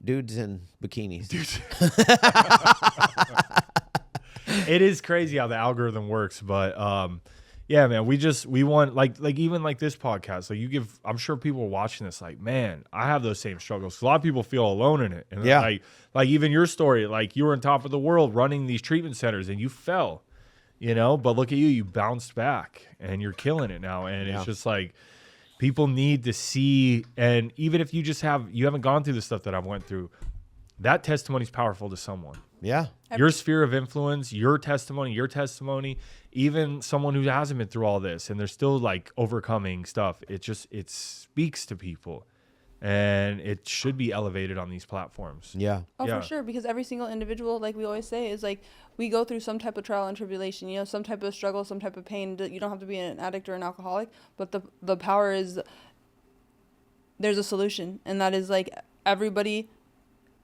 Speaker 3: in bikinis.
Speaker 1: it is crazy how the algorithm works, but yeah, man, we want like even like this podcast, like I'm sure people are watching this like, man, I have those same struggles. A lot of people feel alone in it. And
Speaker 3: Yeah.
Speaker 1: like even your story, like you were on top of the world running these treatment centers and you fell, but look at you bounced back and you're killing it now. And it's just like, people need to see, and even if you haven't gone through the stuff that I've went through, that testimony is powerful to someone.
Speaker 3: Yeah.
Speaker 1: Your sphere of influence, your testimony, even someone who hasn't been through all this and they're still like overcoming stuff. It speaks to people, and it should be elevated on these platforms.
Speaker 3: Yeah.
Speaker 2: Oh,
Speaker 1: Yeah.
Speaker 2: for sure. Because every single individual, like we always say, is like we go through some type of trial and tribulation, some type of struggle, some type of pain. You don't have to be an addict or an alcoholic, but the power is there's a solution, and that is like everybody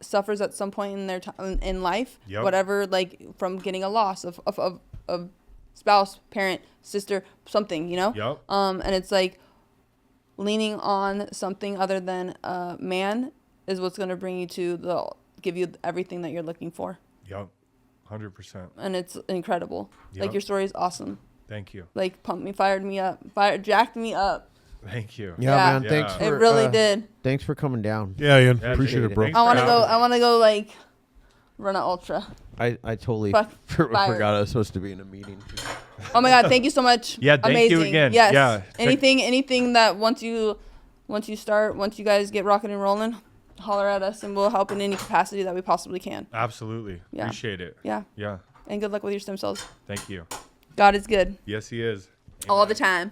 Speaker 2: suffers at some point in their time in life,
Speaker 1: Yep.
Speaker 2: whatever, like from getting a loss of spouse, parent, sister, something,
Speaker 1: Yep.
Speaker 2: and it's like leaning on something other than man is what's going to bring you to give you everything that you're looking for.
Speaker 1: Yep. 100%.
Speaker 2: and it's incredible. Like
Speaker 1: Yep.
Speaker 2: your story is awesome.
Speaker 1: Thank you.
Speaker 2: Like pumped me, fired me up, jacked me up.
Speaker 1: Thank you.
Speaker 3: Yeah,
Speaker 2: Yeah.
Speaker 3: man. Thanks
Speaker 1: Yeah.
Speaker 3: for
Speaker 2: It really did.
Speaker 3: Thanks for coming down.
Speaker 4: Yeah, Ian.
Speaker 1: Yeah,
Speaker 4: Appreciate
Speaker 3: dude.
Speaker 4: it, bro.
Speaker 1: Thanks
Speaker 2: I want to
Speaker 1: for
Speaker 2: go.
Speaker 1: having
Speaker 2: I want to go like run an ultra.
Speaker 3: I totally
Speaker 2: Fuck,
Speaker 3: forgot
Speaker 2: fired.
Speaker 3: I was supposed to be in a meeting.
Speaker 2: Oh my God! Thank you so much.
Speaker 1: Yeah, thank you
Speaker 2: Amazing.
Speaker 1: again.
Speaker 2: Yes.
Speaker 1: Yeah.
Speaker 2: Anything that once you guys get rocking and rolling, holler at us and we'll help in any capacity that we possibly can.
Speaker 1: Absolutely.
Speaker 2: Yeah.
Speaker 1: Appreciate it.
Speaker 2: Yeah.
Speaker 1: Yeah.
Speaker 2: And good luck with your stem cells.
Speaker 1: Thank you.
Speaker 2: God is good
Speaker 1: Yes, he is.
Speaker 2: all the time.